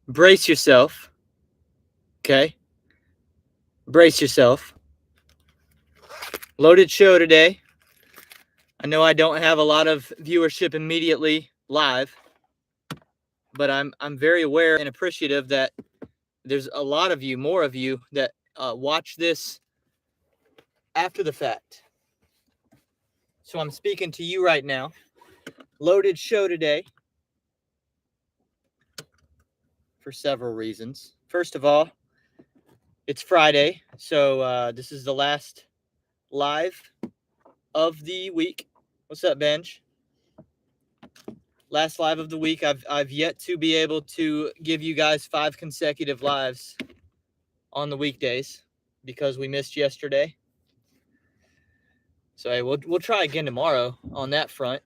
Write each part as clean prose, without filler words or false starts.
Brace yourself. Okay. Brace yourself. Loaded show today. I know I don't have a lot of viewership immediately live, but I'm very aware and appreciative that there's a lot of you, more of you, that watch this after the fact. So I'm speaking to you right now. Loaded show today for several reasons. First of all, it's Friday, so this is the last live of the week. What's up, Benj? Last live of the week. I've yet to be able to give you guys 5 consecutive lives on the weekdays because we missed yesterday. So hey, we'll try again tomorrow on that front.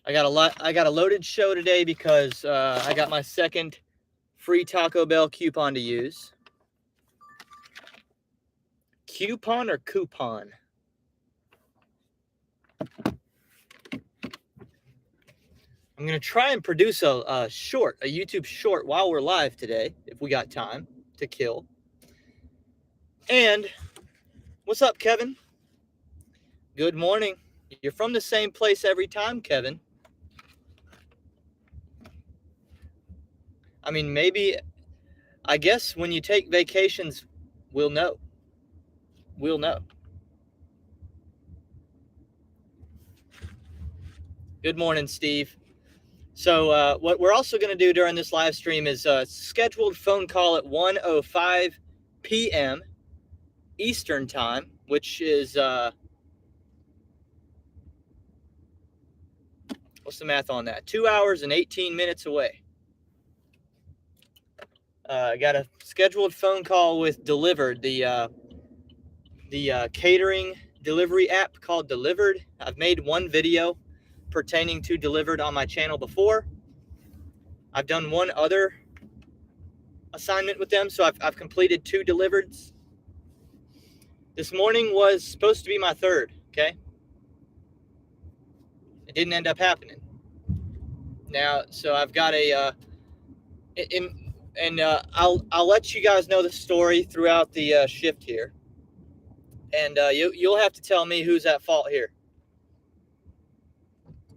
I got a loaded show today because I got my second free Taco Bell coupon to use. Coupon or coupon? I'm going to try and produce a YouTube short while we're live today, if we got time to kill. And what's up, Kevin? Good morning. You're from the same place every time, Kevin. I mean, maybe, I guess when you take vacations, we'll know. We'll know. Good morning, Steve. So what we're also going to do during this live stream is a scheduled phone call at 1:05 p.m. Eastern time, which is, what's the math on that? 2 hours and 18 minutes away. I got a scheduled phone call with Delivered, the catering delivery app called Delivered. I've made one video pertaining to Delivered on my channel before. I've done one other assignment with them, so I've completed 2 Delivereds. This morning was supposed to be my third, okay? It didn't end up happening. Now, so I've got I'll let you guys know the story throughout the shift here, and you'll have to tell me who's at fault here.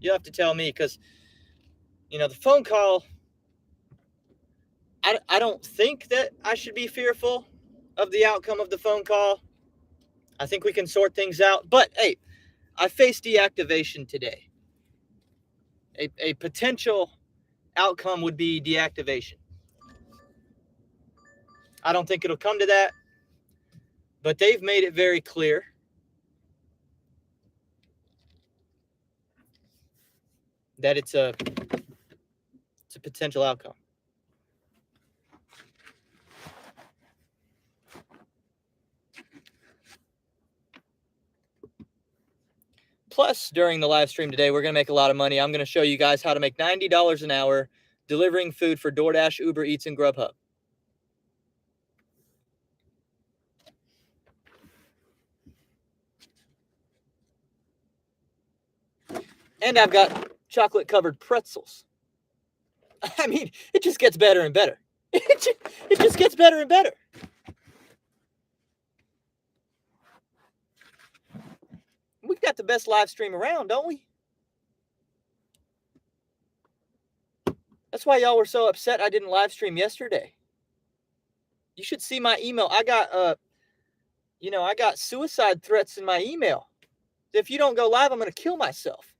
You'll have to tell me because, the phone call. I don't think that I should be fearful of the outcome of the phone call. I think we can sort things out. But hey, I faced deactivation today. A potential outcome would be deactivation. I don't think it'll come to that, but they've made it very clear that it's a potential outcome. Plus, during the live stream today, we're going to make a lot of money. I'm going to show you guys how to make $90 an hour delivering food for DoorDash, Uber Eats, and Grubhub. And I've got chocolate-covered pretzels. I mean, it just gets better and better. It just gets better and better. We got the best live stream around, don't we? That's why y'all were so upset I didn't live stream yesterday. You should see my email. I got I got suicide threats in my email. If you don't go live, I'm going to kill myself.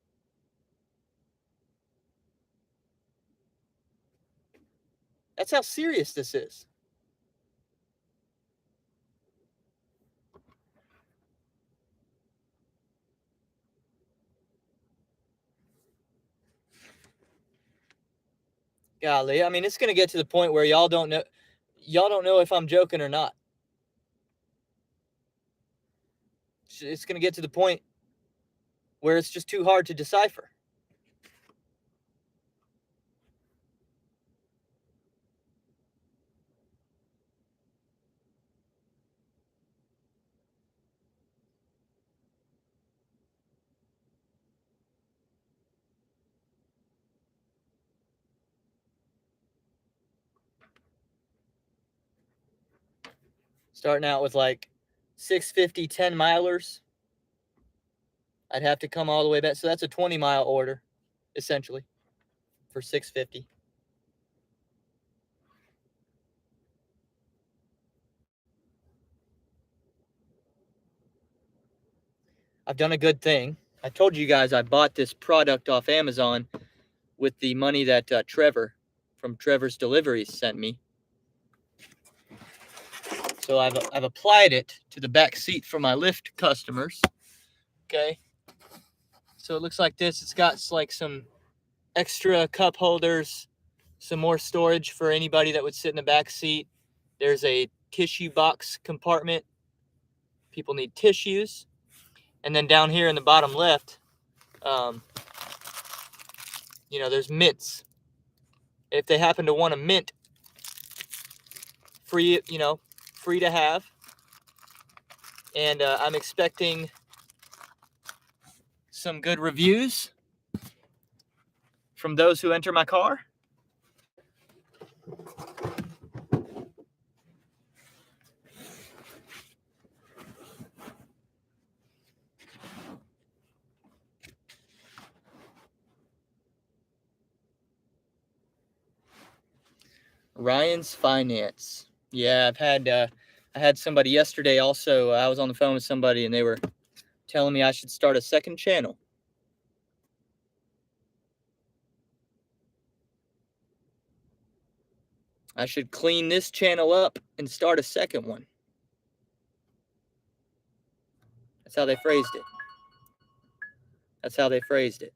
That's how serious this is. Golly, I mean, it's going to get to the point where y'all don't know if I'm joking or not. It's going to get to the point where it's just too hard to decipher. Starting out with like 650 10 milers. I'd have to come all the way back. So that's a 20-mile order, essentially, for 650. I've done a good thing. I told you guys I bought this product off Amazon with the money that Trevor from Trevor's Deliveries sent me. So I've applied it to the back seat for my Lyft customers. Okay. So it looks like this. It's got like some extra cup holders, some more storage for anybody that would sit in the back seat. There's a tissue box compartment. People need tissues. And then down here in the bottom left, there's mints. If they happen to want a mint, free to have. And I'm expecting some good reviews from those who enter my car. Ryan's Finance. Yeah, I had somebody yesterday also. I was on the phone with somebody and they were telling me I should start a second channel. I should clean this channel up and start a second one. That's how they phrased it.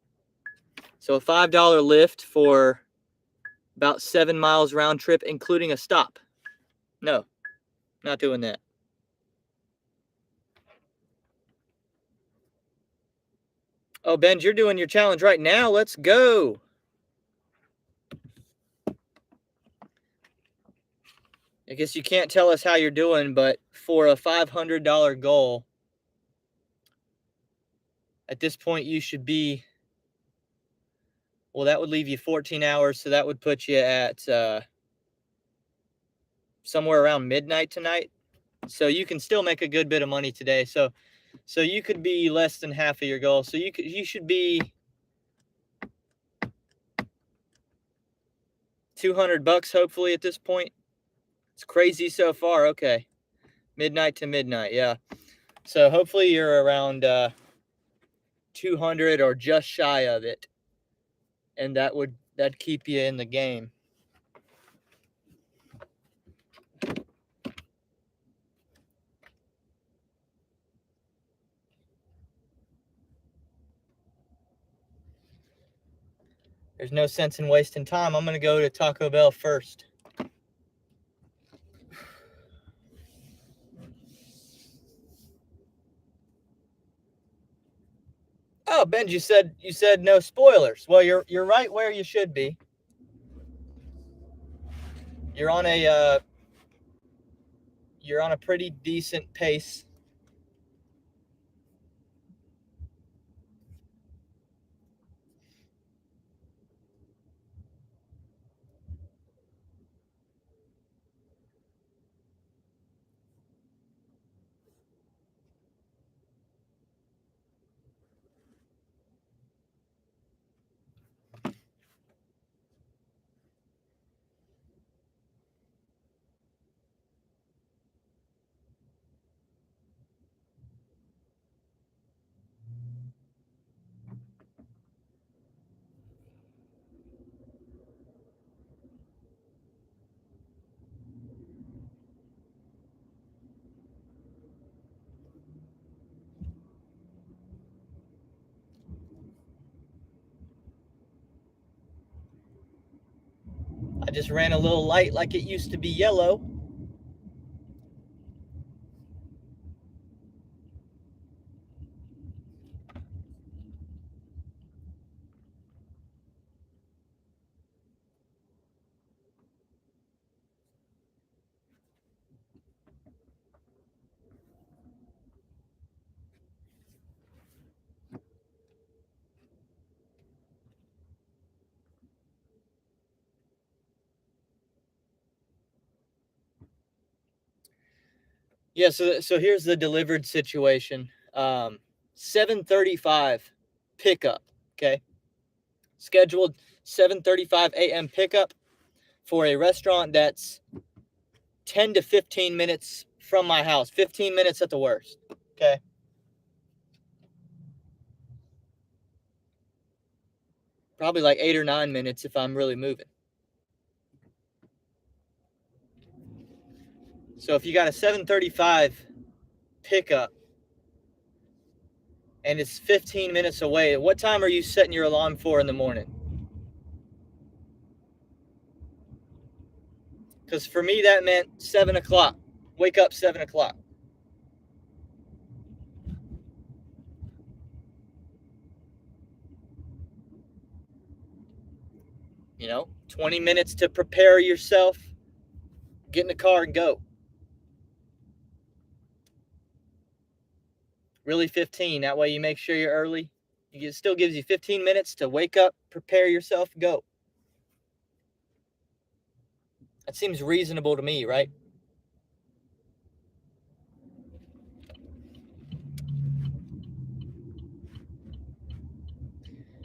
So a $5 lift for about 7 miles round trip, including a stop. No, not doing that. Oh, Ben, you're doing your challenge right now. Let's go. I guess you can't tell us how you're doing, but for a $500 goal, at this point you should be, well, that would leave you 14 hours, so that would put you at somewhere around midnight tonight. So you can still make a good bit of money today. So you could be less than half of your goal. So you should be $200 hopefully at this point. It's crazy so far. Okay. Midnight to midnight. Yeah. So hopefully you're around 200 or just shy of it. And that'd keep you in the game. There's no sense in wasting time. I'm going to go to Taco Bell first. Oh, Ben, you said no spoilers. Well, you're right where you should be. You're on a pretty decent pace. I just ran a little light like it used to be yellow. Yeah, so here's the delivered situation. 7:35 pickup, okay? Scheduled 7:35 a.m. pickup for a restaurant that's 10 to 15 minutes from my house. 15 minutes at the worst, okay? Probably like 8 or 9 minutes if I'm really moving. So if you got a 7:35 pickup and it's 15 minutes away, what time are you setting your alarm for in the morning? Because for me, that meant 7 o'clock. Wake up 7 o'clock. You know, 20 minutes to prepare yourself, get in the car and go. Really 15. That way you make sure you're early. It still gives you 15 minutes to wake up, prepare yourself, go. That seems reasonable to me, right?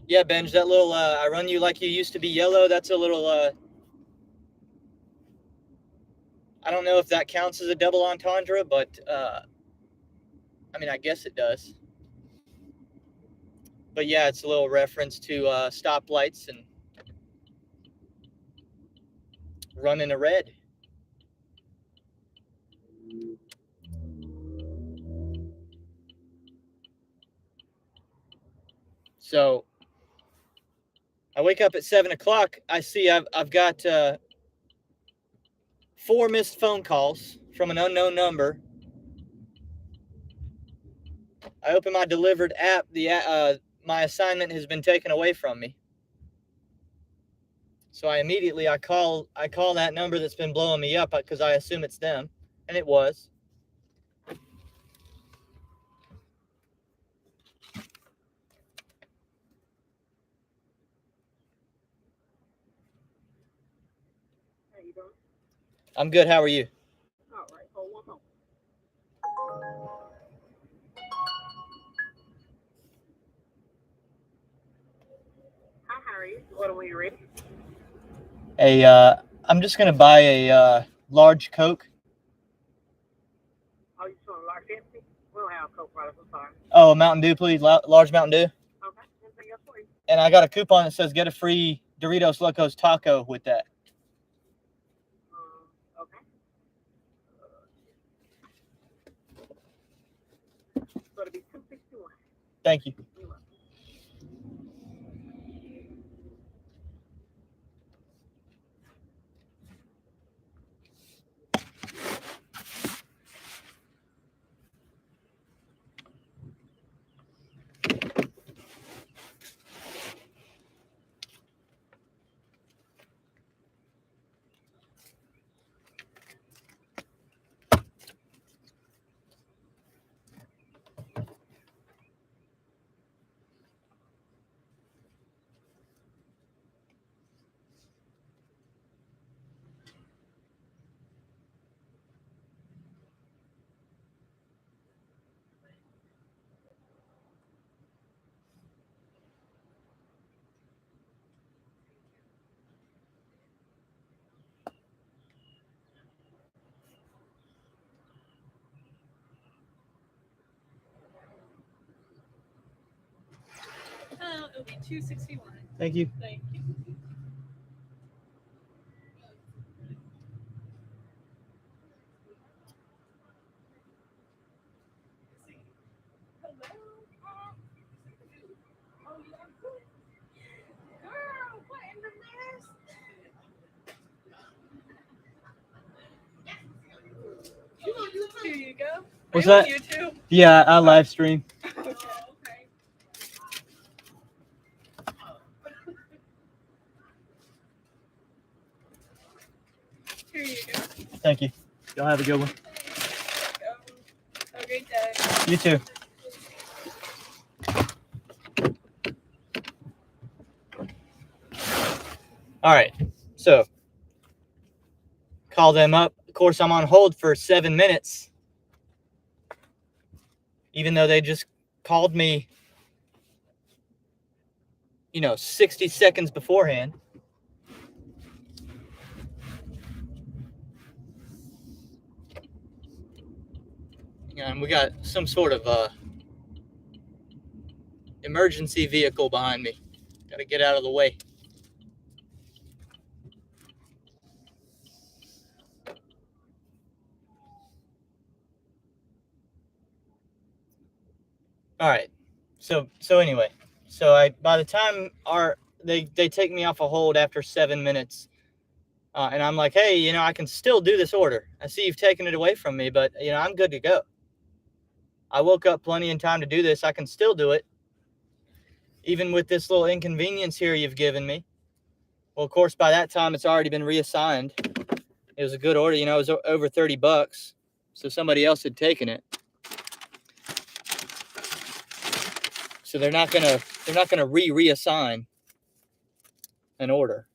Yeah, Benj, that little, I run you like you used to be yellow, that's a little, I don't know if that counts as a double entendre, but, I mean, I guess it does. But yeah, it's a little reference to stoplights and running a red. So I wake up at 7 o'clock. I see I've got 4 missed phone calls from an unknown number. I open my delivered app. My assignment has been taken away from me. So I immediately call that number that's been blowing me up because I assume it's them, and it was. How you doing? I'm good. How are you? All right, hold one moment. Hi, how are you? What are we ready? I'm just gonna buy a large Coke. Oh, you just want a large Pepsi? We don't have Coke products, I'm sorry. Oh, a Mountain Dew, please. Large Mountain Dew. Okay, anything else for you? And I got a coupon that says get a free Doritos Locos taco with that. Okay. So it'll be $2.61. Thank you. You're welcome. It'll be $2.61. Thank you. Thank you. Girl, what in the mess? Here you go. What's Are you that? on YouTube? Yeah, I live stream. Okay. Here you go. Thank you. Y'all have a good one. Have a great day. You too. All right. So call them up. Of course, I'm on hold for 7 minutes. even though they just called me, 60 seconds beforehand. And we got some sort of emergency vehicle behind me. Got to get out of the way. All right. So anyway, by the time they take me off a hold after 7 minutes, and I'm like, hey, I can still do this order. I see you've taken it away from me, but I'm good to go. I woke up plenty in time to do this. I can still do it, even with this little inconvenience here you've given me. Well, of course, by that time it's already been reassigned. It was a good order, it was over $30, so somebody else had taken it. So they're not gonna reassign an order.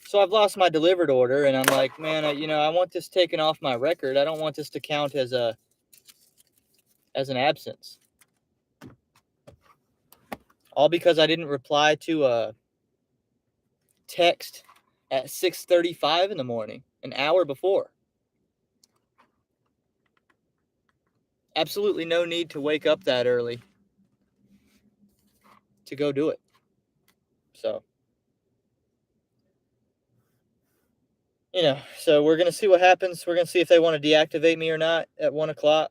So I've lost my delivered order, and I'm like, man, I want this taken off my record. I don't want this to count as an absence. All because I didn't reply to a text at 6:35 in the morning, an hour before. Absolutely no need to wake up that early to go do it. So, so we're going to see what happens. We're going to see if they want to deactivate me or not at 1 o'clock.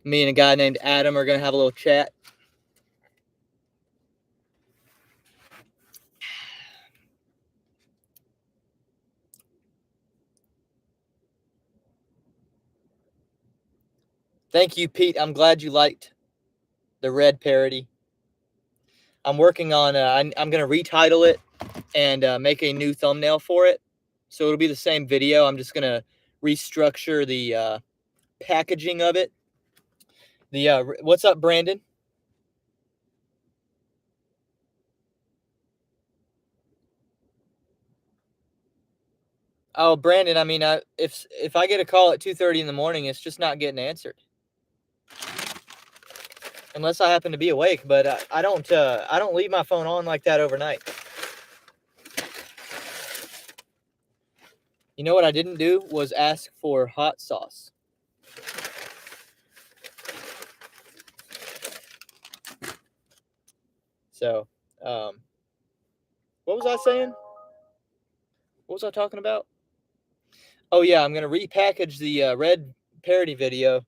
Me and a guy named Adam are going to have a little chat. Thank you, Pete. I'm glad you liked the red parody. I'm working on, I'm going to retitle it and make a new thumbnail for it. So it'll be the same video. I'm just going to restructure the packaging of it. What's up, Brandon? Oh, Brandon, I mean, if I get a call at 2:30 in the morning, it's just not getting answered. Unless I happen to be awake, but I don't leave my phone on like that overnight. You know what I didn't do was ask for hot sauce. So, what was I saying? What was I talking about? Oh yeah, I'm gonna repackage the red parody video.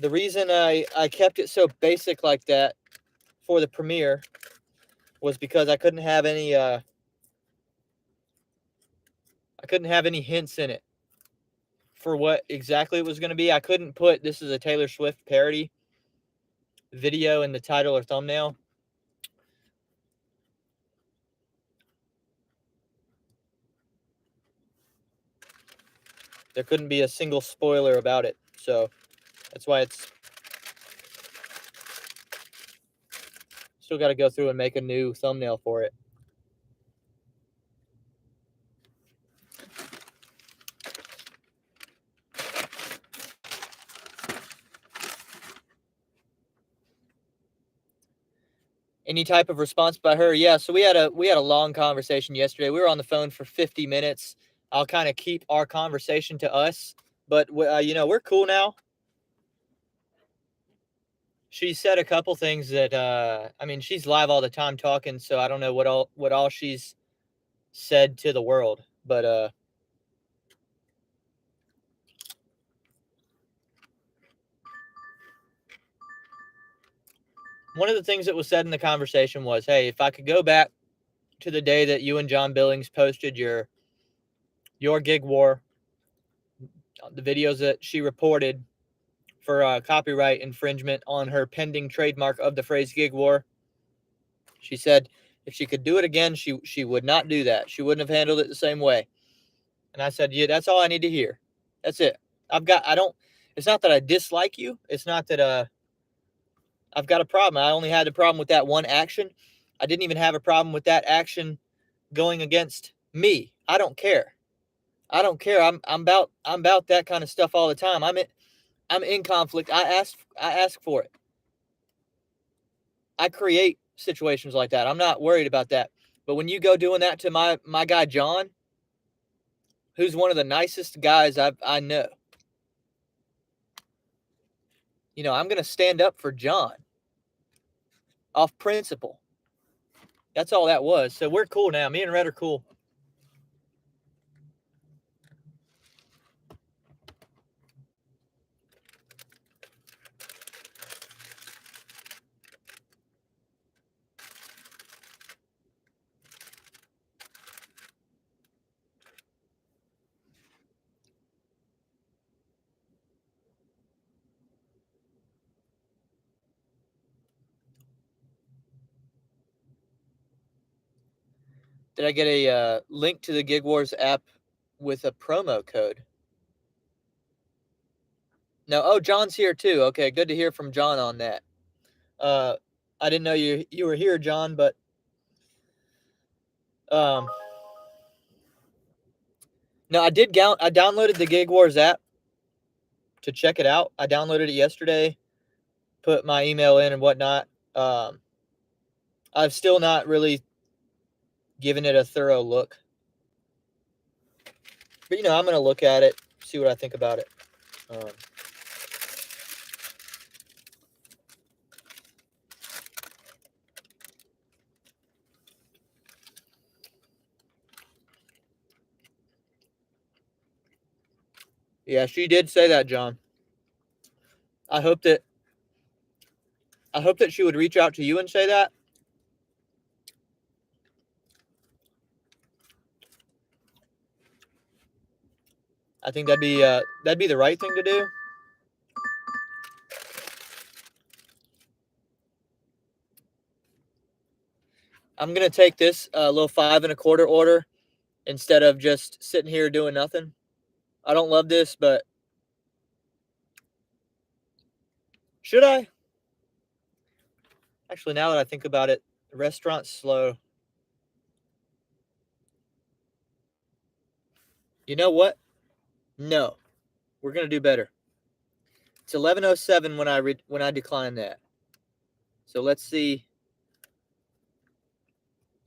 The reason I kept it so basic like that for the premiere was because I couldn't have any hints in it for what exactly it was going to be. I couldn't put this is a Taylor Swift parody video in the title or thumbnail. There couldn't be a single spoiler about it. So that's why it's still got to go through and make a new thumbnail for it. Any type of response by her? Yeah, so we had a long conversation yesterday. We were on the phone for 50 minutes. I'll kind of keep our conversation to us, but we're cool now. She said a couple things that I mean, she's live all the time talking, so I don't know what all she's said to the world, but one of the things that was said in the conversation was, hey, if I could go back to the day that you and John Billings posted your gig war, the videos that she reported for copyright infringement on her pending trademark of the phrase gig war, she said if she could do it again, she would not do that. She wouldn't have handled it the same way. And I said, yeah, that's all I need to hear. That's it. It's not that I dislike you. It's not that I've got a problem. I only had a problem with that one action. I didn't even have a problem with that action going against me. I don't care. I don't care. I'm about that kind of stuff all the time. I'm in conflict. I ask for it. I create situations like that. I'm not worried about that. But when you go doing that to my guy John, who's one of the nicest guys I know, I'm going to stand up for John off principle. That's all that was. So we're cool now. Me and Red are cool. Did I get a link to the Gig Wars app with a promo code? No. Oh, John's here too. Okay, good to hear from John on that. I didn't know you were here, John, but no, I downloaded the Gig Wars app to check it out. I downloaded it yesterday, put my email in and whatnot. I've still not really given it a thorough look. But, I'm going to look at it, see what I think about it. Yeah, she did say that, John. I hope that she would reach out to you and say that. I think that'd be the right thing to do. I'm gonna take this little 5 1/4 order instead of just sitting here doing nothing. I don't love this, but should I? Actually, now that I think about it, the restaurant's slow. You know what? No, we're gonna do better. It's 11:07 when I decline that. So let's see.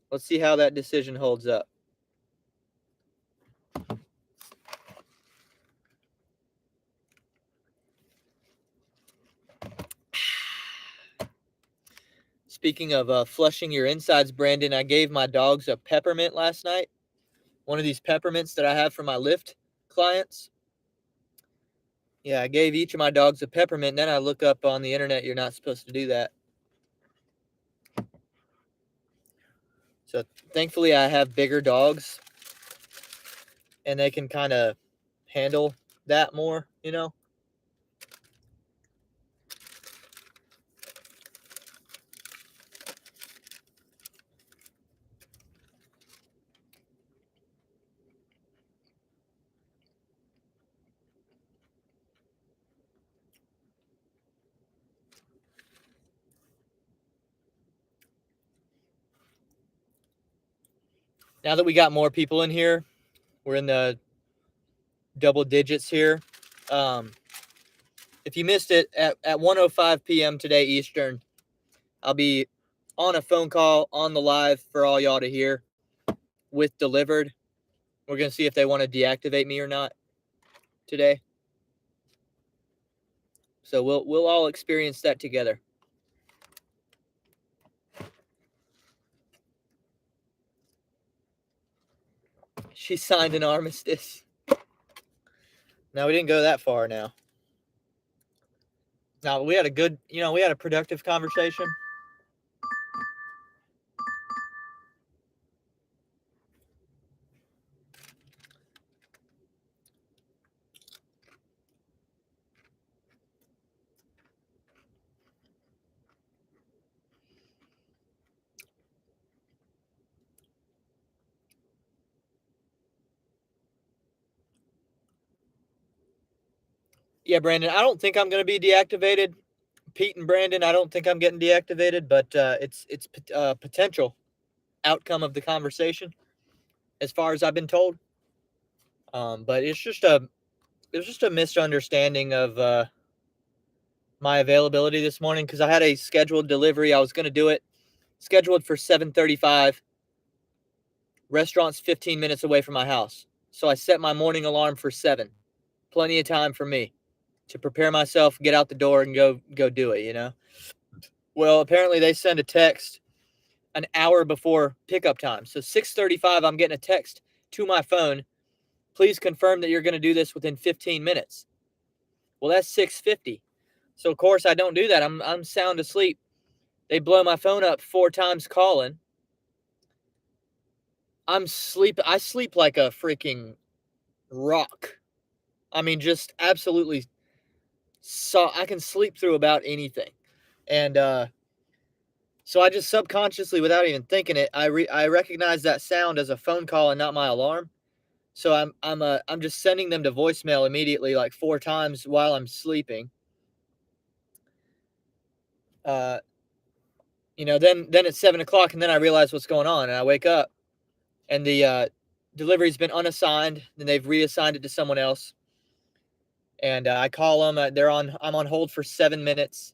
Let's see how that decision holds up. Speaking of flushing your insides, Brandon, I gave my dogs a peppermint last night. One of these peppermints that I have for my Lyft clients. Yeah, I gave each of my dogs a peppermint. And then I look up on the internet, you're not supposed to do that. So thankfully I have bigger dogs and they can kind of handle that more, Now that we got more people in here, we're in the double digits here. If you missed it, at 1:05 p.m. today Eastern, I'll be on a phone call on the live for all y'all to hear with Delivered. We're going to see if they want to deactivate me or not today. So we'll all experience that together. She signed an armistice. No, we didn't go that far now. No, we had a good, we had a productive conversation. Yeah, Brandon, I don't think I'm going to be deactivated. Pete and Brandon, I don't think I'm getting deactivated, but it's potential outcome of the conversation, as far as I've been told. But it was just a misunderstanding of my availability this morning because I had a scheduled delivery. I was going to do it scheduled for 7:35. Restaurant's 15 minutes away from my house. So I set my morning alarm for 7. Plenty of time for me to prepare myself, get out the door, and go do it, you know? Well, apparently they send a text an hour before pickup time. So 6:35, I'm getting a text to my phone. Please confirm that you're going to do this within 15 minutes. Well, that's 6:50. So of course I don't do that. I'm sound asleep. They blow my phone up 4 times calling. I sleep like a freaking rock. I mean, just absolutely. So I can sleep through about anything. And so I just subconsciously, without even thinking it, I recognize that sound as a phone call and not my alarm. So I'm just sending them to voicemail immediately, like 4 times while I'm sleeping. Then it's 7 o'clock, and then I realize what's going on, and I wake up, and the delivery's been unassigned, and they've reassigned it to someone else. And I call them. I'm on hold for 7 minutes,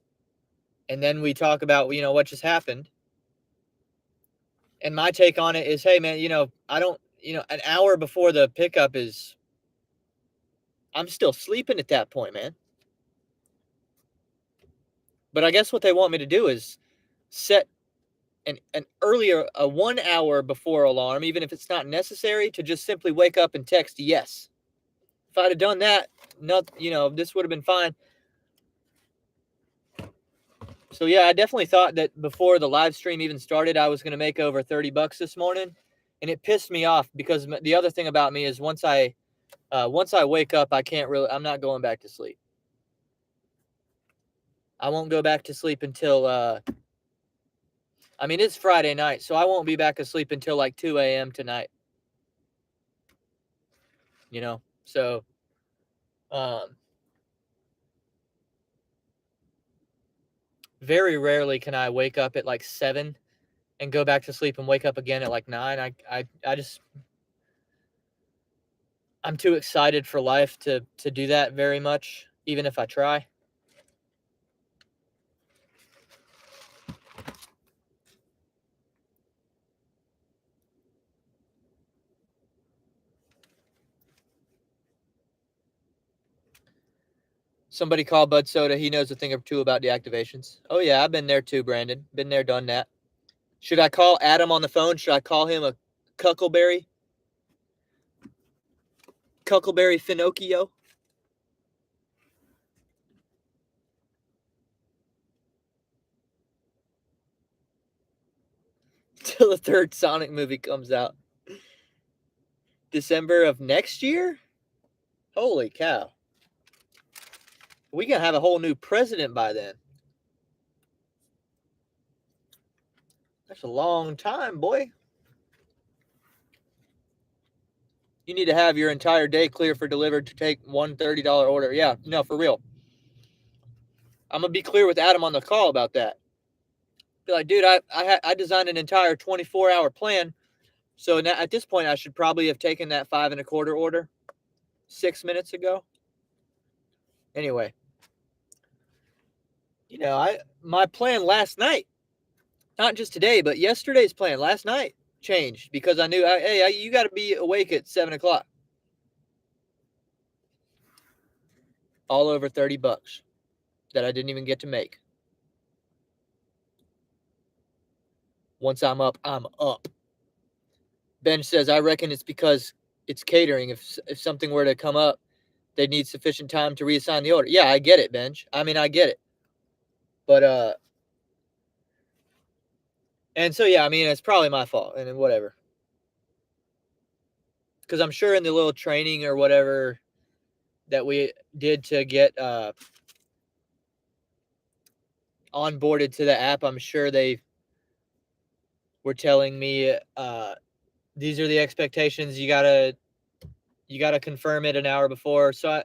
and then we talk about what just happened. And my take on it is, hey man, I don't, an hour before the pickup is, I'm still sleeping at that point, man. But I guess what they want me to do is set an earlier, a 1 hour before alarm, even if it's not necessary, to just simply wake up and text yes. If I'd have done that, this would have been fine. So yeah, I definitely thought that before the live stream even started, I was going to make over $30 this morning, and it pissed me off because the other thing about me is once I wake up, I'm not going back to sleep. I won't go back to sleep until it's Friday night, so I won't be back asleep until like 2 a.m. tonight. So very rarely can I wake up at like 7 and go back to sleep and wake up again at like 9. I'm too excited for life to do that very much, even if I try. Somebody call Bud Soda. He knows a thing or two about deactivations. Oh, yeah, I've been there too, Brandon. Been there, done that. Should I call Adam on the phone? Should I call him a Cuckleberry? Cuckleberry Finocchio? Till the 3rd Sonic movie comes out. December of next year? Holy cow. We gonna have a whole new president by then. That's a long time, boy. You need to have your entire day clear for delivered to take one $30 order. Yeah, no, for real. I'm gonna be clear with Adam on the call about that. Be like, dude, I designed an entire 24-hour plan. So now, at this point, I should probably have taken that 5 1/4 order 6 minutes ago. Anyway, my plan last night, not just today, but yesterday's plan last night changed because I knew, you got to be awake at 7 o'clock. All over $30 that I didn't even get to make. Once I'm up, I'm up. Ben says, I reckon it's because it's catering. If something were to come up, they'd need sufficient time to reassign the order. Yeah, I get it, Benj. I get it. But, and so, yeah, it's probably my fault, and then whatever. Because I'm sure in the little training or whatever that we did to get onboarded to the app, I'm sure they were telling me these are the expectations. You gotta confirm it an hour before. So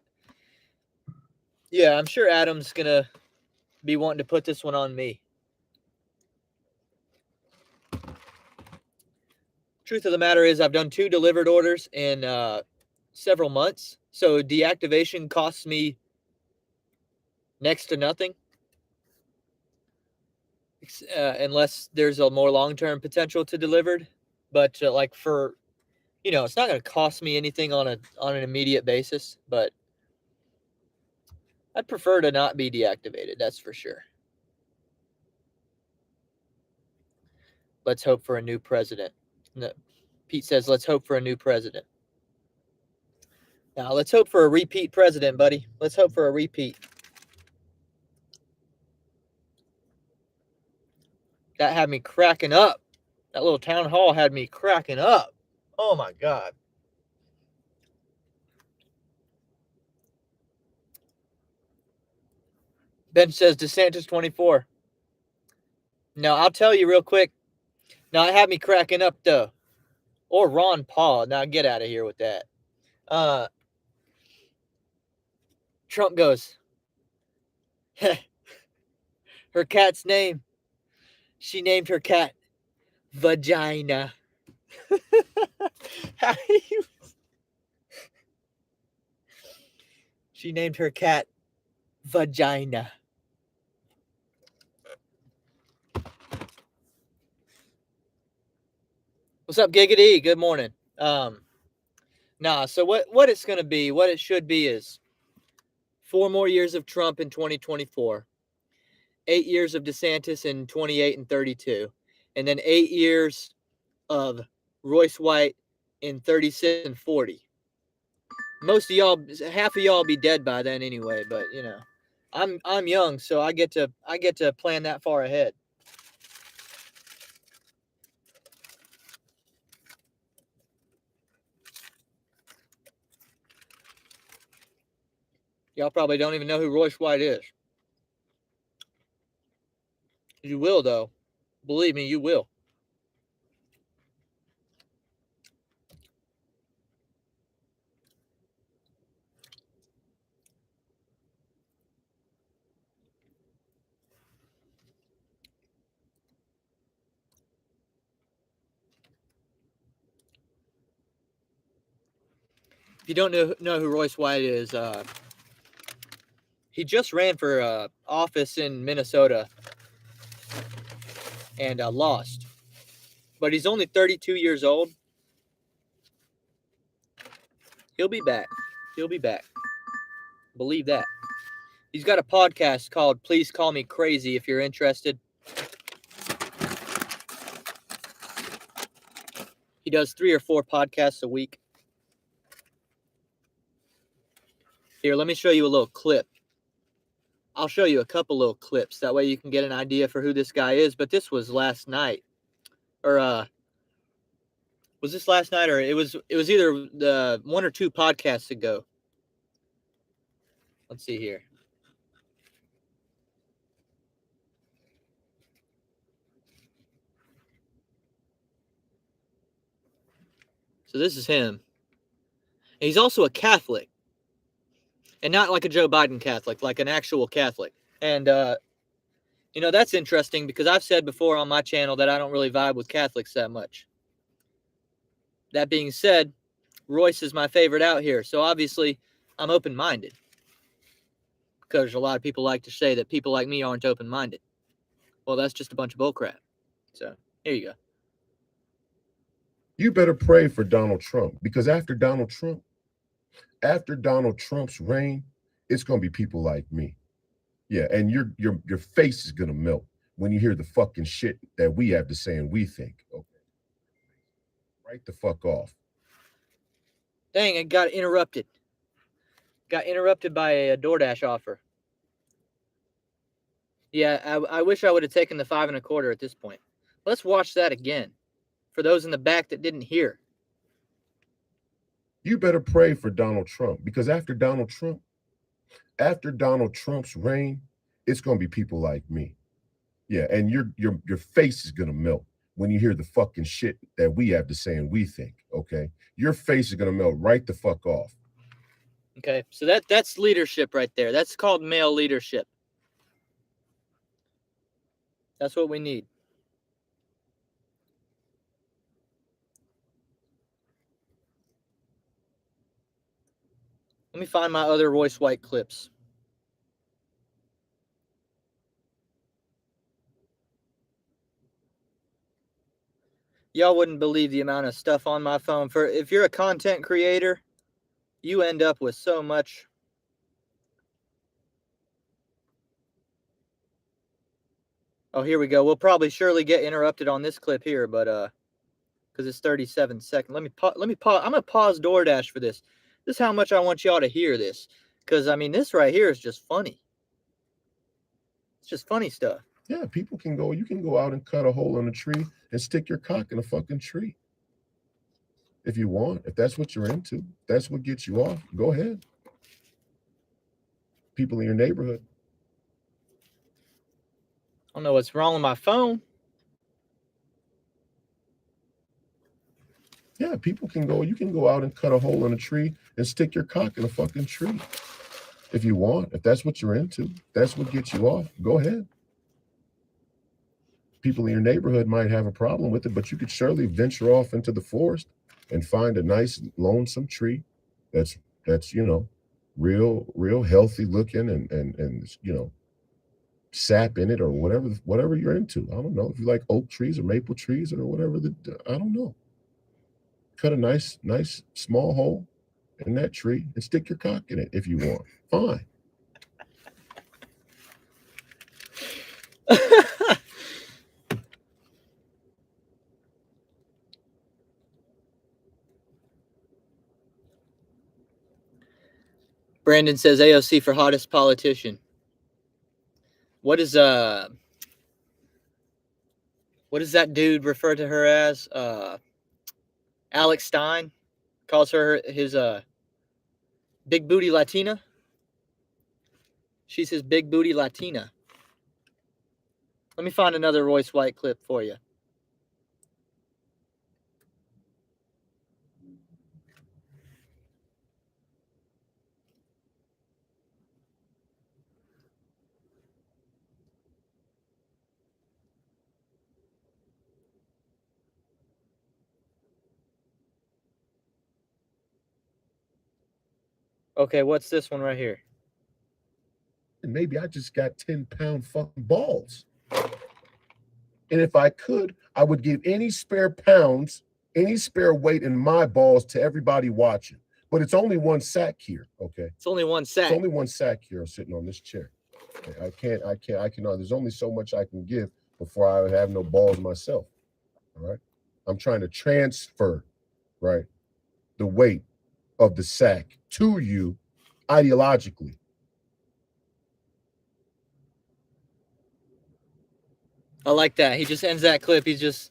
I'm sure Adam's gonna be wanting to put this one on me. Truth of the matter is, I've done 2 delivered orders in several months. So deactivation costs me next to nothing. Unless there's a more long-term potential to delivered. But like for, it's not going to cost me anything on an immediate basis, but I'd prefer to not be deactivated. That's for sure. Let's hope for a new president. No, Pete says, let's hope for a new president. Now, let's hope for a repeat president, buddy. Let's hope for a repeat. That had me cracking up. That little town hall had me cracking up. Oh, my God. Ben says DeSantis 24. Now, I'll tell you real quick. Now, it had me cracking up, though. Or Ron Paul. Now, get out of here with that. Trump goes, her cat's name. She named her cat Vagina. She named her cat Vagina. What's up, Giggity? Good morning. So what it's going to be, what it should be is 4 more years of Trump in 2024, 8 years of DeSantis in 28 and 32, and then 8 years of Royce White in 36 and 40. Most of y'all, half of y'all be dead by then anyway, but I'm young, so I get to plan that far ahead. Y'all probably don't even know who Royce White is. You will, though. Believe me, you will. If you don't know who Royce White is, he just ran for office in Minnesota and lost. But he's only 32 years old. He'll be back. He'll be back. Believe that. He's got a podcast called Please Call Me Crazy if you're interested. He does 3 or 4 podcasts a week. Here, let me show you a little clip. I'll show you a couple little clips. That way you can get an idea for who this guy is. But this was last night. Or was this last night, or it was either the 1 or 2 podcasts ago. Let's see here. So this is him. And he's also a Catholic. And not like a Joe Biden Catholic, like an actual Catholic. And that's interesting because I've said before on my channel that I don't really vibe with Catholics that much. That being said, Royce is my favorite out here. So obviously, I'm open-minded. Because a lot of people like to say that people like me aren't open-minded. Well, that's just a bunch of bullcrap. So, here you go. You better pray for Donald Trump, because after Donald Trump's reign, it's going to be people like me. Yeah, and your face is going to melt when you hear the fucking shit that we have to say and we think. Okay. Right the fuck off. Dang, it got interrupted. Got interrupted by a DoorDash offer. Yeah, I wish I would have taken the 5 1/4 at this point. Let's watch that again. For those in the back that didn't hear. You better pray for Donald Trump, because after Donald Trump's reign, it's going to be people like me. Yeah, and your face is going to melt when you hear the fucking shit that we have to say and we think, okay? Your face is going to melt right the fuck off. Okay, so that's leadership right there. That's called male leadership. That's what we need. Let me find my other Royce White clips. Y'all wouldn't believe the amount of stuff on my phone. If you're a content creator, you end up with so much. Oh, here we go. We'll probably surely get interrupted on this clip here, but because it's 37 seconds. Let me pause. I'm gonna pause DoorDash for this. This is how much I want y'all to hear this, because I mean, this right here is just funny. It's just funny stuff. Yeah, people can go. You can go out and cut a hole in a tree and stick your cock in a fucking tree. If you want, if that's what you're into, that's what gets you off, go ahead. People in your neighborhood. I don't know what's wrong with my phone. Yeah, people can go. You can go out and cut a hole in a tree and stick your cock in a fucking tree. If you want, if that's what you're into, that's what gets you off, go ahead. People in your neighborhood might have a problem with it, but you could surely venture off into the forest and find a nice lonesome tree that's you know, real healthy looking and you know, sap in it or whatever you're into. I don't know if you like oak trees or maple trees or whatever. I don't know. Cut a nice small hole in that tree and stick your cock in it if you want. Fine. Brandon says AOC for hottest politician. What does that dude refer to her as? Alex Stein calls her his big booty Latina. She's his big booty Latina. Let me find another Royce White clip for you. Okay, what's this one right here? And maybe I just got 10-pound fucking balls. And if I could, I would give any spare pounds, any spare weight in my balls to everybody watching. But it's only one sack here, okay? It's only one sack. It's only one sack here sitting on this chair. Okay? I can't, there's only so much I can give before I would have no balls myself, all right? I'm trying to transfer, right, the weight of the sack to you ideologically. I like that. He just ends that clip. He's just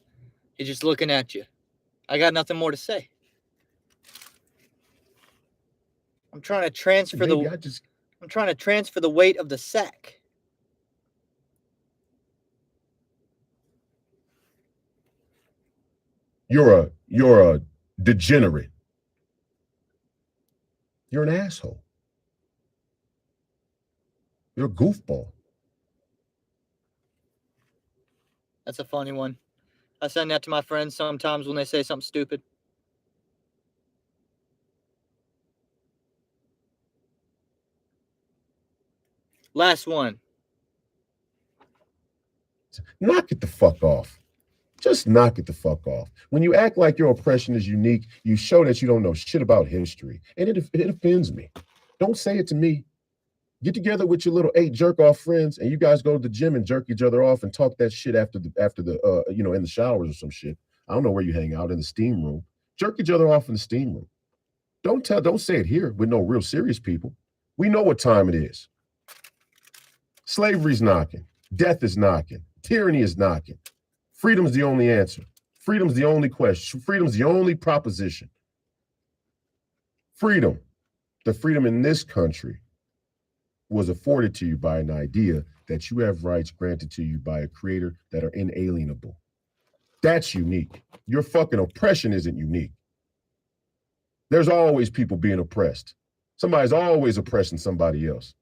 looking at you. I got nothing more to say. I'm trying to transfer I'm trying to transfer the weight of the sack. You're a degenerate. You're an asshole. You're a goofball. That's a funny one. I send that to my friends sometimes when they say something stupid. Last one. Knock it the fuck off. Just knock it the fuck off. When you act like your oppression is unique, you show that you don't know shit about history. And it offends me. Don't say it to me. Get together with your little 8 jerk-off friends and you guys go to the gym and jerk each other off and talk that shit after the you know, in the showers or some shit. I don't know where you hang out, in the steam room. Jerk each other off in the steam room. Don't say it here with no real serious people. We know what time it is. Slavery's knocking. Death is knocking. Tyranny is knocking. Freedom's the only answer. Freedom's the only question. Freedom's the only proposition. Freedom, the freedom in this country, was afforded to you by an idea that you have rights granted to you by a creator that are inalienable. That's unique. Your fucking oppression isn't unique. There's always people being oppressed. Somebody's always oppressing somebody else.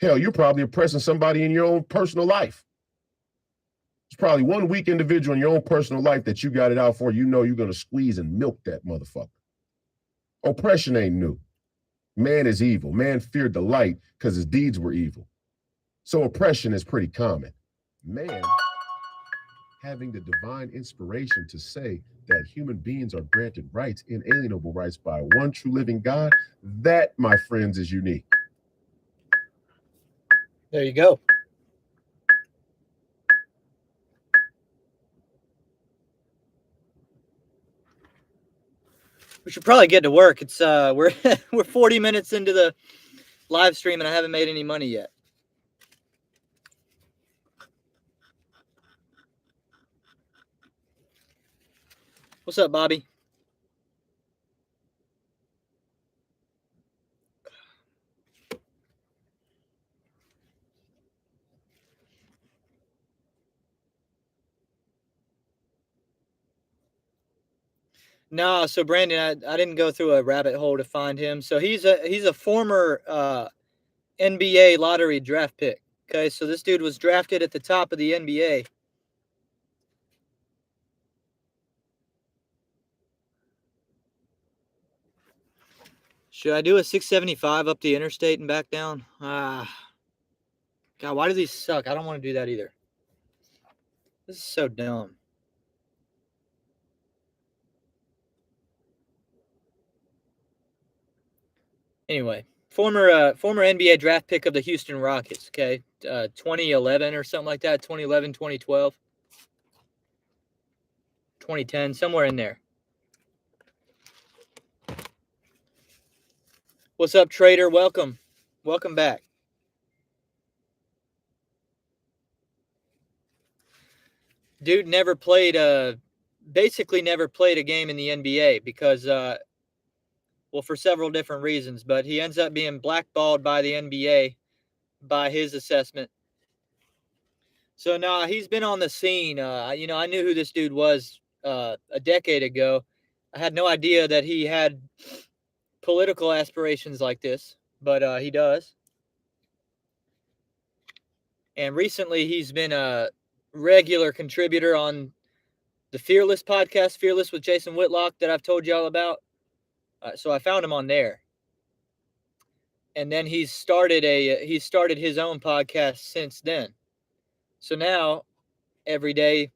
Hell, you're probably oppressing somebody in your own personal life. There's probably one weak individual in your own personal life that you got it out for. You know you're going to squeeze and milk that motherfucker. Oppression ain't new. Man is evil. Man feared the light because his deeds were evil. So oppression is pretty common. Man having the divine inspiration to say that human beings are granted rights, inalienable rights by one true living God, that, my friends, is unique. There you go. We should probably get to work. It's we're 40 minutes into the live stream and I haven't made any money yet. What's up, Bobby? No, so Brandon, I didn't go through a rabbit hole to find him. So he's a former NBA lottery draft pick. Okay, so this dude was drafted at the top of the NBA. Should I do a 675 up the interstate and back down? God, why do these suck? I don't want to do that either. This is so dumb. Anyway, former NBA draft pick of the Houston Rockets, okay? 2011 or something like that, 2011, 2012, 2010, somewhere in there. What's up, Trader? Welcome. Welcome back. Dude never played basically never played a game in the NBA because well, for several different reasons, but he ends up being blackballed by the NBA by his assessment. So now he's been on the scene. You know, I knew who this dude was a decade ago. I had no idea that he had political aspirations like this, but he does. And recently he's been a regular contributor on the Fearless podcast, Fearless with Jason Whitlock, that I've told y'all about. So I found him on there. And then he's started his own podcast since then. So now every day,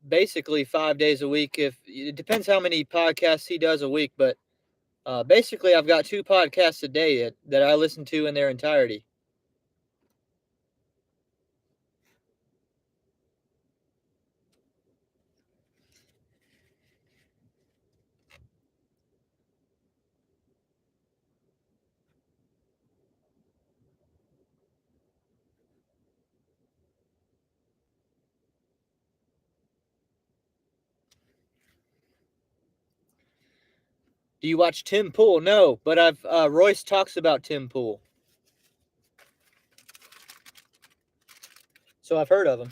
basically 5 days a week, if it depends how many podcasts he does a week, but basically I've got 2 podcasts a day that I listen to in their entirety. Do you watch Tim Pool? No, but I've Royce talks about Tim Pool, so I've heard of him.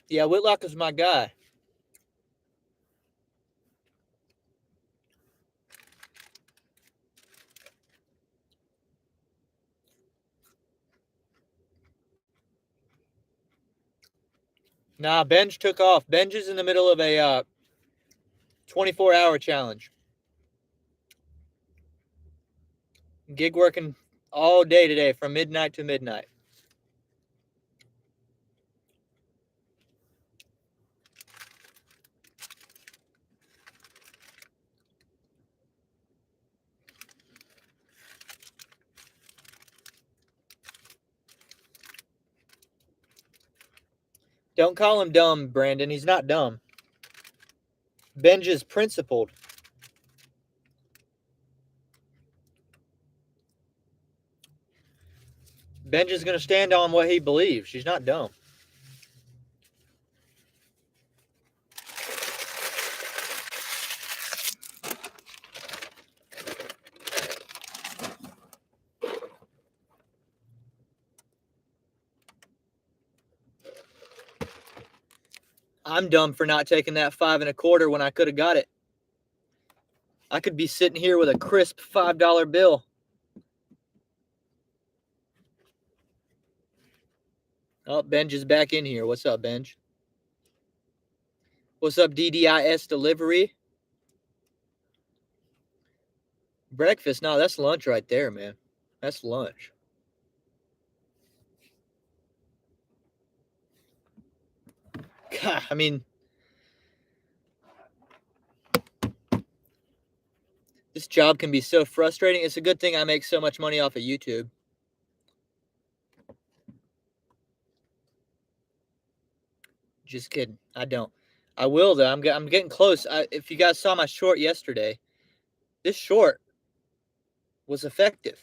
Yeah, Whitlock is my guy. Nah, Benj took off. Benj is in the middle of a 24-hour challenge. Gig working all day today from midnight to midnight. Don't call him dumb, Brandon. He's not dumb. Benj is principled. Benj is going to stand on what he believes. She's not dumb. I'm dumb for not taking that 5 1/4 when I could have got it. I could be sitting here with a crisp $5 bill. Oh, Benj is back in here. What's up, Benj? What's up, DDIS delivery? Breakfast? No, that's lunch right there, man. That's lunch. God, I mean, this job can be so frustrating. It's a good thing I make so much money off of YouTube. Just kidding. I don't. I will, though. I'm getting close. If you guys saw my short yesterday, this short was effective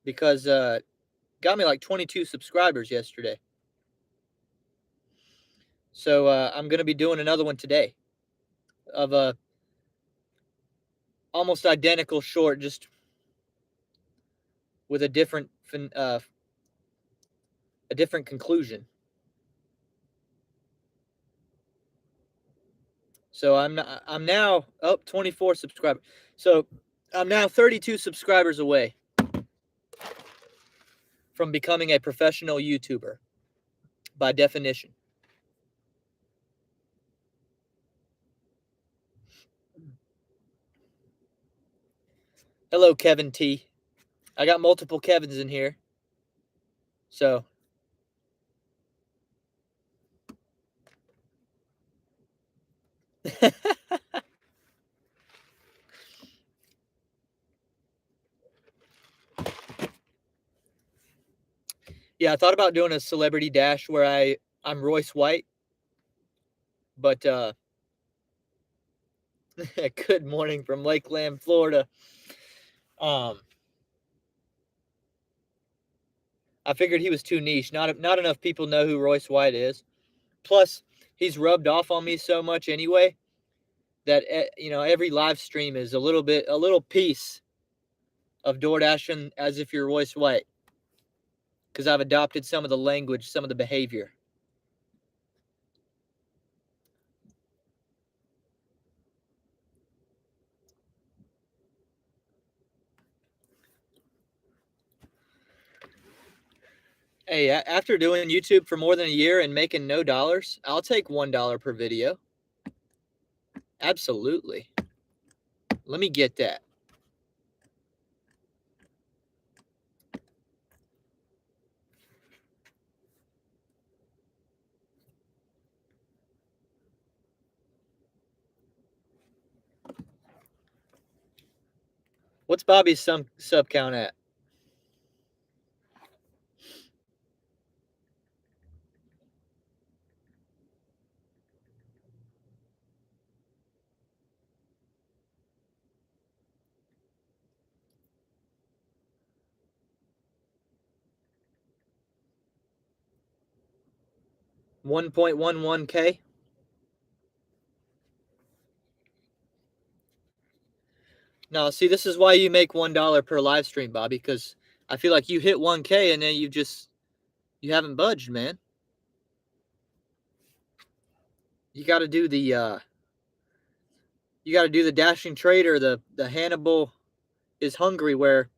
because got me like 22 subscribers yesterday. So I'm going to be doing another one today of a almost identical short, just with a different conclusion. So I'm now up 24 subscribers. So I'm now 32 subscribers away from becoming a professional YouTuber by definition. Hello, Kevin T. I got multiple Kevins in here. So yeah, I thought about doing a celebrity dash where I'm Royce White, but good morning from Lakeland, Florida. I figured he was too niche. Not enough people know who Royce White is. Plus, he's rubbed off on me so much anyway that every live stream is a little piece of DoorDash as if you're Royce White, because I've adopted some of the language, some of the behavior. Hey, after doing YouTube for more than a year and making no dollars, I'll take $1 per video. Absolutely. Let me get that. What's Bobby's sub count at? $1.11K. No, see, this is why you make $1 per live stream, Bobby, because I feel like you hit 1K and then you haven't budged, man. You got to do the dashing trader, the Hannibal is hungry, where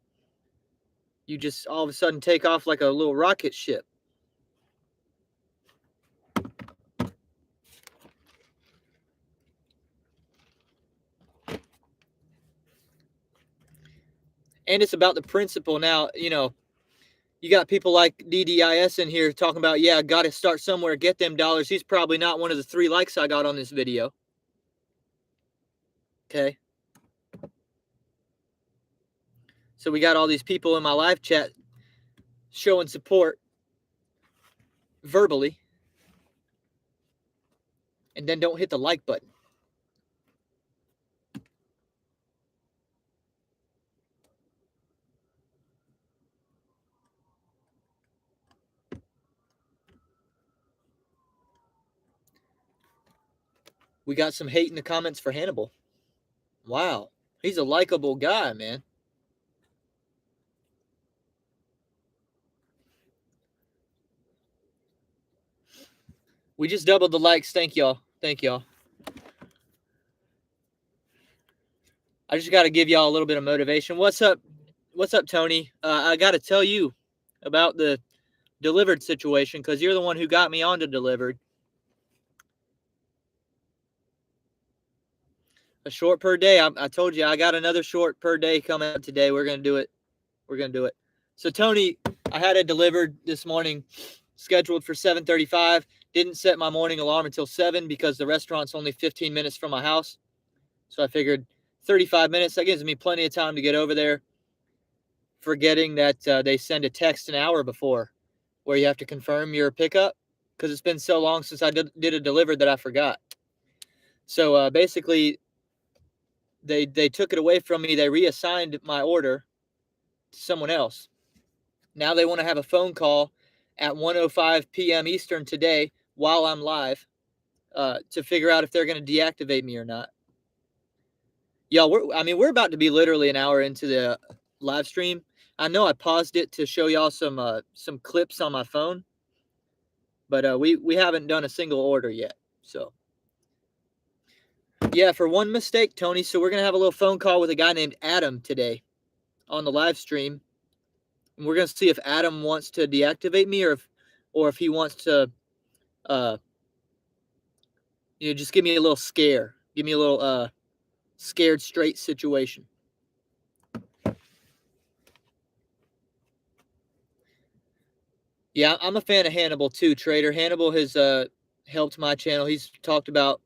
you just all of a sudden take off like a little rocket ship. And it's about the principle. Now, you got people like DDIS in here talking about, yeah, got to start somewhere, get them dollars. He's probably not one of the 3 likes I got on this video. Okay. So we got all these people in my live chat showing support verbally, and then don't hit the like button. We got some hate in the comments for Hannibal. Wow. He's a likable guy, man. We just doubled the likes. Thank y'all. Thank y'all. I just got to give y'all a little bit of motivation. What's up? What's up, Tony? I got to tell you about the delivered situation because you're the one who got me onto delivered. A short per day. I told you I got another short per day coming out today. We're going to do it. We're going to do it. So, Tony, I had it delivered this morning, scheduled for 7:35. Didn't set my morning alarm until 7 because the restaurant's only 15 minutes from my house. So I figured 35 minutes, that gives me plenty of time to get over there, forgetting that they send a text an hour before where you have to confirm your pickup because it's been so long since I did a delivered that I forgot. So basically, they took it away from me. They reassigned my order to someone else. Now they want to have a phone call at 1:05 p.m. Eastern today while I'm live to figure out if they're going to deactivate me or not. Y'all, we're about to be literally an hour into the live stream. I know I paused it to show y'all some clips on my phone, but we haven't done a single order yet. So yeah, for one mistake, Tony. So we're gonna have a little phone call with a guy named Adam today on the live stream, and we're gonna see if Adam wants to deactivate me or if he wants to, just give me a little scare, give me a little scared straight situation. Yeah, I'm a fan of Hannibal too, Trader. Hannibal has helped my channel. He's talked about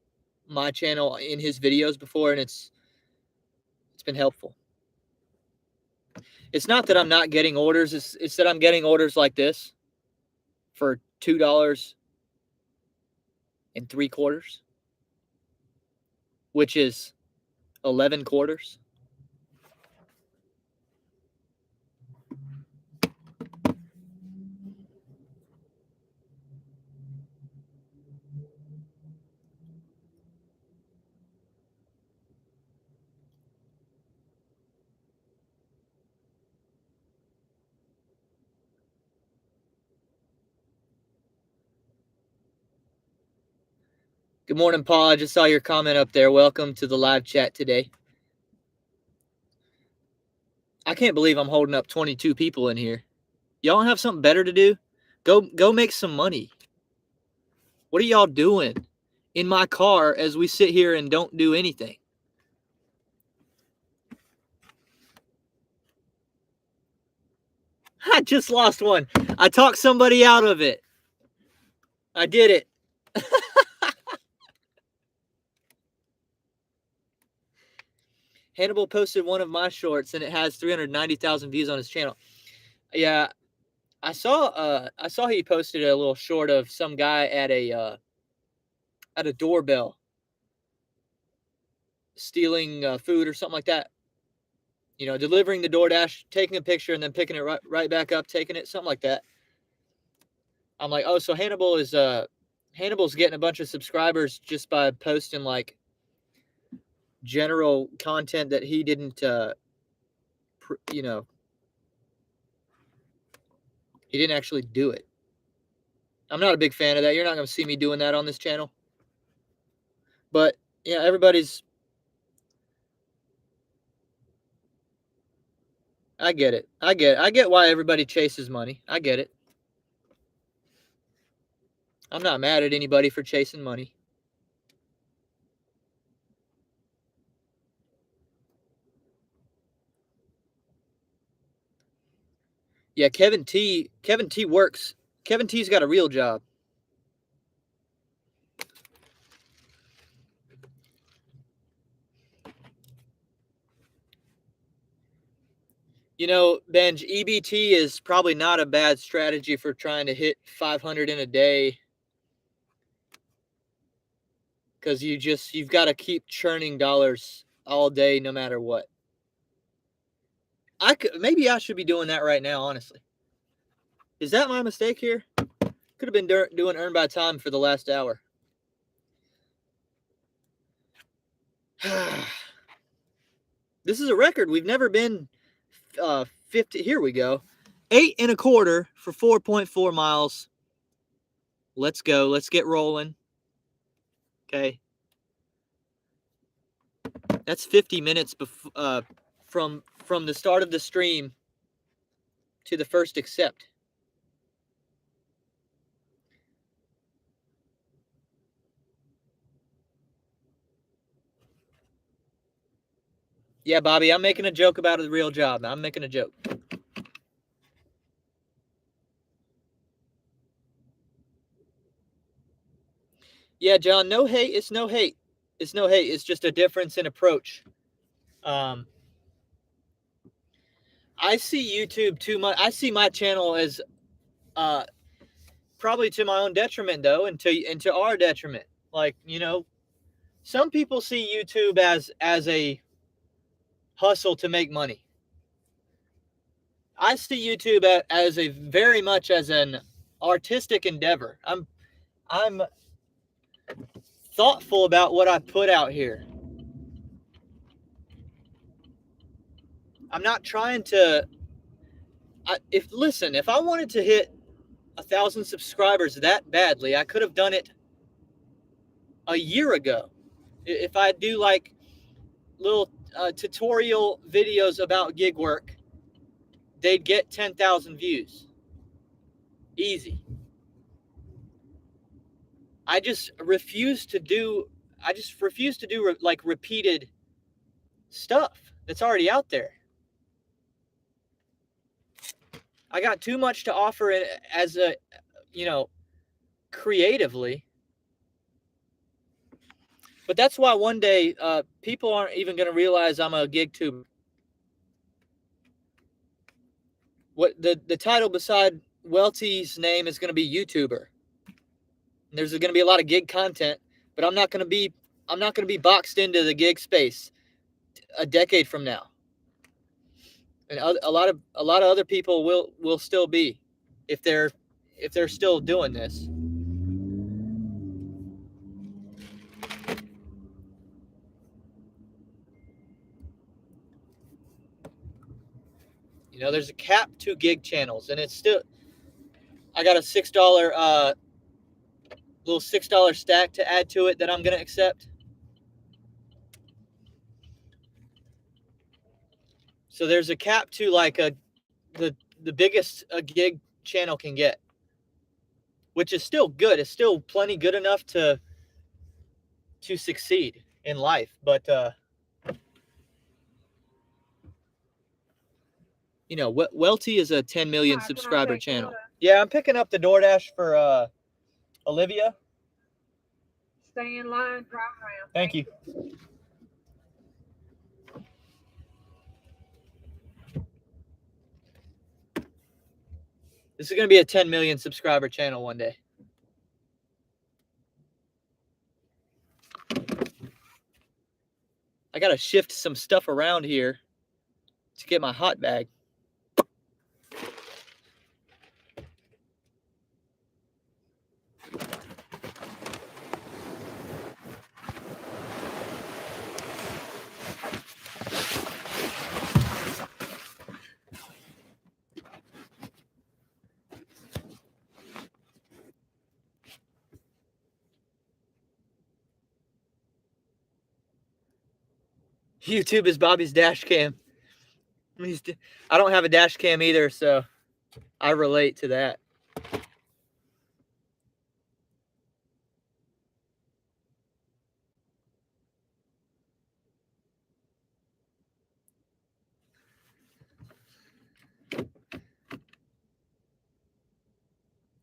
my channel in his videos before, and it's been helpful. It's not that I'm not getting orders. It's that I'm getting orders like this for $2.75, which is 11 quarters. Good morning, Paul. I just saw your comment up there. Welcome to the live chat today. I can't believe I'm holding up 22 people in here. Y'all don't have something better to do? Go make some money. What are y'all doing in my car as we sit here and don't do anything? I just lost one. I talked somebody out of it. I did it. Hannibal posted one of my shorts and it has 390,000 views on his channel. Yeah, I saw he posted a little short of some guy at a doorbell stealing food or something like that. Delivering the DoorDash, taking a picture and then picking it right back up, taking it, something like that. I'm like, oh, so Hannibal's getting a bunch of subscribers just by posting like general content that he didn't, he didn't actually do it. I'm not a big fan of that. You're not going to see me doing that on this channel. But yeah, I get it. I get why everybody chases money. I get it. I'm not mad at anybody for chasing money. Yeah, Kevin T works. Kevin T's got a real job. Benj, EBT is probably not a bad strategy for trying to hit 500 in a day. Because you've got to keep churning dollars all day, no matter what. Maybe I should be doing that right now, honestly. Is that my mistake here? Could have been doing earn by time for the last hour. This is a record. We've never been 50. Here we go. 8 1/4 for 4.4 miles. Let's go. Let's get rolling. Okay. That's 50 minutes from the start of the stream to the first accept. Yeah, Bobby, I'm making a joke about a real job. I'm making a joke. Yeah, John, no hate. It's no hate. It's no hate. It's just a difference in approach. I see YouTube too much. I see my channel as probably to my own detriment, though, and to our detriment. Like, you know, some people see YouTube as a hustle to make money. I see YouTube as a very much as an artistic endeavor. I'm thoughtful about what I put out here. I'm not trying to. If I wanted to hit 1,000 subscribers that badly, I could have done it a year ago. If I do like little tutorial videos about gig work, they'd get 10,000 views. Easy. I just refuse to do like repeated stuff that's already out there. I got too much to offer as a, you know, creatively. But that's why one day people aren't even going to realize I'm a gig tuber. What the title beside Welty's name is going to be YouTuber. And there's going to be a lot of gig content, but I'm not going to be boxed into the gig space a decade from now. And a lot of other people will still be, if they're still doing this. You know, there's a cap to gig channels, and it's still. I got a $6 little $6 stack to add to it that I'm gonna accept. So there's a cap to like the biggest a gig channel can get, which is still good. It's still plenty good enough to succeed in life, but you know, Welty is a 10 million subscriber channel. Yeah, I'm picking up the DoorDash for Olivia. Stay in line, drive around. Thank you. This is going to be a 10 million subscriber channel one day. I got to shift some stuff around here to get my hot bag. YouTube is Bobby's dash cam. I don't have a dash cam either, so I relate to that.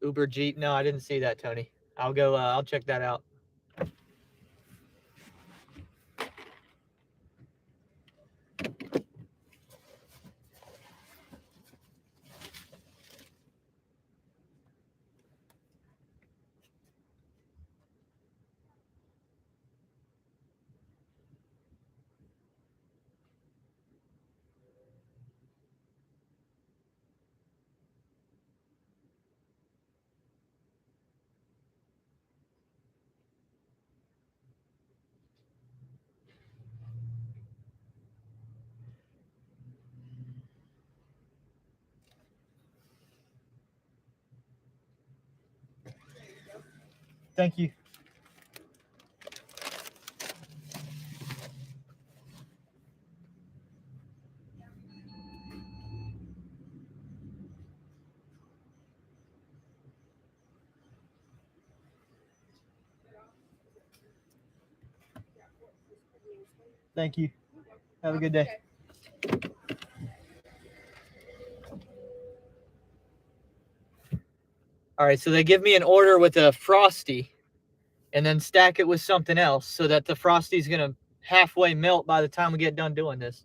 Uber Jeep. No, I didn't see that, Tony. I'll go. I'll check that out. Thank you. Thank you. Have a good day. All right, so they give me an order with a Frosty and then stack it with something else so that the Frosty's going to halfway melt by the time we get done doing this.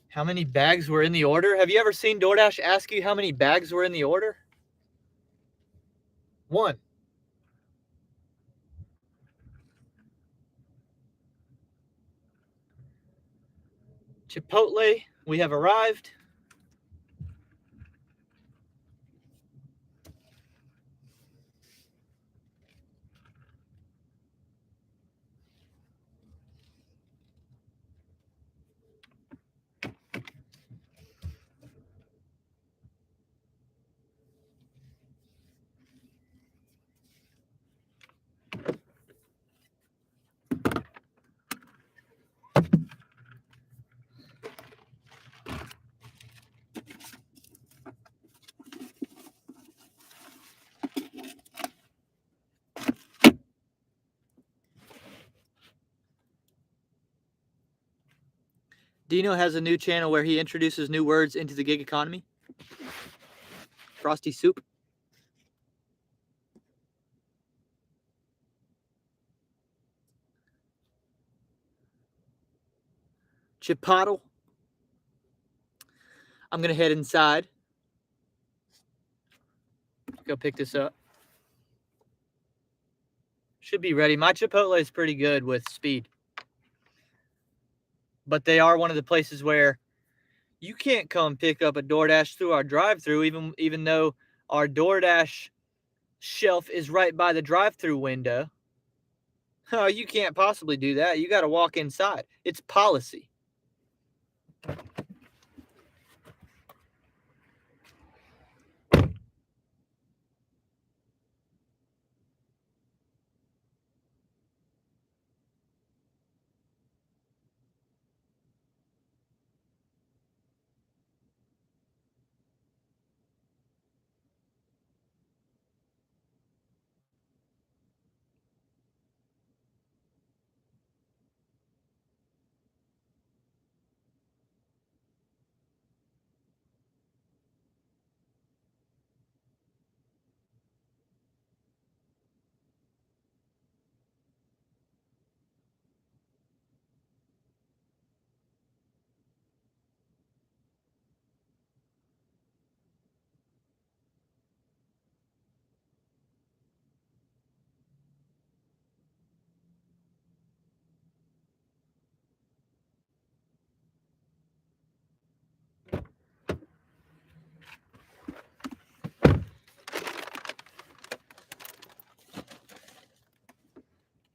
How many bags were in the order? Have you ever seen DoorDash ask you how many bags were in the order? 1. Chipotle, we have arrived. Dino has a new channel where he introduces new words into the gig economy. Frosty soup. Chipotle. I'm going to head inside. Go pick this up. Should be ready. My Chipotle is pretty good with speed. But they are one of the places where you can't come pick up a DoorDash through our drive-thru, even though our DoorDash shelf is right by the drive-thru window. Oh, you can't possibly do that. You got to walk inside. It's policy.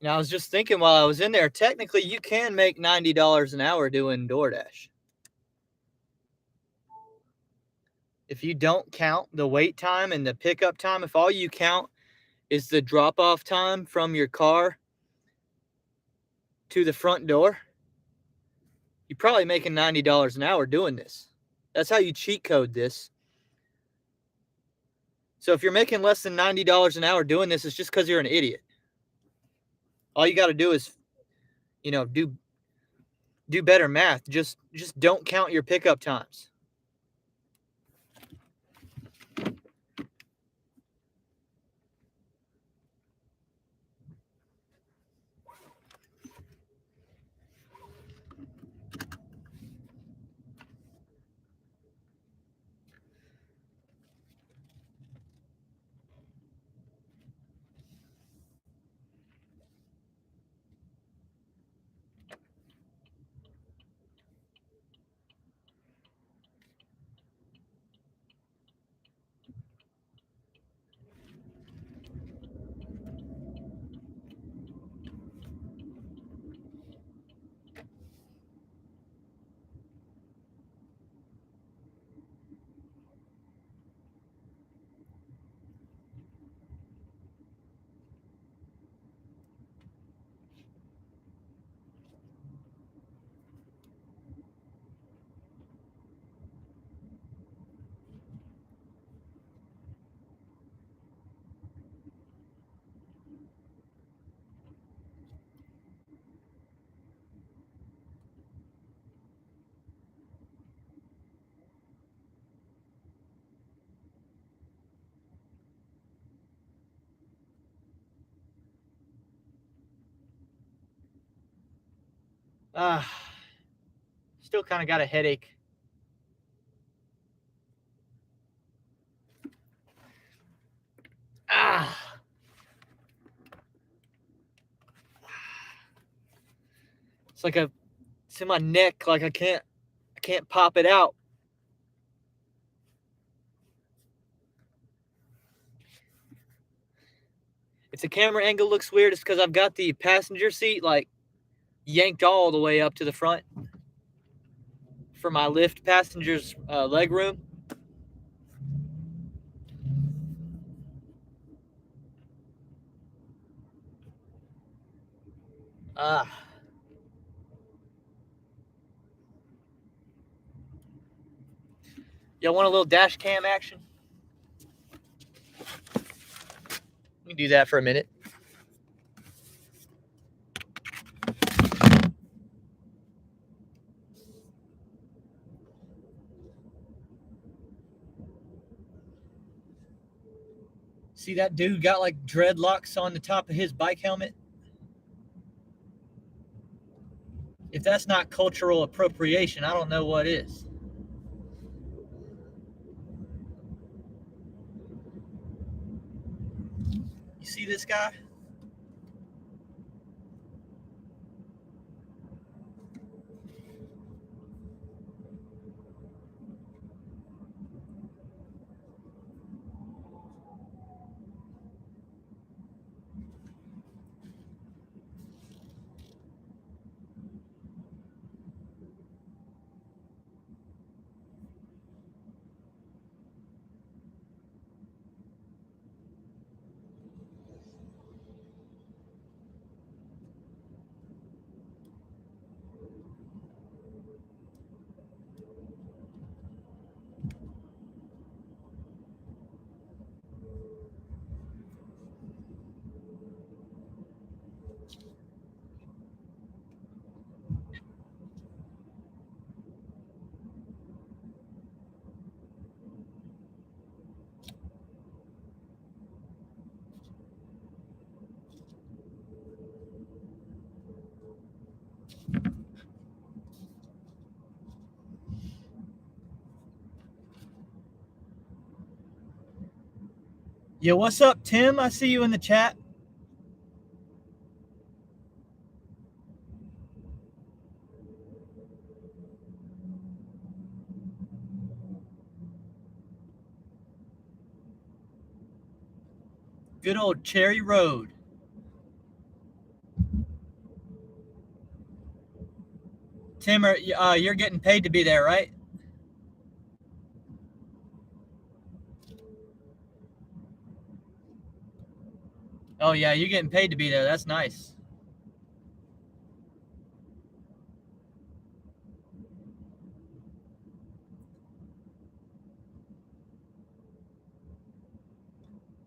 Now, I was just thinking while I was in there, technically you can make $90 an hour doing DoorDash. If you don't count the wait time and the pickup time, if all you count is the drop-off time from your car to the front door, you're probably making $90 an hour doing this. That's how you cheat code this. So if you're making less than $90 an hour doing this, it's just because you're an idiot. All you got to do is, do better math. Just don't count your pickup times. Still kind of got a headache. It's like it's in my neck, like I can't pop it out. If the camera angle looks weird, it's because I've got the passenger seat like yanked all the way up to the front for my lift passenger's leg room. Y'all want a little dash cam action? We can do that for a minute. See that dude got like dreadlocks on the top of his bike helmet? If that's not cultural appropriation, I don't know what is. You see this guy? Yo, what's up, Tim? I see you in the chat. Good old Cherry Road. Tim, you're getting paid to be there, right? Oh, yeah, you're getting paid to be there. That's nice.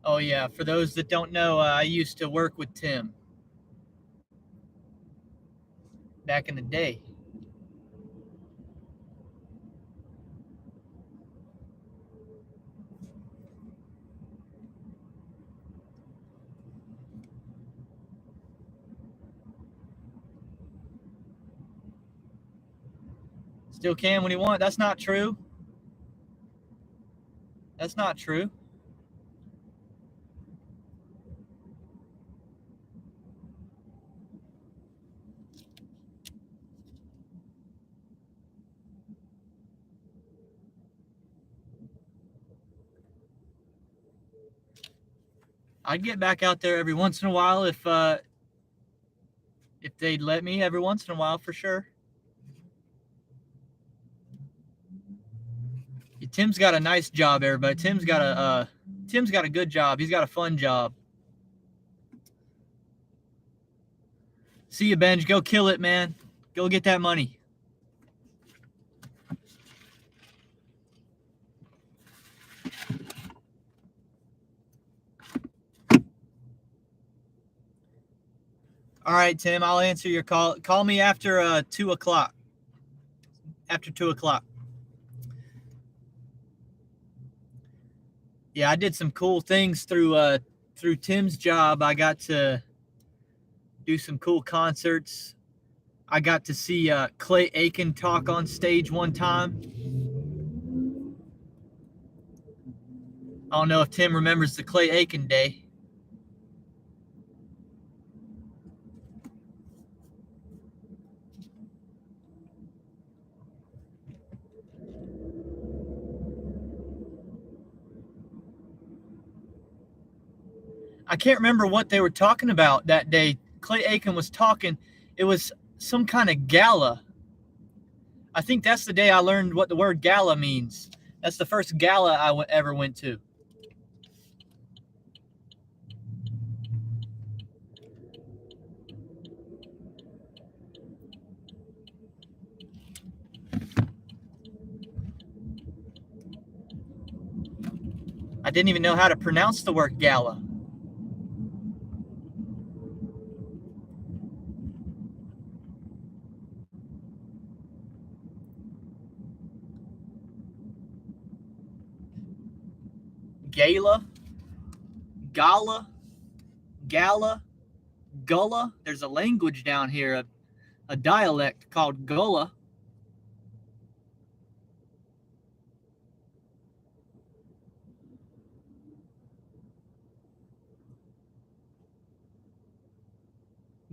Oh, yeah, for those that don't know, I used to work with Tim back in the day. Still can when you want. That's not true. That's not true. I'd get back out there every once in a while if they'd let me every once in a while, for sure. Yeah, Tim's got a nice job, everybody. Tim's got a good job. He's got a fun job. See you, Benj. Go kill it, man. Go get that money. All right, Tim, I'll answer your call. Call me after 2 o'clock. After 2 o'clock. Yeah, I did some cool things through Tim's job. I got to do some cool concerts. I got to see Clay Aiken talk on stage one time. I don't know if Tim remembers the Clay Aiken Day. I can't remember what they were talking about that day. Clay Aiken was talking. It was some kind of gala. I think that's the day I learned what the word gala means. That's the first gala I ever went to. I didn't even know how to pronounce the word gala. Gala, gala, gala, gullah. There's a language down here, a dialect called gullah.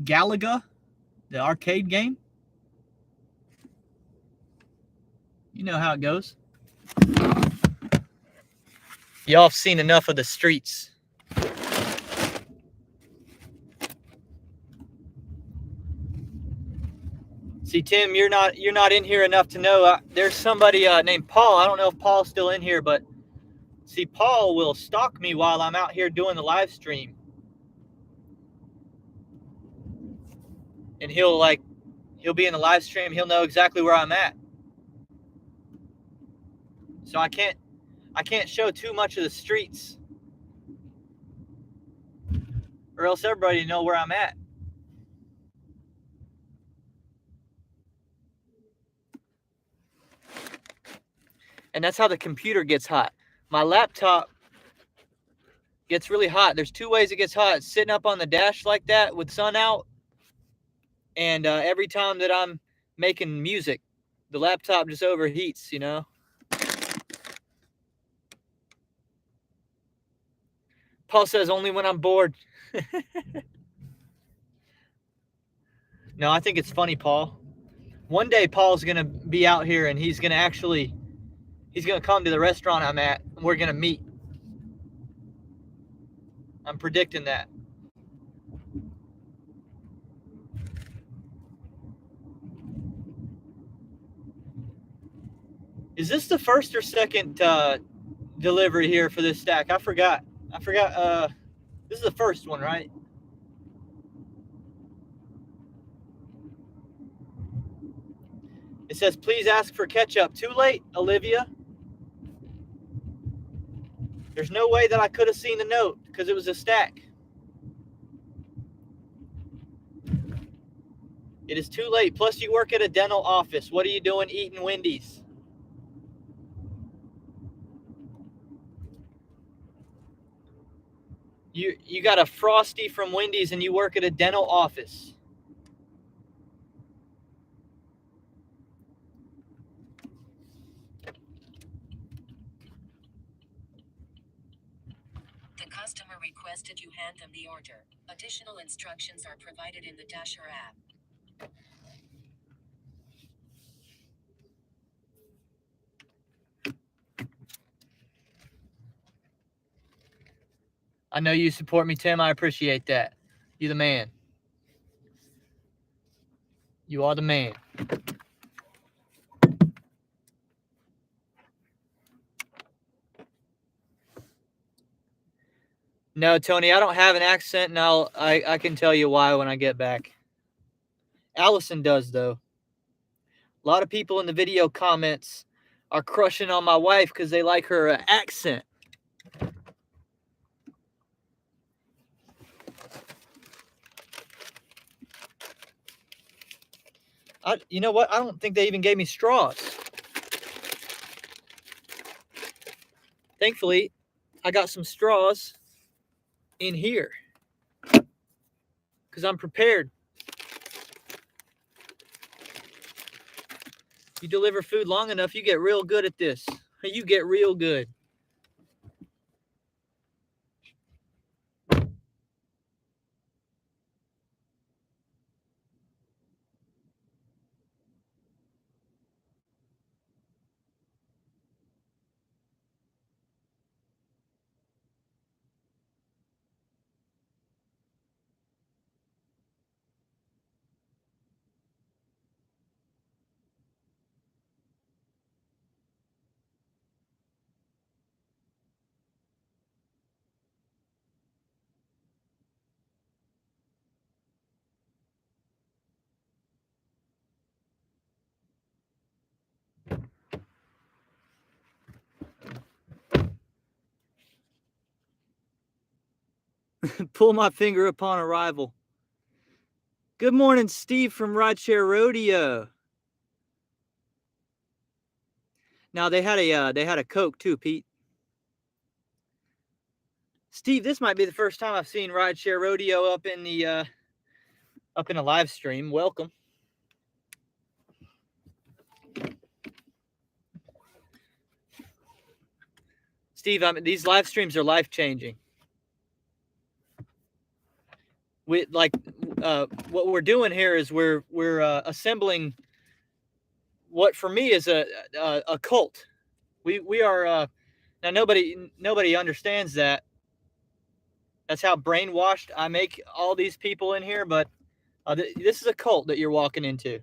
Galaga, the arcade game. You know how it goes. Y'all have seen enough of the streets. See, Tim, you're not in here enough to know. There's somebody named Paul. I don't know if Paul's still in here, but see, Paul will stalk me while I'm out here doing the live stream, and he'll be in the live stream. He'll know exactly where I'm at. So I can't show too much of the streets, or else everybody know where I'm at. And that's how the computer gets hot. My laptop gets really hot. There's two ways it gets hot. It's sitting up on the dash like that with sun out. And every time that I'm making music, the laptop just overheats, you know. Paul says only when I'm bored. No, I think it's funny, Paul. One day Paul's going to be out here and he's going to come to the restaurant I'm at and we're going to meet. I'm predicting that. Is this the first or second delivery here for this stack? I forgot. This is the first one, right? It says, please ask for ketchup. Too late, Olivia. There's no way that I could have seen the note because it was a stack. It is too late. Plus, you work at a dental office. What are you doing eating Wendy's? You got a Frosty from Wendy's and you work at a dental office. The customer requested you hand them the order. Additional instructions are provided in the Dasher app. I know you support me, Tim. I appreciate that. You're the man. You are the man. No, Tony, I don't have an accent, and I can tell you why when I get back. Allison does, though. A lot of people in the video comments are crushing on my wife because they like her accent. You know what? I don't think they even gave me straws. Thankfully, I got some straws in here because I'm prepared. You deliver food long enough, you get real good at this. You get real good. Pull my finger upon arrival. Good morning, Steve from Rideshare Rodeo. Now they had a Coke too, Pete. Steve, this might be the first time I've seen Rideshare Rodeo up in a live stream. Welcome. Steve, these live streams are life changing. What we're doing here is we're assembling what for me is a cult. We are now nobody understands that. That's how brainwashed I make all these people in here, but this is a cult that you're walking into.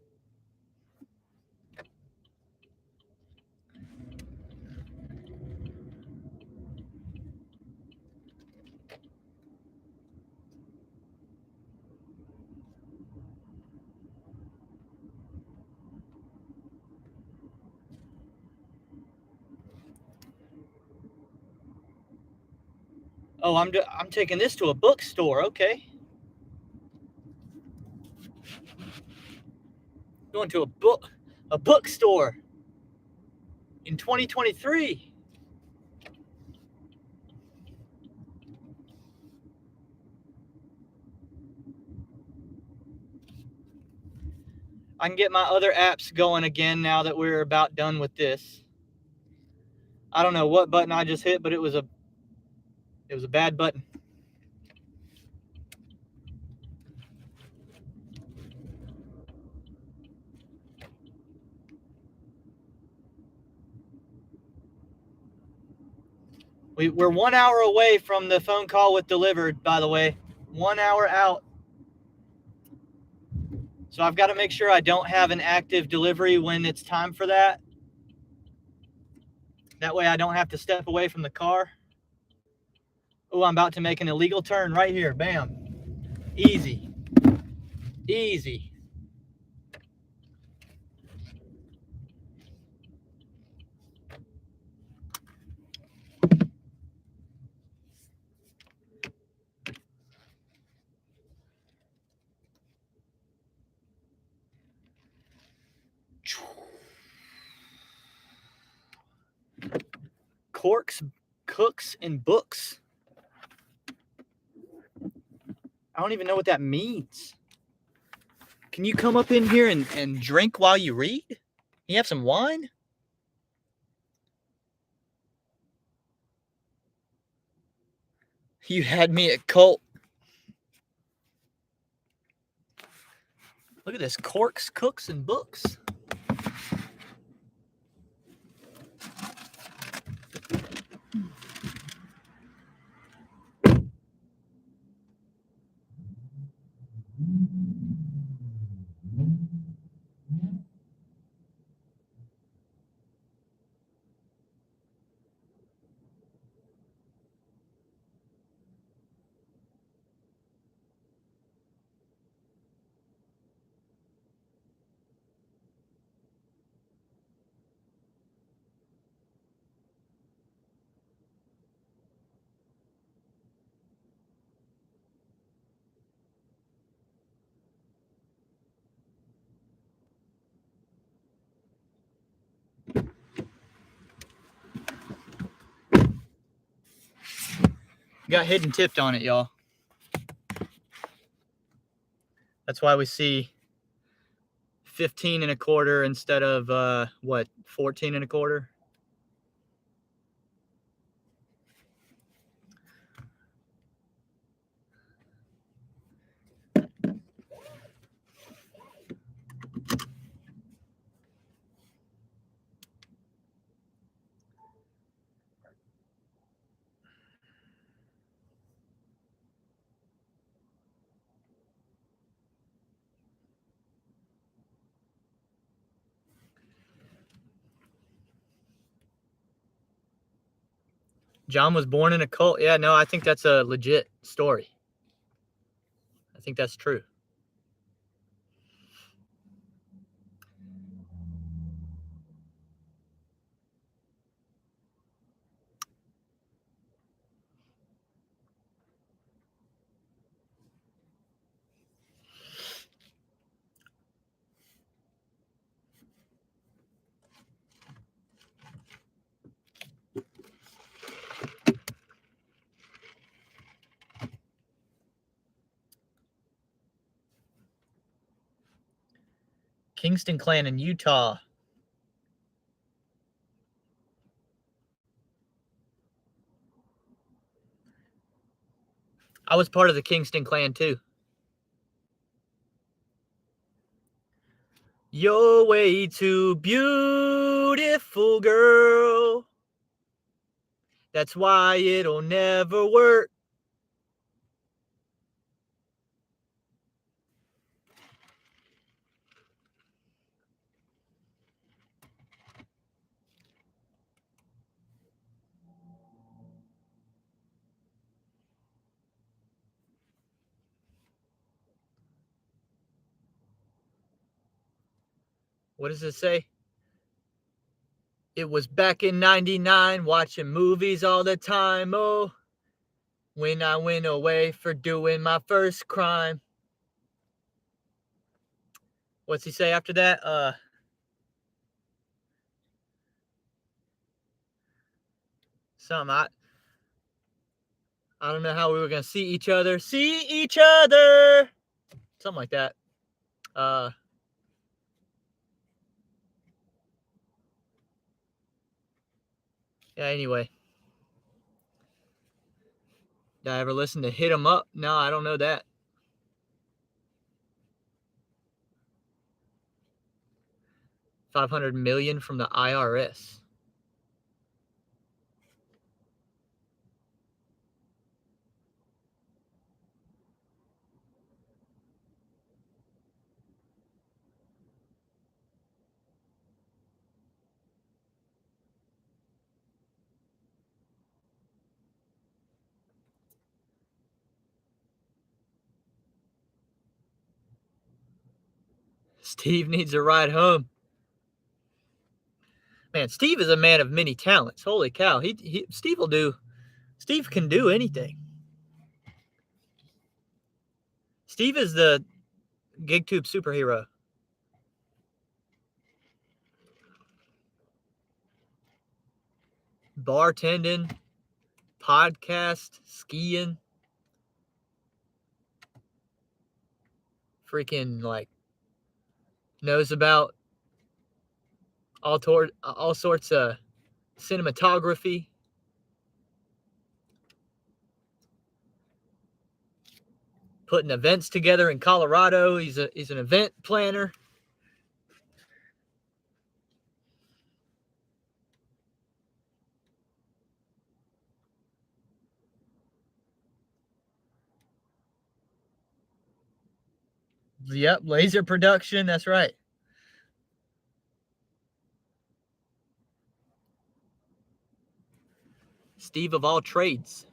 Oh, I'm taking this to a bookstore. Okay. Going to a bookstore in 2023. I can get my other apps going again now that we're about done with this. I don't know what button I just hit, but it was a bad button. We're 1 hour away from the phone call with delivered, by the way. 1 hour out. So I've got to make sure I don't have an active delivery when it's time for that. That way I don't have to step away from the car. Oh, I'm about to make an illegal turn right here. Bam. Easy. Easy. Corks, cooks, and books. I don't even know what that means. Can you come up in here and drink while you read? You have some wine? You had me at cult. Look at this. Corks, cooks, and books. Got hidden tipped on it, y'all. That's why we see 15 and a quarter instead of what, 14 and a quarter? John was born in a cult. Yeah, no, I think that's a legit story. I think that's true. Kingston Clan in Utah. I was part of the Kingston Clan too. You're way too beautiful, girl. That's why it'll never work. What does it say? It was back in 99, watching movies all the time. Oh, when I went away for doing my first crime. What's he say after that? Something. I don't know how we were gonna see each other. See each other. Something like that. Yeah, anyway. Did I ever listen to Hit 'Em Up? No, I don't know that. $500 million from the IRS. Steve needs a ride home. Man, Steve is a man of many talents. Holy cow. Steve can do anything. Steve is the GigTube superhero. Bartending, podcast, skiing. Freaking like knows about all sorts of cinematography. Putting events together in Colorado. He's an event planner. Yep, laser production. That's right. Steve of all trades.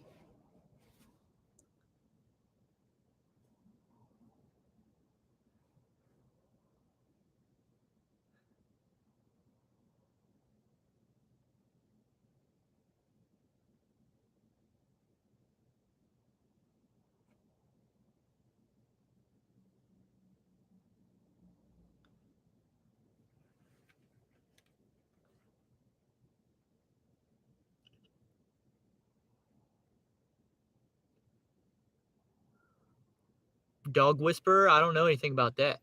Dog whisperer. I don't know anything about that.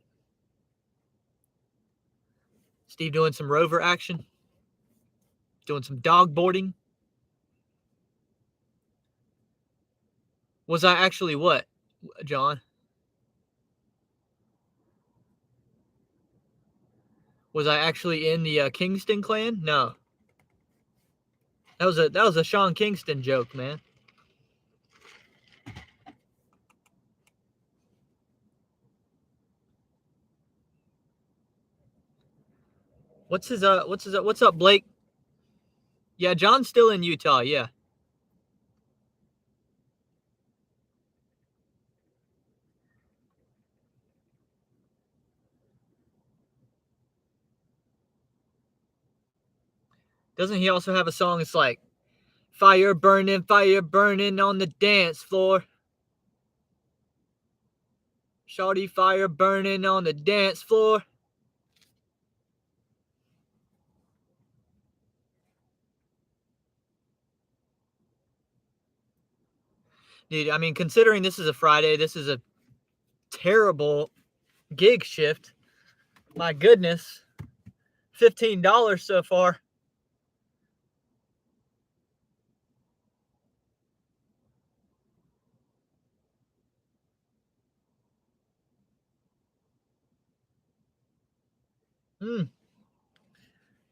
Steve doing some rover action, doing some dog boarding. Was I actually what, John? Was I actually in the Kingston clan? No. That was a Sean Kingston joke, man. What's up, Blake? Yeah, John's still in Utah, yeah. Doesn't he also have a song that's like fire burning on the dance floor? Shawty, fire burning on the dance floor. Dude, I mean, considering this is a Friday, this is a terrible gig shift. My goodness. $15 so far.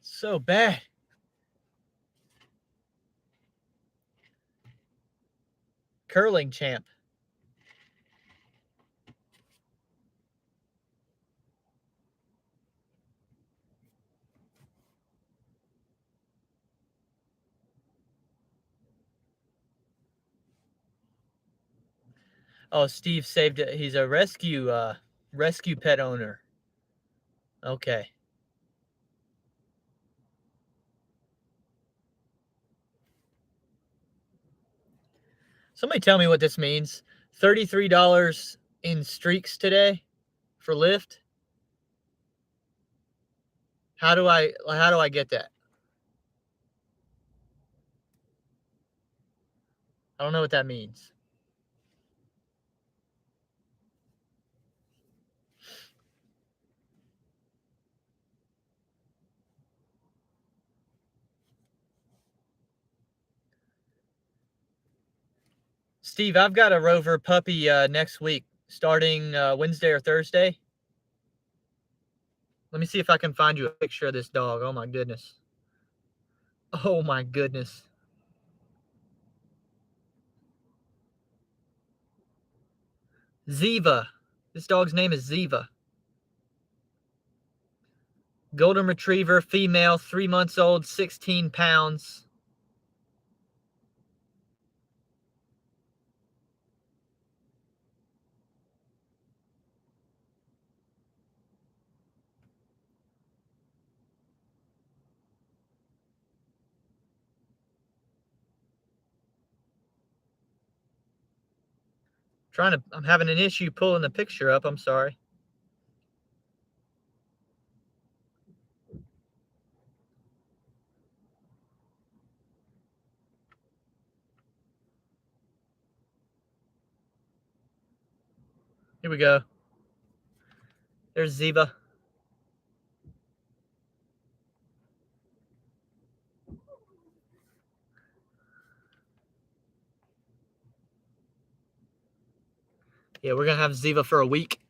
So bad. Curling champ. Oh, Steve saved it. He's a rescue pet owner. Okay. Somebody tell me what this means. $33 in streaks today for Lyft. How do I get that? I don't know what that means. Steve, I've got a Rover puppy next week, starting Wednesday or Thursday. Let me see if I can find you a picture of this dog. Oh my goodness. Oh my goodness. Ziva. This dog's name is Ziva. Golden Retriever, female, 3 months old, 16 pounds. I'm having an issue pulling the picture up. I'm sorry. Here we go. There's Ziva. Yeah, we're gonna have Ziva for a week.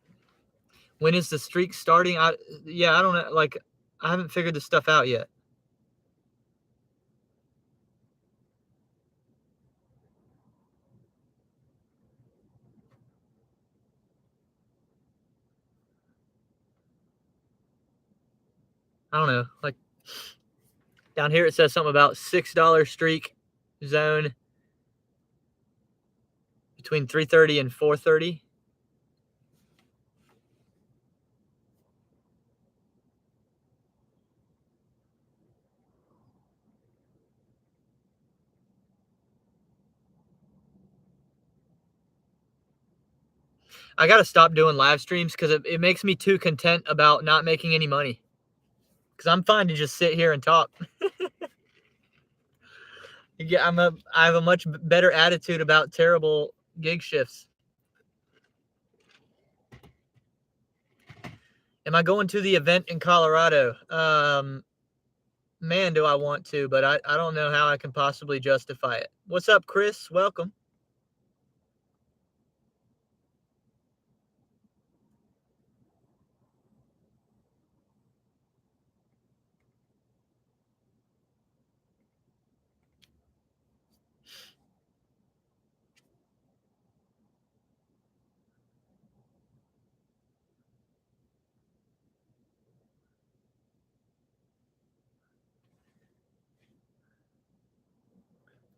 When is the streak starting? I don't know. Like, I haven't figured this stuff out yet. I don't know. Like, down here it says something about $6 streak zone between 3:30 and 4:30. I got to stop doing live streams because it makes me too content about not making any money. Because I'm fine to just sit here and talk. Yeah, I have a much better attitude about terrible gig shifts. Am I going to the event in Colorado? Man, do I want to, but I don't know how I can possibly justify it. What's up, Chris? Welcome.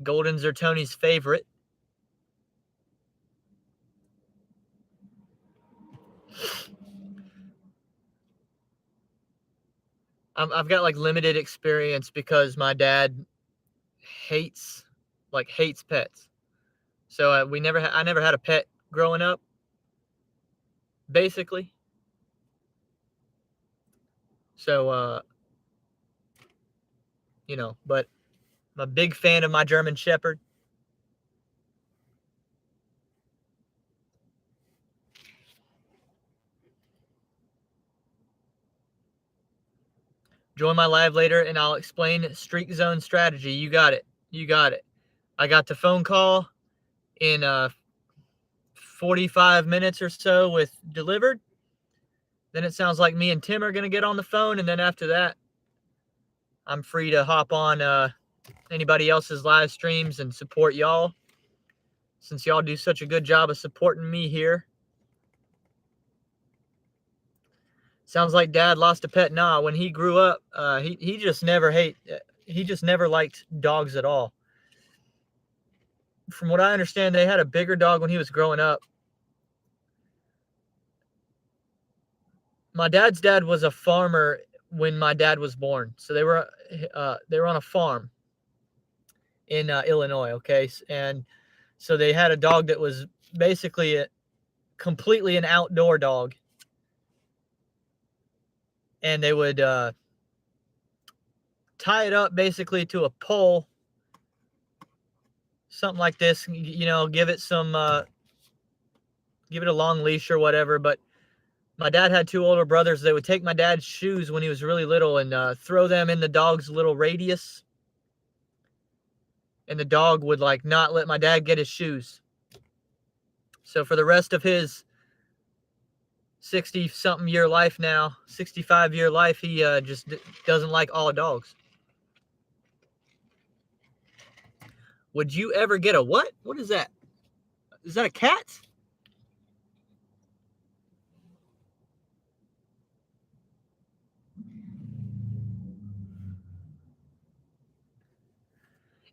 Goldens are Tony's favorite. I've got like limited experience because my dad hates pets. So I never had a pet growing up, basically. So but I'm a big fan of my German Shepherd. Join my live later and I'll explain Streak Zone strategy. You got it. You got it. I got the phone call in 45 minutes or so with delivered. Then it sounds like me and Tim are going to get on the phone. And then after that, I'm free to hop on anybody else's live streams and support y'all. Since y'all do such a good job of supporting me here. Sounds like Dad lost a pet. Nah, when he grew up, he just never liked dogs at all. From what I understand, they had a bigger dog when he was growing up. My dad's dad was a farmer when my dad was born, so they were on a farm in Illinois. Okay, and so they had a dog that was basically completely an outdoor dog. And they would tie it up basically to a pole, something like this, give it a long leash or whatever. But my dad had two older brothers. They would take my dad's shoes when he was really little and throw them in the dog's little radius. And the dog would like not let my dad get his shoes. So for the rest of his 60-something-year life now, 65-year life, he just doesn't like all dogs. Would you ever get a what? What is that? Is that a cat?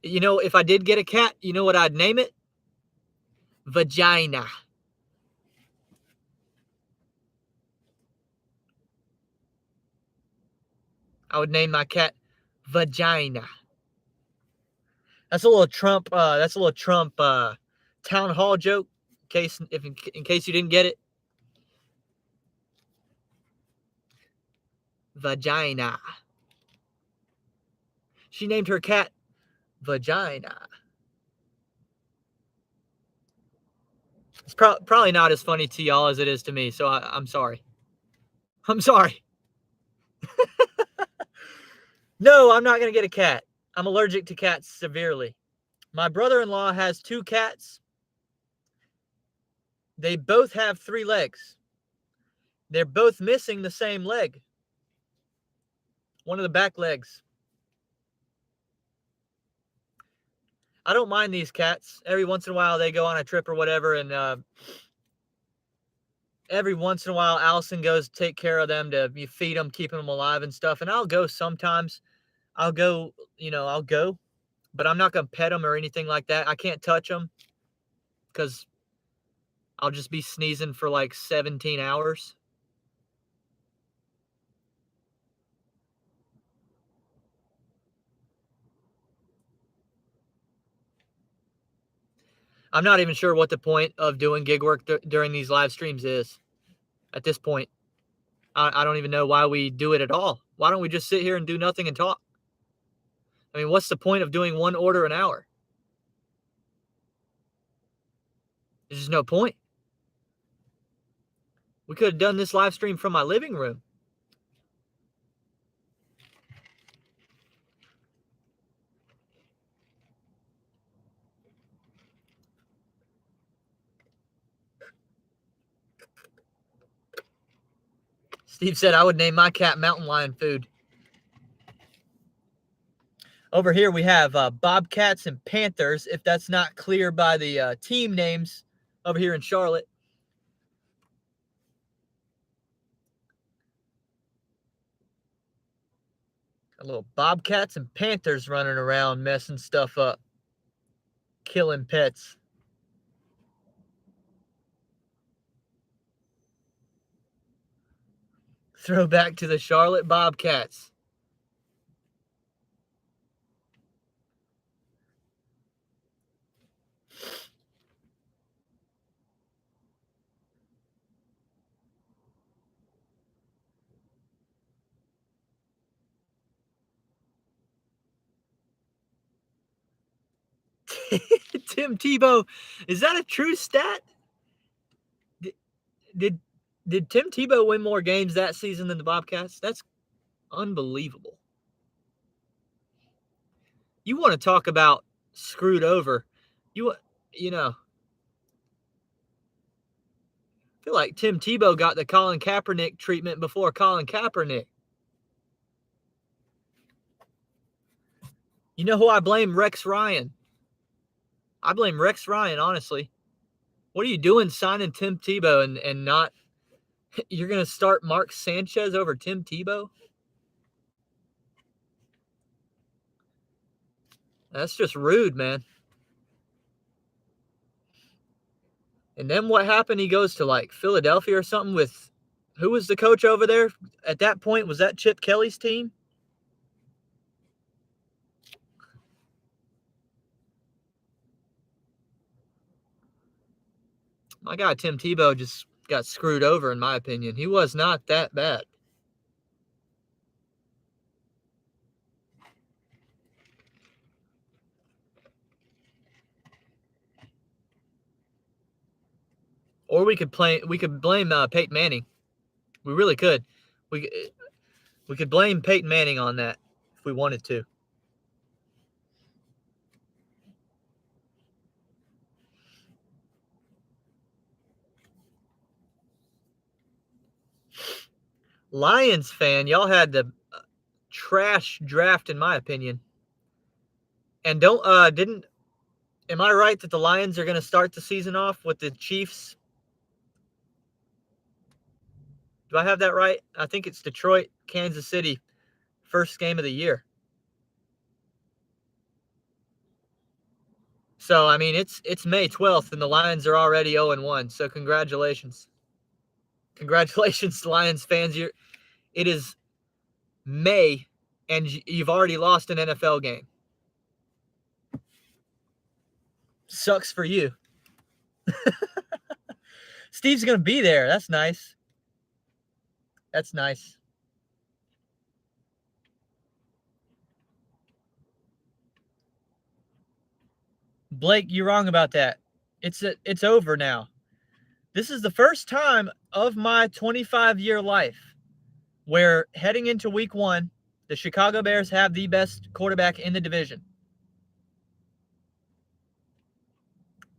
If I did get a cat, you know what I'd name it? Vagina. I would name my cat Vagina. That's a little Trump. Town hall joke. In case you didn't get it. Vagina. She named her cat Vagina. It's probably not as funny to y'all as it is to me, so I'm sorry. I'm sorry. No, I'm not going to get a cat. I'm allergic to cats severely. My brother-in-law has 2 cats. They both have 3 legs. They're both missing the same leg. One of the back legs. I don't mind these cats. Every once in a while they go on a trip or whatever, and every once in a while Allison goes take care of them to feed them, keeping them alive and stuff. And I'll go sometimes. I'll go, but I'm not going to pet them or anything like that. I can't touch them because I'll just be sneezing for like 17 hours. I'm not even sure what the point of doing gig work during these live streams is at this point. I don't even know why we do it at all. Why don't we just sit here and do nothing and talk? I mean, what's the point of doing 1 order an hour? There's just no point. We could have done this live stream from my living room. Steve said I would name my cat Mountain Lion Food. Over here we have Bobcats and Panthers, if that's not clear by the team names over here in Charlotte. A little Bobcats and Panthers running around messing stuff up, killing pets. Throwback to the Charlotte Bobcats. Tim Tebow, is that a true stat? Did Tim Tebow win more games that season than the Bobcats? That's unbelievable. You want to talk about screwed over? You know, I feel like Tim Tebow got the Colin Kaepernick treatment before Colin Kaepernick. You know who I blame? Rex Ryan. I blame Rex Ryan, honestly. What are you doing signing Tim Tebow and not – you're going to start Mark Sanchez over Tim Tebow? That's just rude, man. And then what happened? He goes to like Philadelphia or something with – who was the coach over there at that point? Was that Chip Kelly's team? My guy Tim Tebow just got screwed over, in my opinion. He was not that bad. Or we could blame Peyton Manning. We really could. We could blame Peyton Manning on that if we wanted to. Lions fan, y'all had the trash draft, in my opinion. And am I right that the Lions are going to start the season off with the Chiefs? Do I have that right? I think it's Detroit, Kansas City, first game of the year. So, I mean, it's May 12th, and the Lions are already 0-1. So, congratulations. Congratulations, Lions fans. It is May, and you've already lost an NFL game. Sucks for you. Steve's going to be there. That's nice. That's nice. Blake, you're wrong about that. It's over now. This is the first time of my 25-year life where heading into week 1, the Chicago Bears have the best quarterback in the division.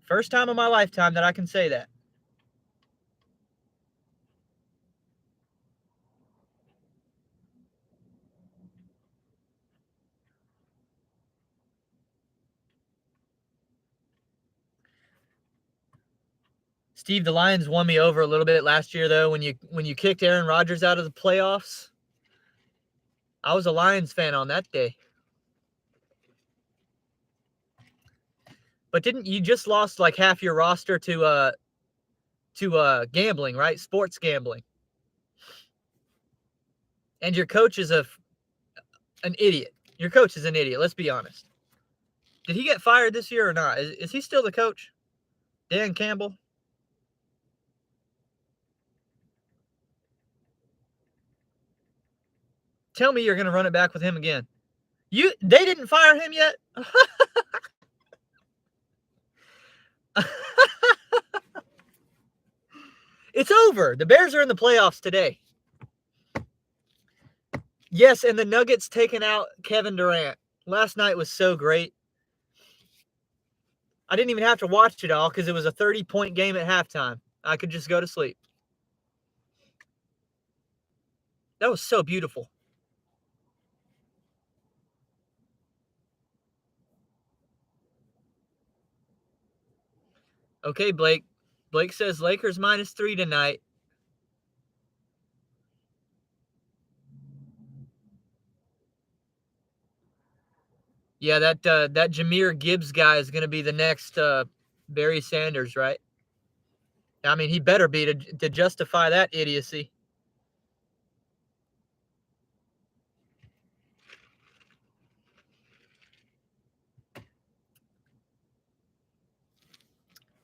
First time in my lifetime that I can say that. Steve, the Lions won me over a little bit last year, though, when you kicked Aaron Rodgers out of the playoffs. I was a Lions fan on that day. But didn't you just lost like half your roster to gambling, right? Sports gambling. And your coach is an idiot. Your coach is an idiot, let's be honest. Did he get fired this year or not? Is he still the coach? Dan Campbell? Tell me you're going to run it back with him again. They didn't fire him yet? It's over. The Bears are in the playoffs today. Yes, and the Nuggets taking out Kevin Durant. Last night was so great. I didn't even have to watch it all because it was a 30-point game at halftime. I could just go to sleep. That was so beautiful. Okay, Blake. Blake says Lakers -3 tonight. Yeah, that Jahmyr Gibbs guy is going to be the next Barry Sanders, right? I mean, he better be to justify that idiocy.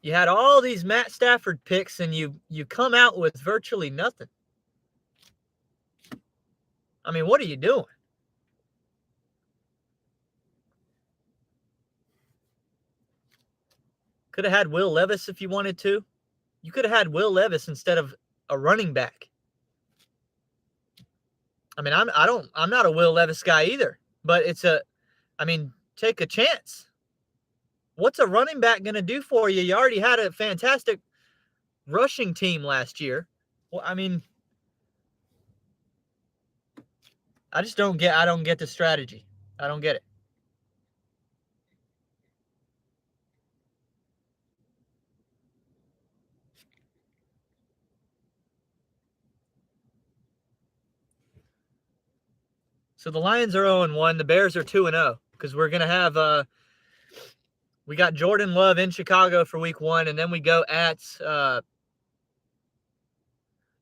You had all these Matt Stafford picks, and you come out with virtually nothing. I mean, what are you doing? Could have had Will Levis if you wanted to. You could have had Will Levis instead of a running back. I mean, I'm not a Will Levis guy either, but take a chance. What's a running back going to do for you? You already had a fantastic rushing team last year. Well, I mean, I don't get the strategy. I don't get it. So the Lions are 0-1. The Bears are 2-0 because we're going to have we got Jordan Love in Chicago for week 1, and then we go at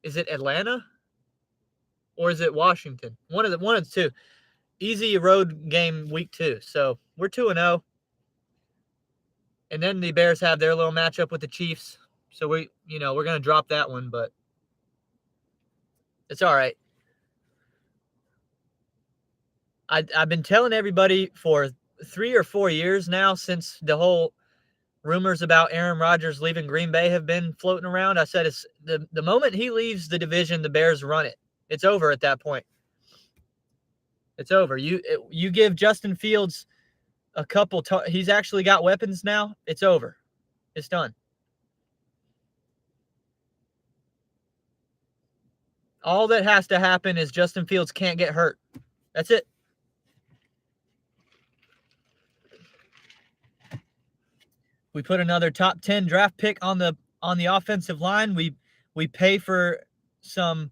is it Atlanta or is it Washington? One of the two. Easy road game week 2. So we're 2-0. And then the Bears have their little matchup with the Chiefs. So we're going to drop that one, but it's all right. I've been telling everybody for 3 or 4 years now, since the whole rumors about Aaron Rodgers leaving Green Bay have been floating around. I said it's the moment he leaves the division, the Bears run it. It's over at that point. It's over. You give Justin Fields a couple. He's actually got weapons now. It's over. It's done. All that has to happen is Justin Fields can't get hurt. That's it. We put another top 10 draft pick on the offensive line. We pay for some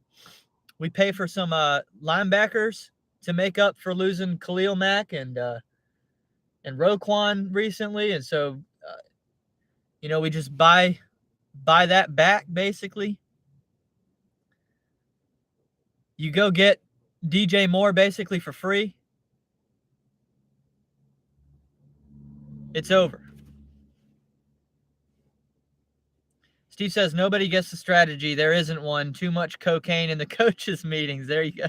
linebackers to make up for losing Khalil Mack and Roquan recently, and so we just buy that back basically. You go get DJ Moore basically for free. It's over. Steve says nobody gets the strategy. There isn't one. Too much cocaine in the coaches' meetings. There you go.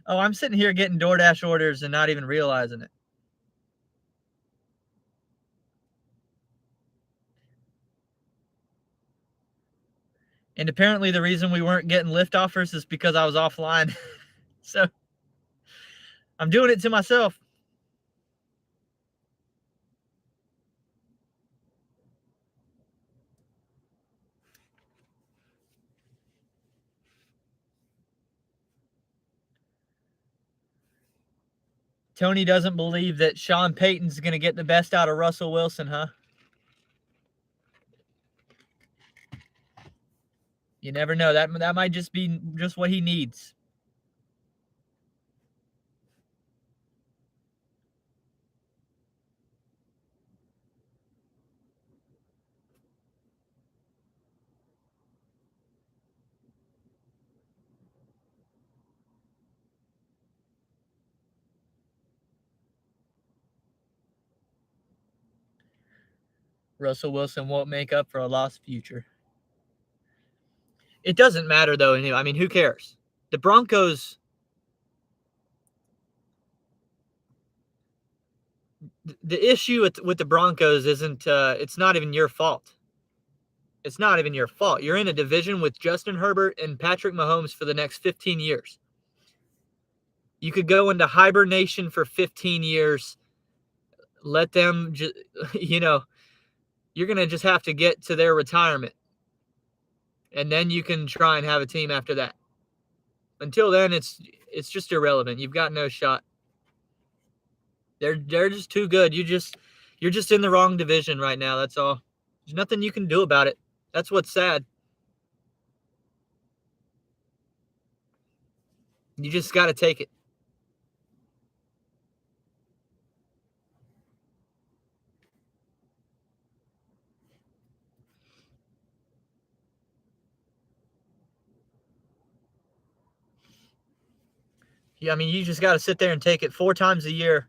Oh, I'm sitting here getting DoorDash orders and not even realizing it. And apparently the reason we weren't getting Lyft offers is because I was offline. So I'm doing it to myself. Tony doesn't believe that Sean Payton's going to get the best out of Russell Wilson, huh? You never know. That might just be just what he needs. Russell Wilson won't make up for a lost future. It doesn't matter, though. I mean, who cares? The Broncos, the issue with the Broncos isn't, it's not even your fault. It's not even your fault. You're in a division with Justin Herbert and Patrick Mahomes for the next 15 years. You could go into hibernation for 15 years. Let them just, you're going to just have to get to their retirement. And then you can try and have a team after that. Until then, it's just irrelevant. You've got no shot. They're just too good. You're just in the wrong division right now. That's all. There's nothing you can do about it. That's what's sad. You just got to take it. Yeah, I mean, you just got to sit there and take it 4 times a year.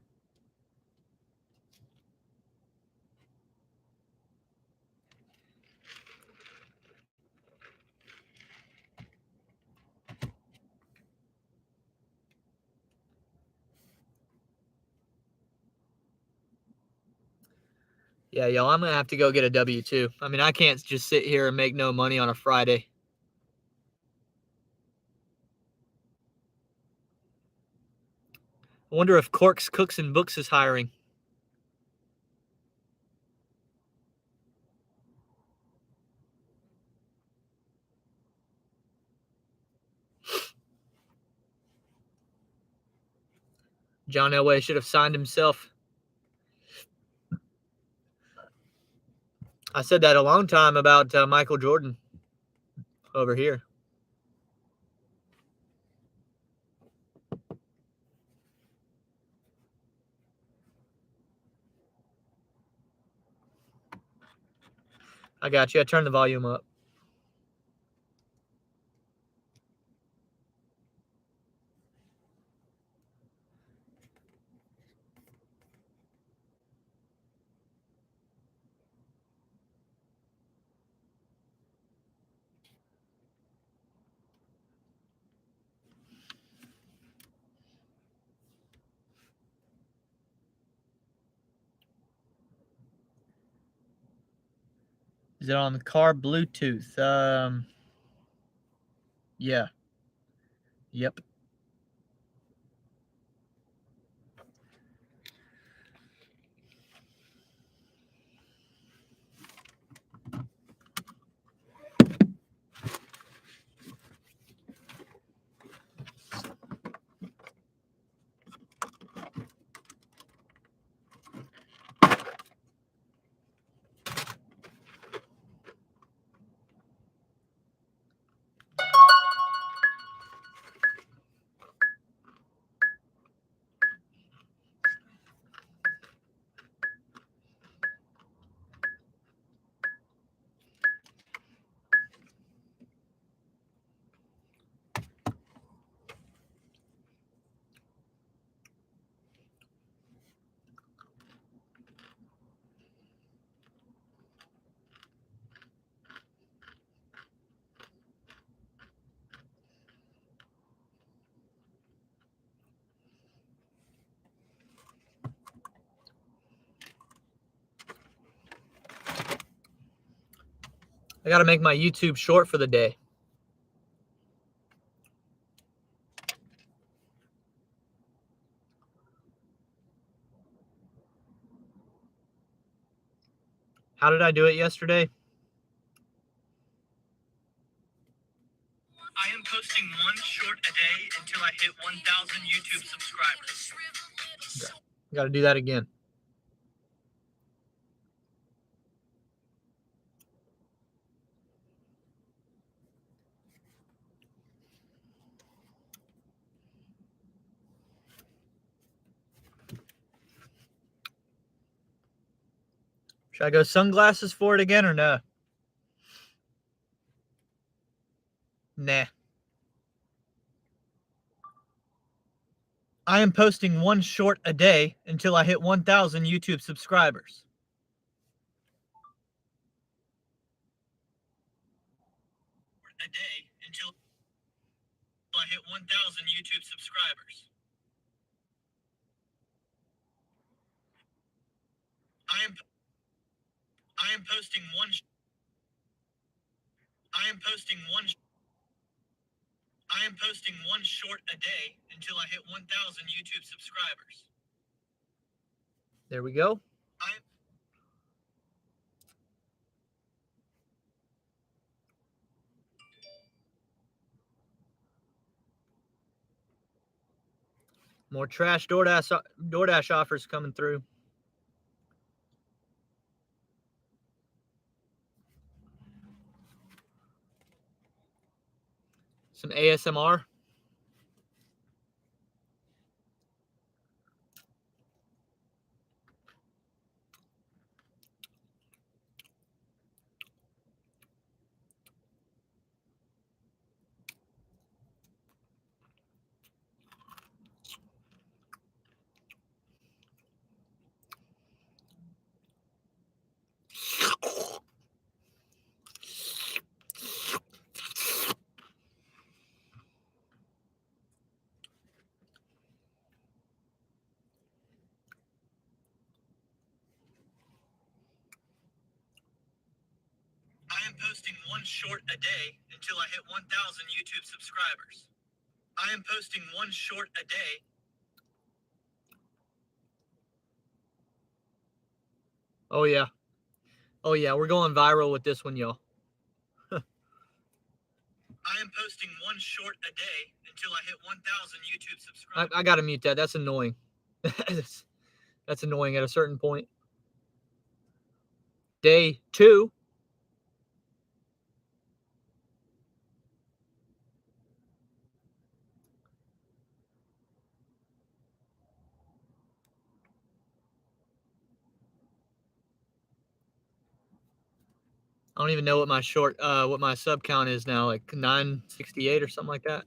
Yeah, y'all, I'm going to have to go get a W-2. I mean, I can't just sit here and make no money on a Friday. I wonder if Corks, Cooks, and Books is hiring. John Elway should have signed himself. I said that a long time about Michael Jordan over here. I got you. I turned the volume up. Is it on the car Bluetooth? Yeah. Yep. I got to make my YouTube short for the day. How did I do it yesterday? I am posting one short a day until I hit 1,000 YouTube subscribers. Got to do that again. Should I go sunglasses for it again or no? Nah. I am posting one short a day until I hit 1,000 YouTube subscribers. A day until I hit 1,000 YouTube subscribers. I am posting one I am posting one short a day until I hit 1,000 YouTube subscribers. There we go. More trash DoorDash offers coming through. Some ASMR. I am posting one short a day until I hit 1,000 YouTube subscribers. I am posting one short a day. Oh, yeah. Oh, yeah. We're going viral with this one, y'all. I am posting one short a day until I hit 1,000 YouTube subscribers. I got to mute that. That's annoying. That's annoying at a certain point. Day 2. I don't even know what my what my sub count is now, like 968 or something like that.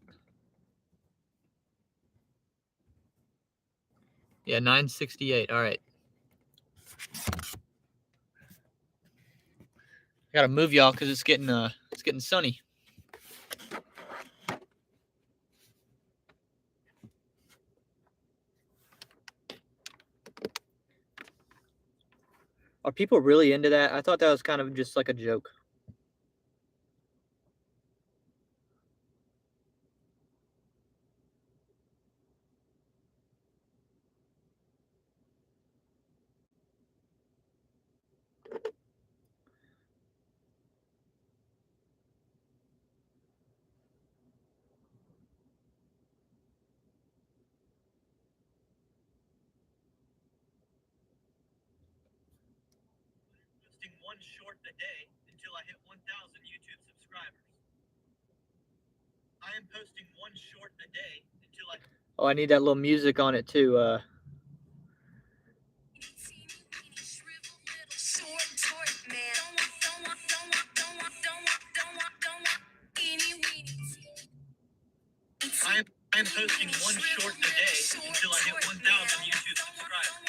Yeah, 968. All right. I gotta move y'all because it's getting sunny. Are people really into that? I thought that was kind of just like a joke. Posting one short a day until I hit 1,000 YouTube subscribers. I am posting one short a day until I. Oh, I need that little music on it too. I'm posting one short a day until I hit 1,000 YouTube subscribers.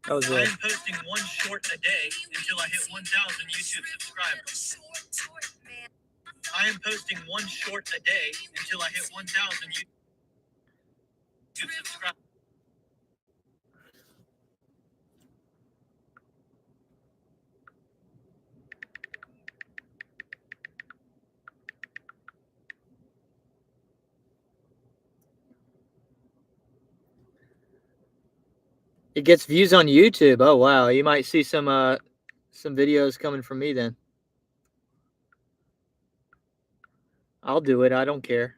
I'm posting one short a day until I hit 1,000 YouTube subscribers. I am posting one short a day until I hit 1,000 YouTube subscribers. It gets views on YouTube. Oh wow, you might see some videos coming from me then. I'll do it. I don't care.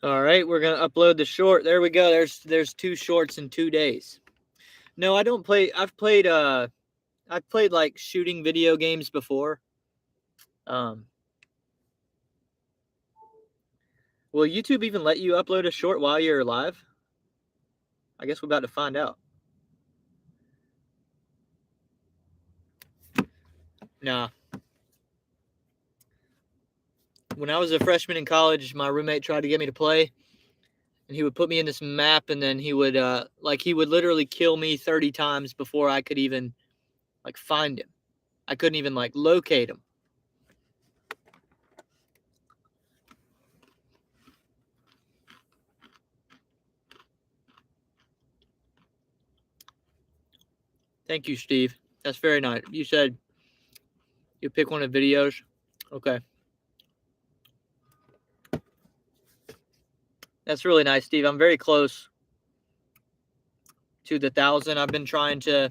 All right, we're gonna upload the short. There we go. There's 2 shorts in 2 days. No, I don't play. I've played like shooting video games before. Will YouTube even let you upload a short while you're live? I guess we're about to find out. Nah. when I was a freshman in college, my roommate tried to get me to play, and he would put me in this map, and then he would literally kill me 30 times before I could even like find him. I couldn't even like locate him. Thank you, Steve. That's very nice. You said you pick one of the videos. Okay. That's really nice, Steve. I'm very close to the 1,000. I've been trying to,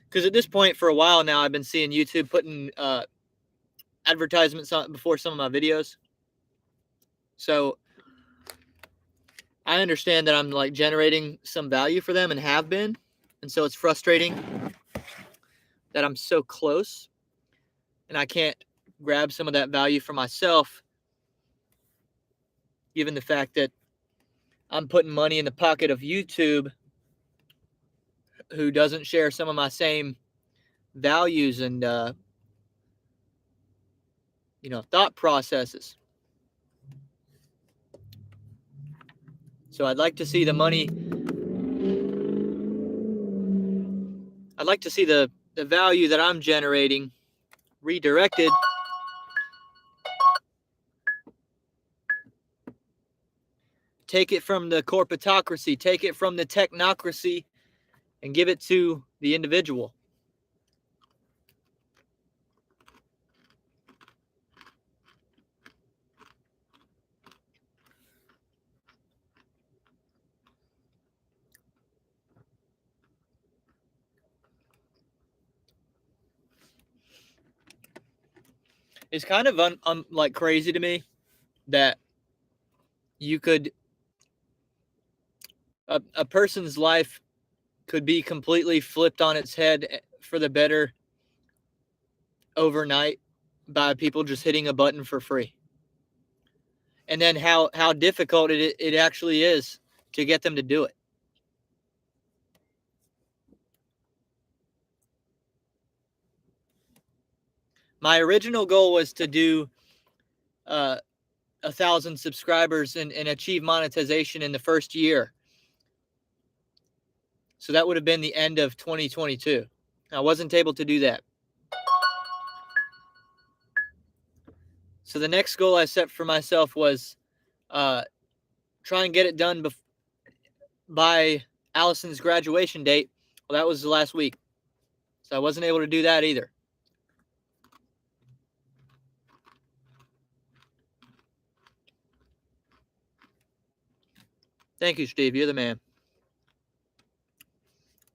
because at this point for a while now, I've been seeing YouTube putting advertisements on before some of my videos. So I understand that I'm like generating some value for them and have been. And so it's frustrating that I'm so close and I can't grab some of that value for myself, given the fact that I'm putting money in the pocket of YouTube, who doesn't share some of my same values and thought processes. So I'd like to see the money. I'd like to see the value that I'm generating redirected take it from the corporatocracy, take it from the technocracy, and give it to the individual. It's kind of like crazy to me that you could a person's life could be completely flipped on its head for the better overnight by people just hitting a button for free. And then how difficult it actually is to get them to do it. My original goal was to do 1,000 subscribers and achieve monetization in the first year. So that would have been the end of 2022. I wasn't able to do that. So the next goal I set for myself was try and get it done by Allison's graduation date. Well, that was last week. So I wasn't able to do that either. Thank you, Steve. You're the man.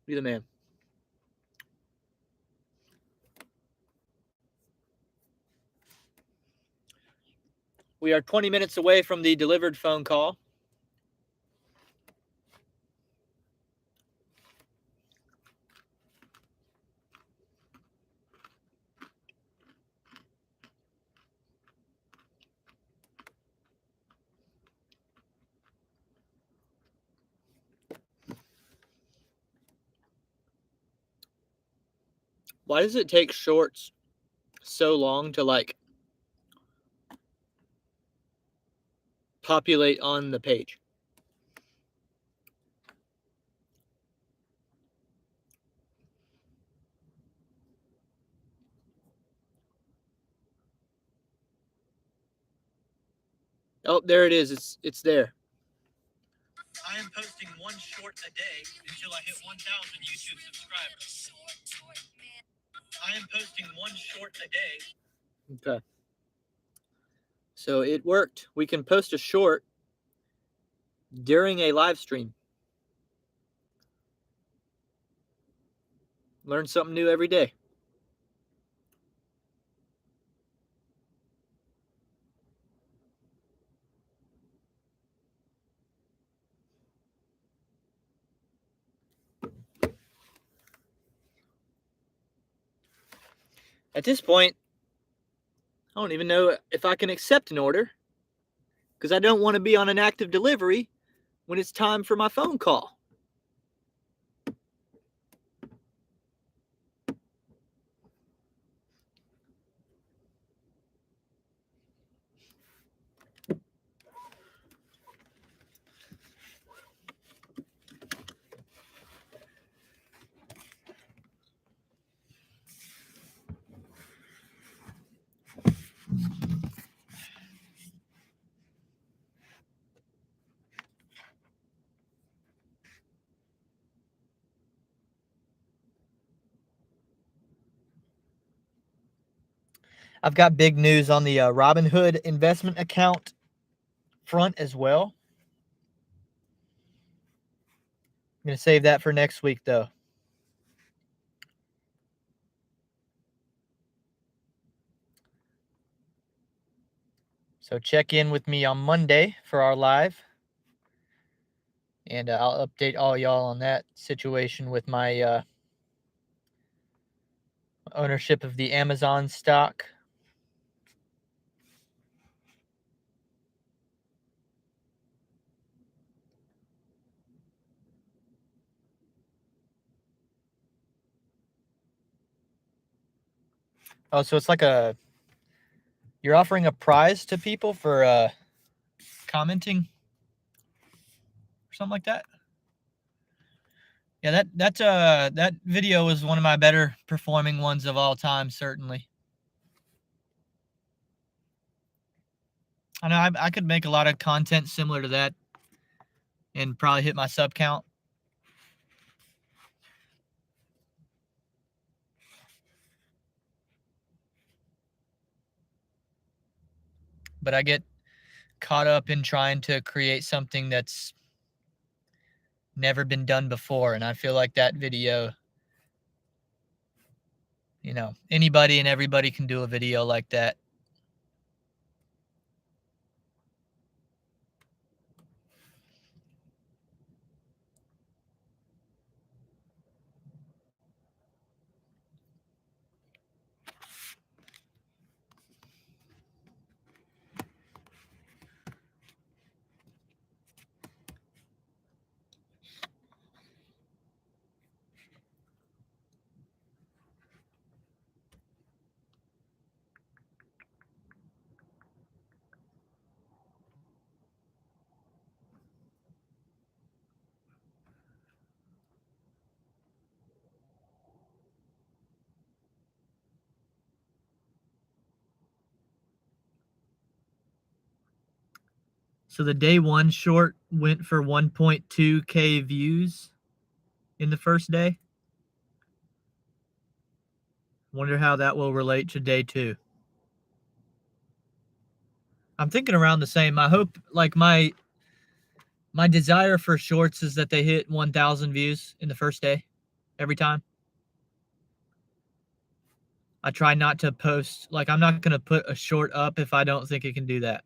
You're the man. We are 20 minutes away from the delivered phone call. Why does it take shorts so long to like populate on the page? Oh, there it is. It's there. I am posting one short a day until I hit 1,000 YouTube subscribers. I am posting one short a day. Okay. So it worked. We can post a short during a live stream. Learn something new every day. At this point, I don't even know if I can accept an order because I don't want to be on an active delivery when it's time for my phone call. I've got big news on the Robinhood investment account front as well. I'm going to save that for next week, though. So check in with me on Monday for our live. And I'll update all y'all on that situation with my ownership of the Amazon stock. Oh, so it's like you're offering a prize to people for commenting or something like that? Yeah, that video was one of my better performing ones of all time, certainly. I know I could make a lot of content similar to that and probably hit my sub count. But I get caught up in trying to create something that's never been done before. And I feel like that video, you know, anybody and everybody can do a video like that. So the day one short went for 1.2K views in the first day. Wonder how that will relate to day two. I'm thinking around the same. I hope, like, my desire for shorts is that they hit 1,000 views in the first day every time. I try not to post, like, I'm not going to put a short up if I don't think it can do that.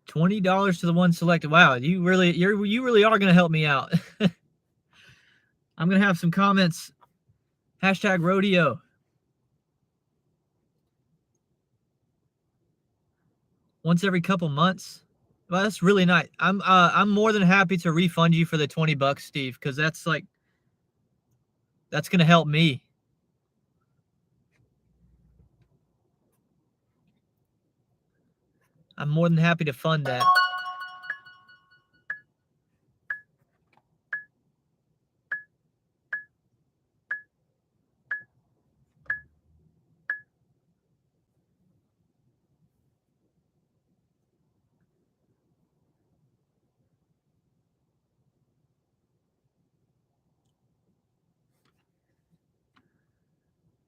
$20 to the one selected. Wow, you really are going to help me out. I'm going to have some comments. Hashtag rodeo. Once every couple months. Well, that's really nice. I'm more than happy to refund you for the $20, Steve, because that's going to help me. I'm more than happy to fund that.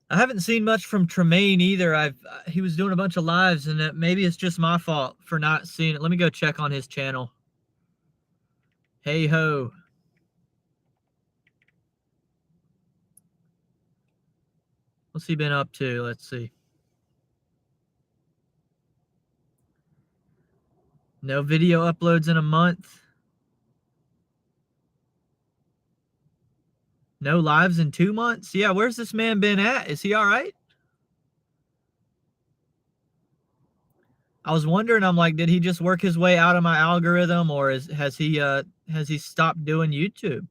I haven't seen much from Tremaine either. He was doing a bunch of lives, and maybe it's just my fault for not seeing it. Let me go check on his channel. Hey ho. What's he been up to? Let's see. No video uploads in a month. No lives in 2 months. Yeah, where's this man been at? Is he all right? I was wondering, I'm like, did he just work his way out of my algorithm, or has he stopped doing YouTube?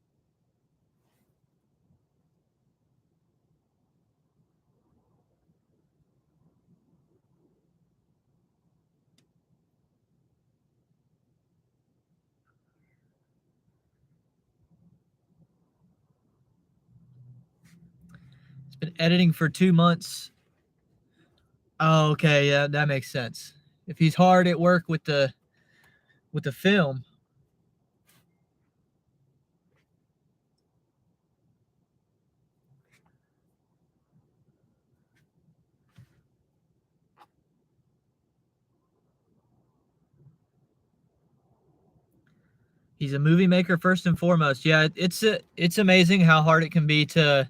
It's been editing for 2 months. Oh, okay, yeah, that makes sense. If he's hard at work with the film. He's a movie maker first and foremost. Yeah, it's amazing how hard it can be to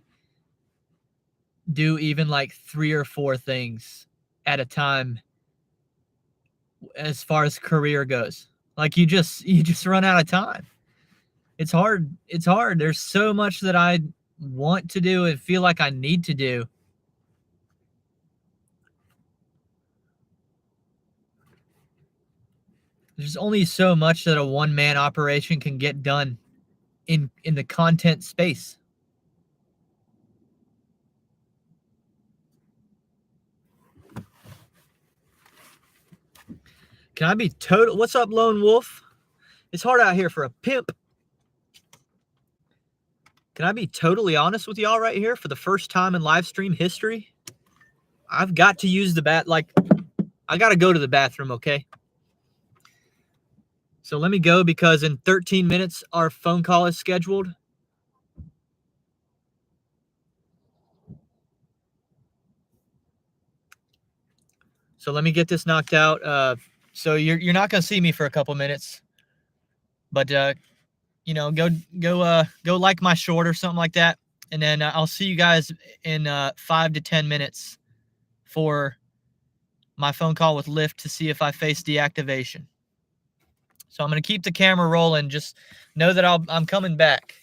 do even like 3 or 4 things at a time as far as career goes. Like you just run out of time. It's hard. It's hard. There's so much that I want to do and feel like I need to do. There's only so much that a one-man operation can get done in the content space. Can I be total? What's up, Lone Wolf? It's hard out here for a pimp. Can I be totally honest with y'all right here for the first time in live stream history? I've got to use I got to go to the bathroom, okay? So let me go because in 13 minutes our phone call is scheduled. So let me get this knocked out. So you're not going to see me for a couple minutes. But you know, go like my short or something like that, and then I'll see you guys in 5 to 10 minutes for my phone call with Lyft to see if I face deactivation. So I'm going to keep the camera rolling. Just know that I'm coming back.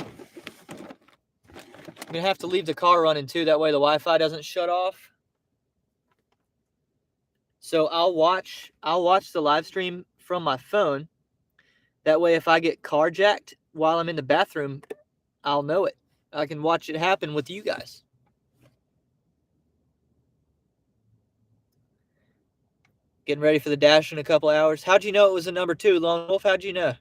I'm going to have to leave the car running too. That way the Wi-Fi doesn't shut off. So I'll watch the live stream from my phone. That way if I get carjacked while I'm in the bathroom, I'll know it. I can watch it happen with you guys. Getting ready for the dash in a couple hours. How'd you know it was a number 2, Lone Wolf? How'd you know?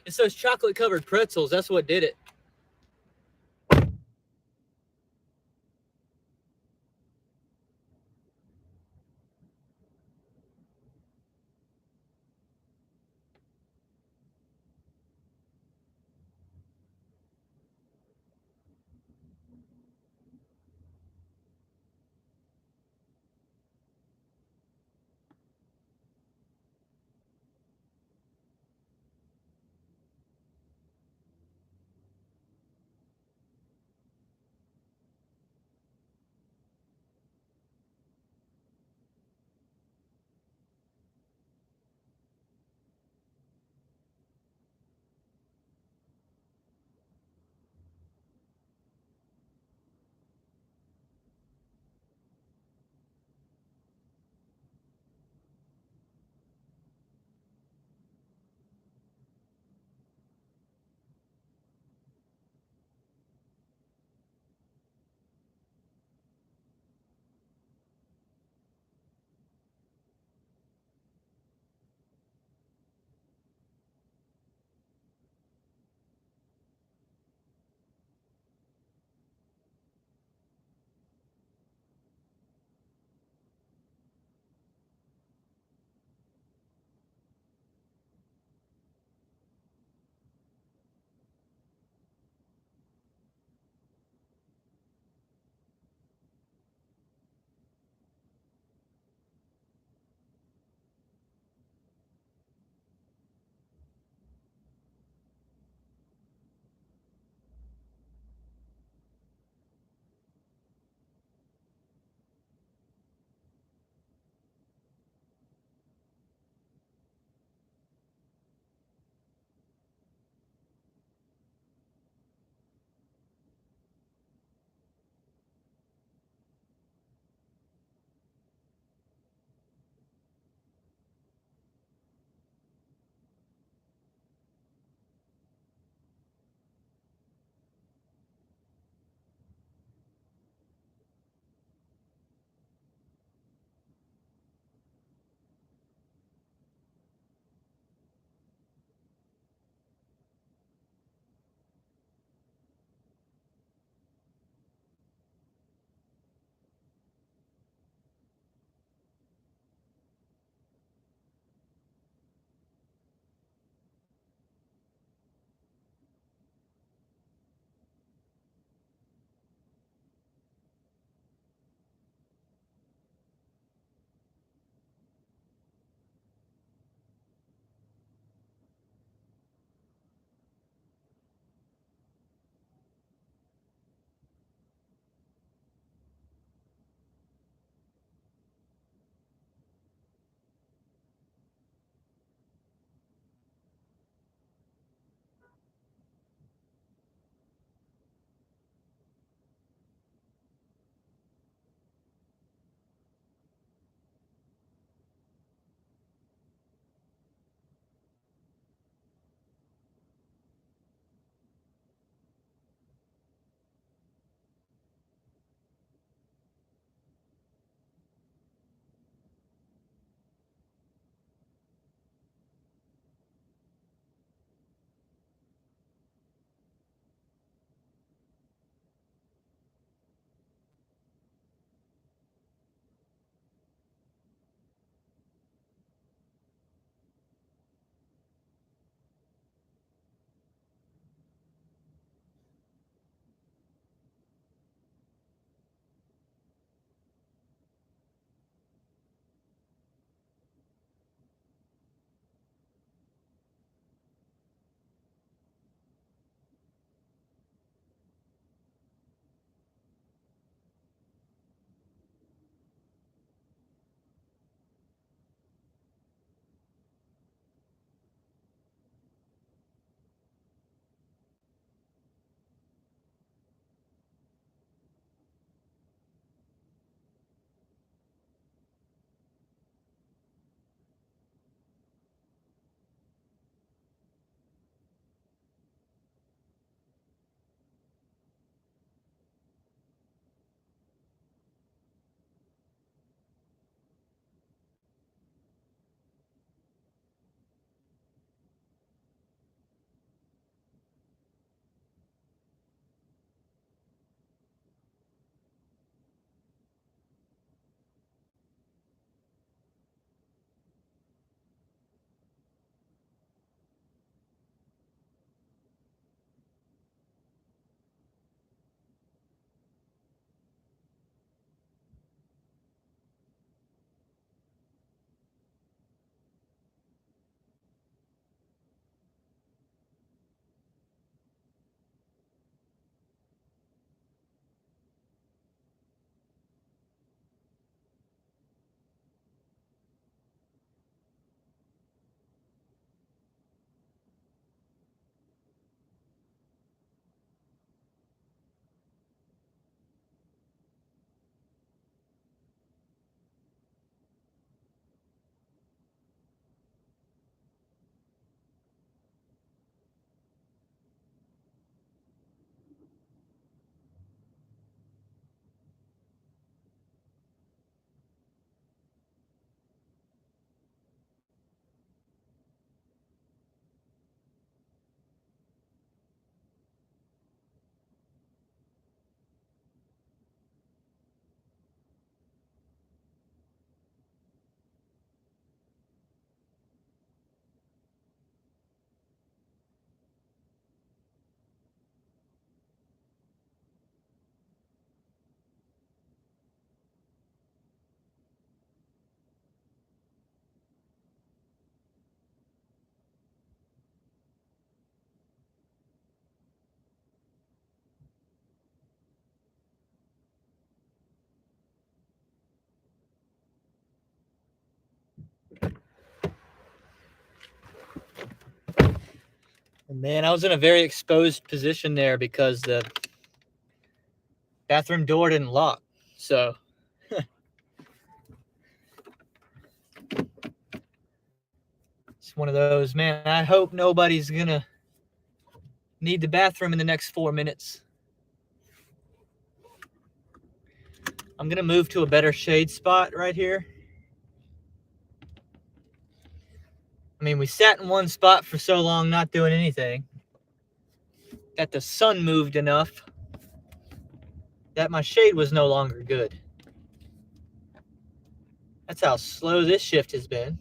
It's those chocolate-covered pretzels. That's what did it. Man, I was in a very exposed position there because the bathroom door didn't lock. So it's one of those, man, I hope nobody's going to need the bathroom in the next 4 minutes. I'm going to move to a better shade spot right here. I mean, we sat in one spot for so long not doing anything that the sun moved enough that my shade was no longer good. That's how slow this shift has been.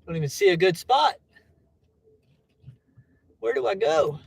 Don't even see a good spot. Where do I go?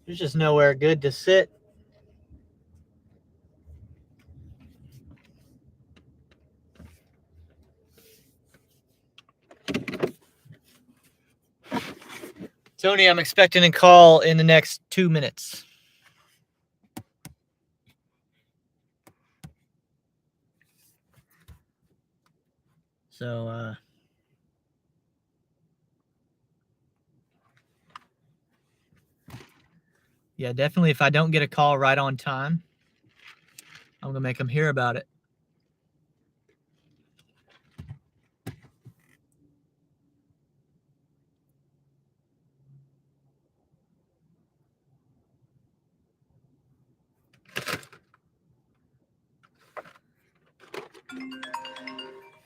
There's just nowhere good to sit. Tony, I'm expecting a call in the next 2 minutes. So, yeah, definitely if I don't get a call right on time, I'm going to make them hear about it.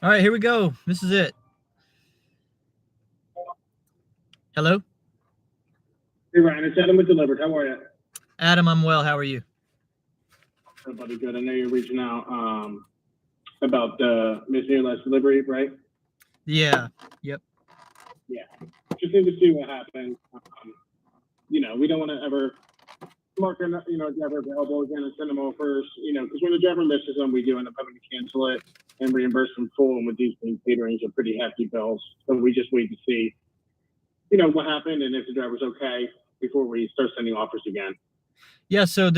All right, here we go. This is it. Hello? Hey, Ryan, it's Adam with Delivered. How are you? Adam, I'm well. How are you? Everybody good. I know you're reaching out about the missing your last delivery, right? Yeah. Yep. Yeah. Just need to see what happened. You know, we don't want to ever mark it, driver available again and send them over first, because when the driver misses them, we do end up having to cancel it and reimburse them full. And with these things, caterings are pretty hefty bills. So we just wait to see, what happened and if the driver's okay before we start sending offers again. Yeah, so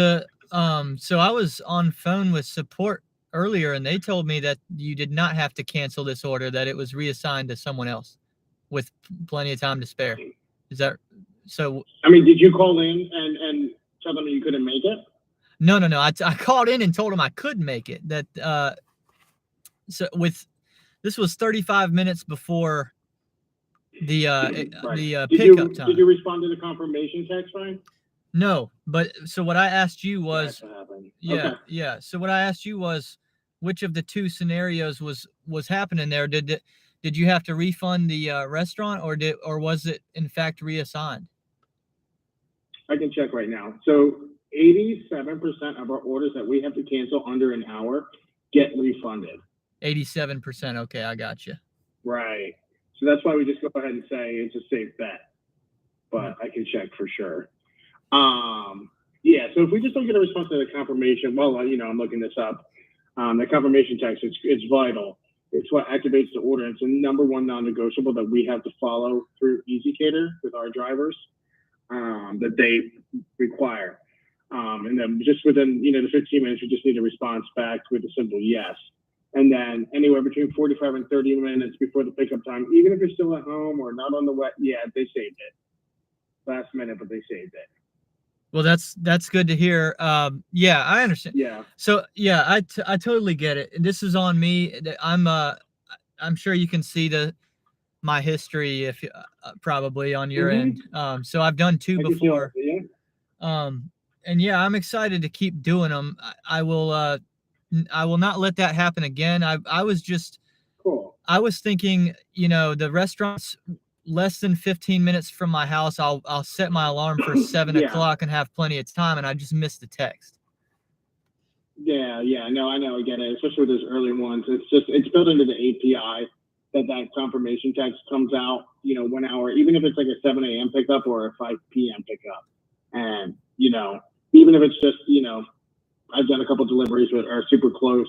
so I was on phone with support earlier and they told me that you did not have to cancel this order, that it was reassigned to someone else with plenty of time to spare. Is that so? I mean, did you call in and tell them you couldn't make it? No. I called in and told them I could make it. That this was 35 minutes before the Right. pickup time. Did you respond to the confirmation text, Ryan? No, but so what I asked you was, That's what happened. yeah, Okay. yeah. So what I asked you was, which of the two scenarios was happening there? Did you have to refund the restaurant, or was it in fact reassigned? I can check right now. So 87% of our orders that we have to cancel under an hour get refunded. 87%. Okay, I got you. Right. So that's why we just go ahead and say it's a safe bet. But I can check for sure. Yeah, so if we just don't get a response to the confirmation, well, I'm looking this up. The confirmation text, it's vital. It's what activates the order. It's the number one non-negotiable that we have to follow through EasyCater with our drivers that they require. And then just within, the 15 minutes, we just need a response back with a simple yes. And then anywhere between 45 and 30 minutes before the pickup time, even if you're still at home or not on the wet, yeah, they saved it. Last minute, but they saved it. Well, that's good to hear. Yeah, I understand. Yeah. So yeah, I totally get it. This is on me. I'm sure you can see my history if probably on your end. So I've done 2 before. Yeah. And yeah, I'm excited to keep doing them. I will not let that happen again. I was just Cool. I was thinking, the restaurant's less than 15 minutes from my house. I'll set my alarm for 7 Yeah. o'clock and have plenty of time, and I just missed the text. Yeah. No, I know. I get it. Especially with those early ones. It's built into the API that confirmation text comes out, 1 hour, even if it's like a 7 a.m. pickup or a 5 p.m. pickup. And, even if it's just, I've done a couple deliveries that are super close.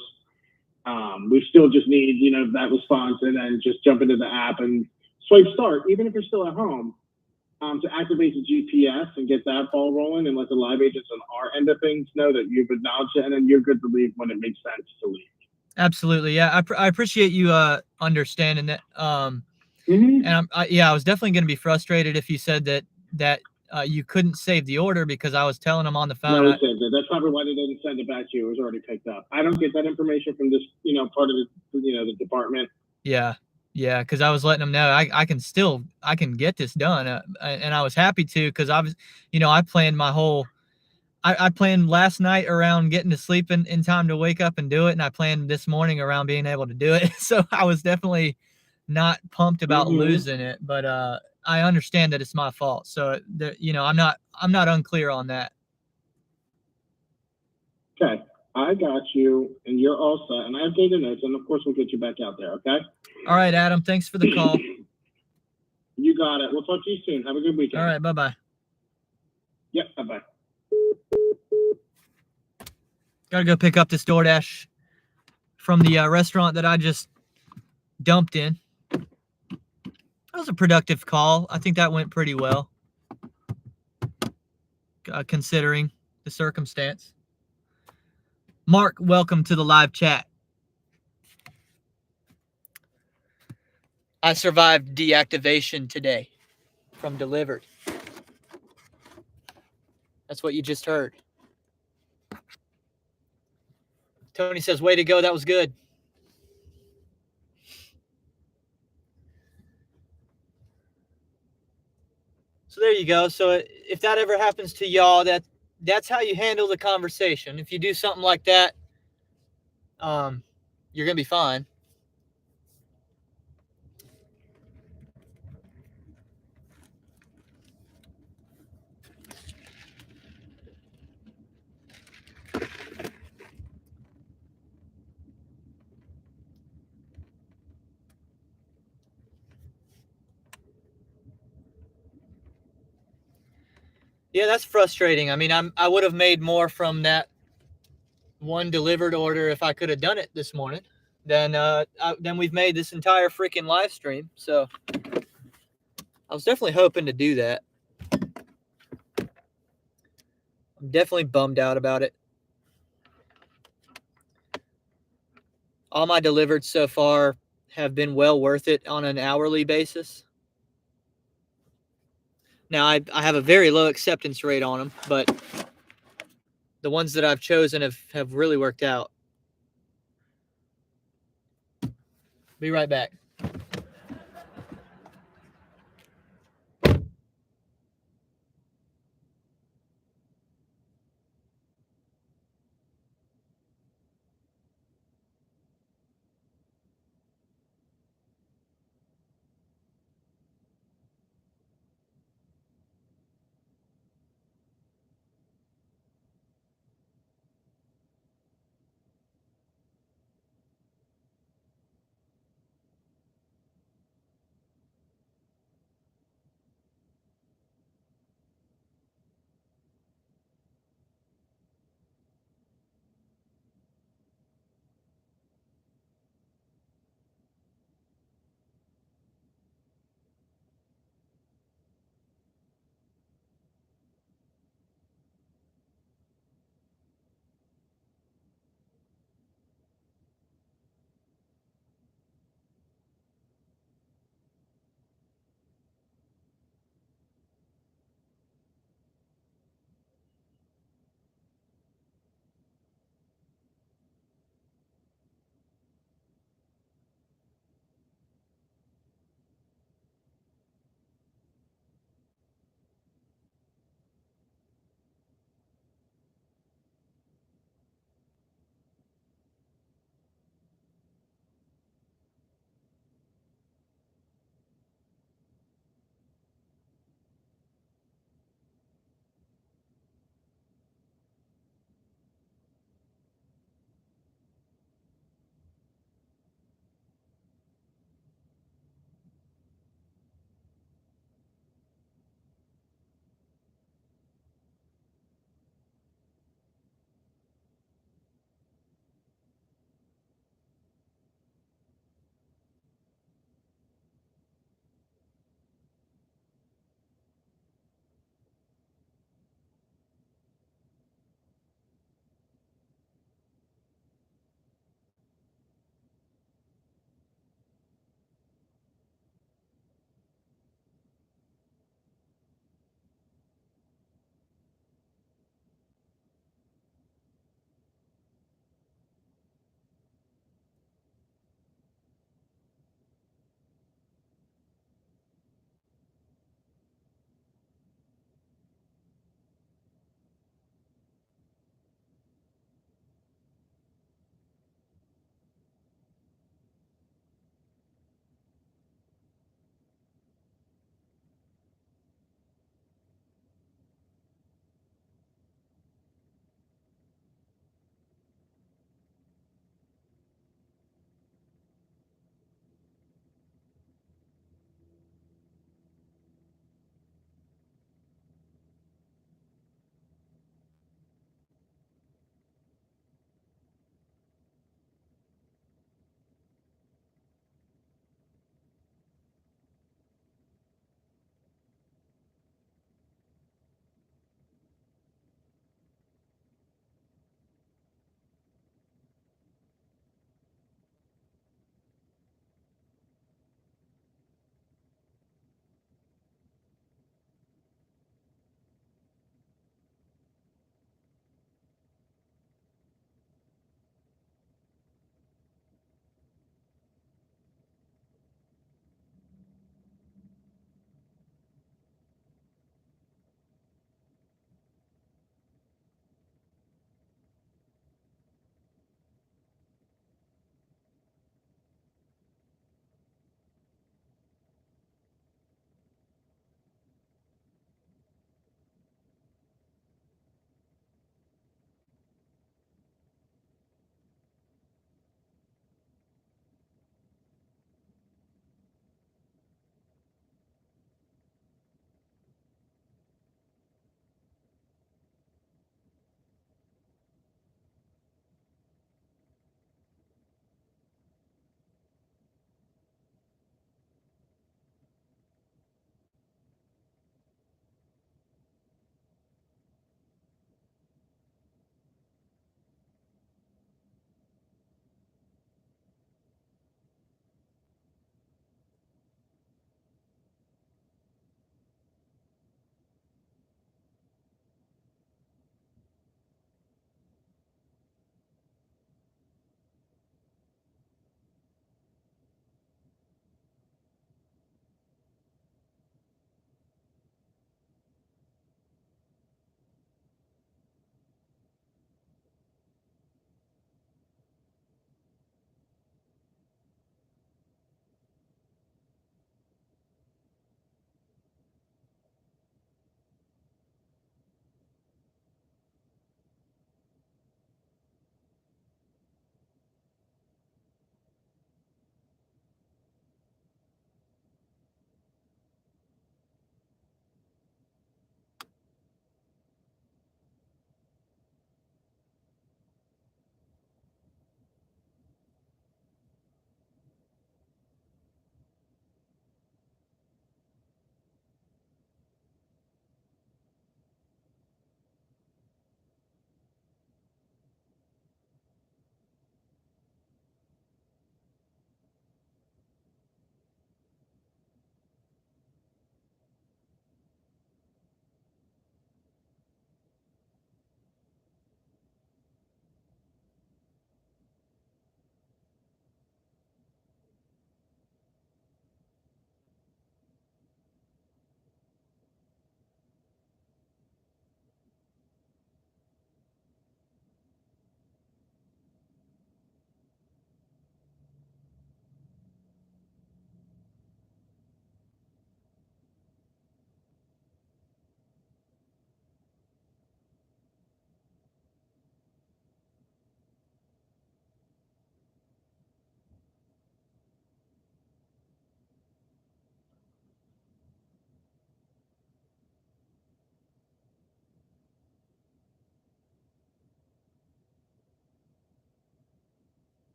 We still just need, that response and then just jump into the app and swipe start, even if you're still at home, to activate the GPS and get that ball rolling and let the live agents on our end of things know that you've acknowledged it, and then you're good to leave when it makes sense to leave. Absolutely. Yeah. I appreciate you understanding that. And I was definitely going to be frustrated if you said that you couldn't save the order because I was telling them on the phone. No, we saved it. That's probably why they didn't send it back to you. It was already picked up. I don't get that information from this, part of the department. Yeah. Because I was letting them know I can get this done, and I was happy to because I was, I planned my whole. I planned last night around getting to sleep in time to wake up and do it, and I planned this morning around being able to do it. So I was definitely not pumped about losing it, but I understand that it's my fault. So I'm not unclear on that. Okay, I got you, and you're all set. And I have data notes, and of course we'll get you back out there. Okay. All right, Adam. Thanks for the call. You got it. We'll talk to you soon. Have a good weekend. All right. Bye-bye. Yep. Bye-bye. Gotta go pick up this DoorDash from the restaurant that I just dumped in. That was a productive call. I think that went pretty well, considering the circumstance. Mark, welcome to the live chat. I survived deactivation today from delivered. That's what you just heard. Tony says, way to go. That was good. So there you go. So if that ever happens to y'all, that's how you handle the conversation. If you do something like that, you're going to be fine. Yeah, that's frustrating. I mean, I would have made more from that one delivered order if I could have done it this morning than we've made this entire freaking live stream. So I was definitely hoping to do that. I'm definitely bummed out about it. All my delivered so far have been well worth it on an hourly basis. Now, I have a very low acceptance rate on them, but the ones that I've chosen have really worked out. Be right back.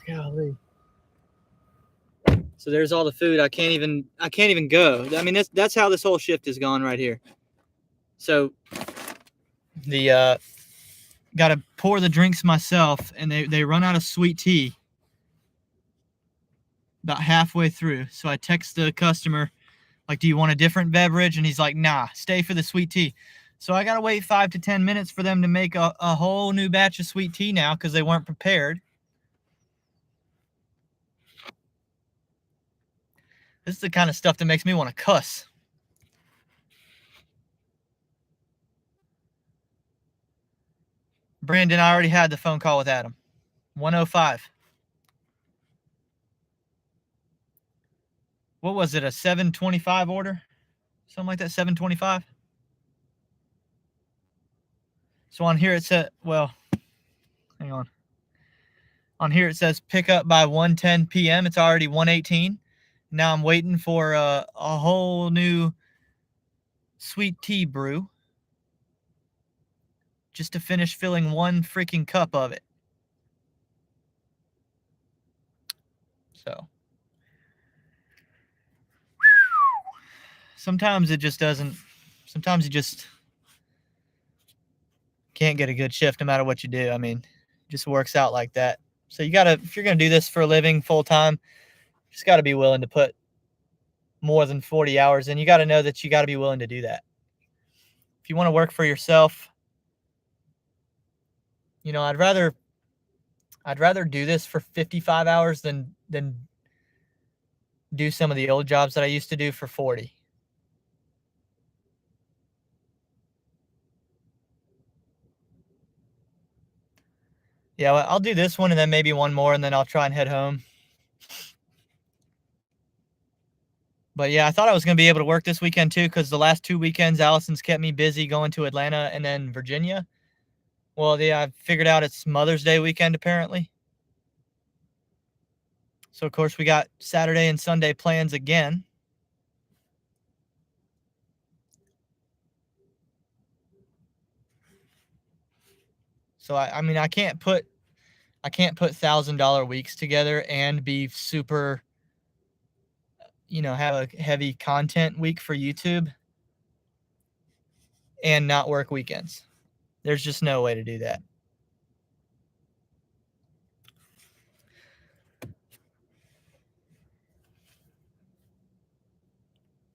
Golly. So there's all the food. I can't even go. I mean, that's how this whole shift is gone right here. So the got to pour the drinks myself, and they run out of sweet tea about halfway through. So I text the customer, like, do you want a different beverage? And he's like, nah, stay for the sweet tea. So I got to wait 5 to 10 minutes for them to make a whole new batch of sweet tea now because they weren't prepared. This is the kind of stuff that makes me want to cuss. Brandon, I already had the phone call with Adam. 105. What was it, a 725 order? Something like that, 725? So on here it said, well, hang on. On here it says pick up by 1:10 p.m. It's already 1:18. Now I'm waiting for a whole new sweet tea brew just to finish filling one freaking cup of it. So sometimes it just doesn't, sometimes you just can't get a good shift no matter what you do. I mean, it just works out like that. So you gotta, if you're gonna do this for a living full time, you just gotta be willing to put more than 40 hours in. You gotta know that you gotta be willing to do that. If you want to work for yourself, you know, I'd rather do this for 55 hours than do some of the old jobs that I used to do for 40. Yeah, well, I'll do this one and then maybe one more, and then I'll try and head home. But yeah, I thought I was going to be able to work this weekend too, because the last 2 weekends, Allison's kept me busy going to Atlanta and then Virginia. Well, yeah, I figured out it's Mother's Day weekend apparently. So, of course, we got Saturday and Sunday plans again. So, I mean, I can't put $1,000 weeks together and be super, you know, have a heavy content week for YouTube and not work weekends. There's just no way to do that.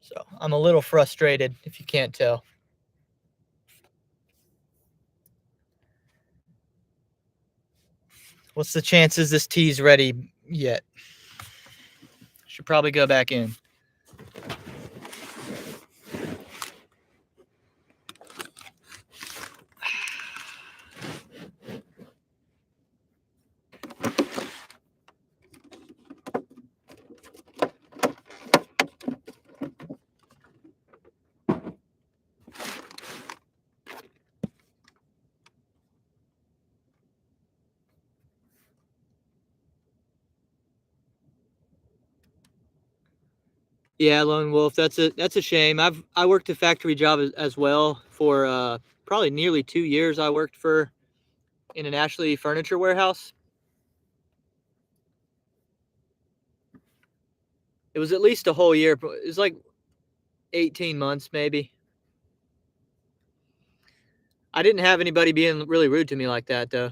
So I'm a little frustrated, if you can't tell. What's the chances this tea's ready yet? Should probably go back in. Yeah, Lone Wolf, that's a shame. I worked a factory job as well for probably nearly 2 years. I worked in an Ashley furniture warehouse. It was at least a whole year. It was like 18 months maybe. I didn't have anybody being really rude to me like that though.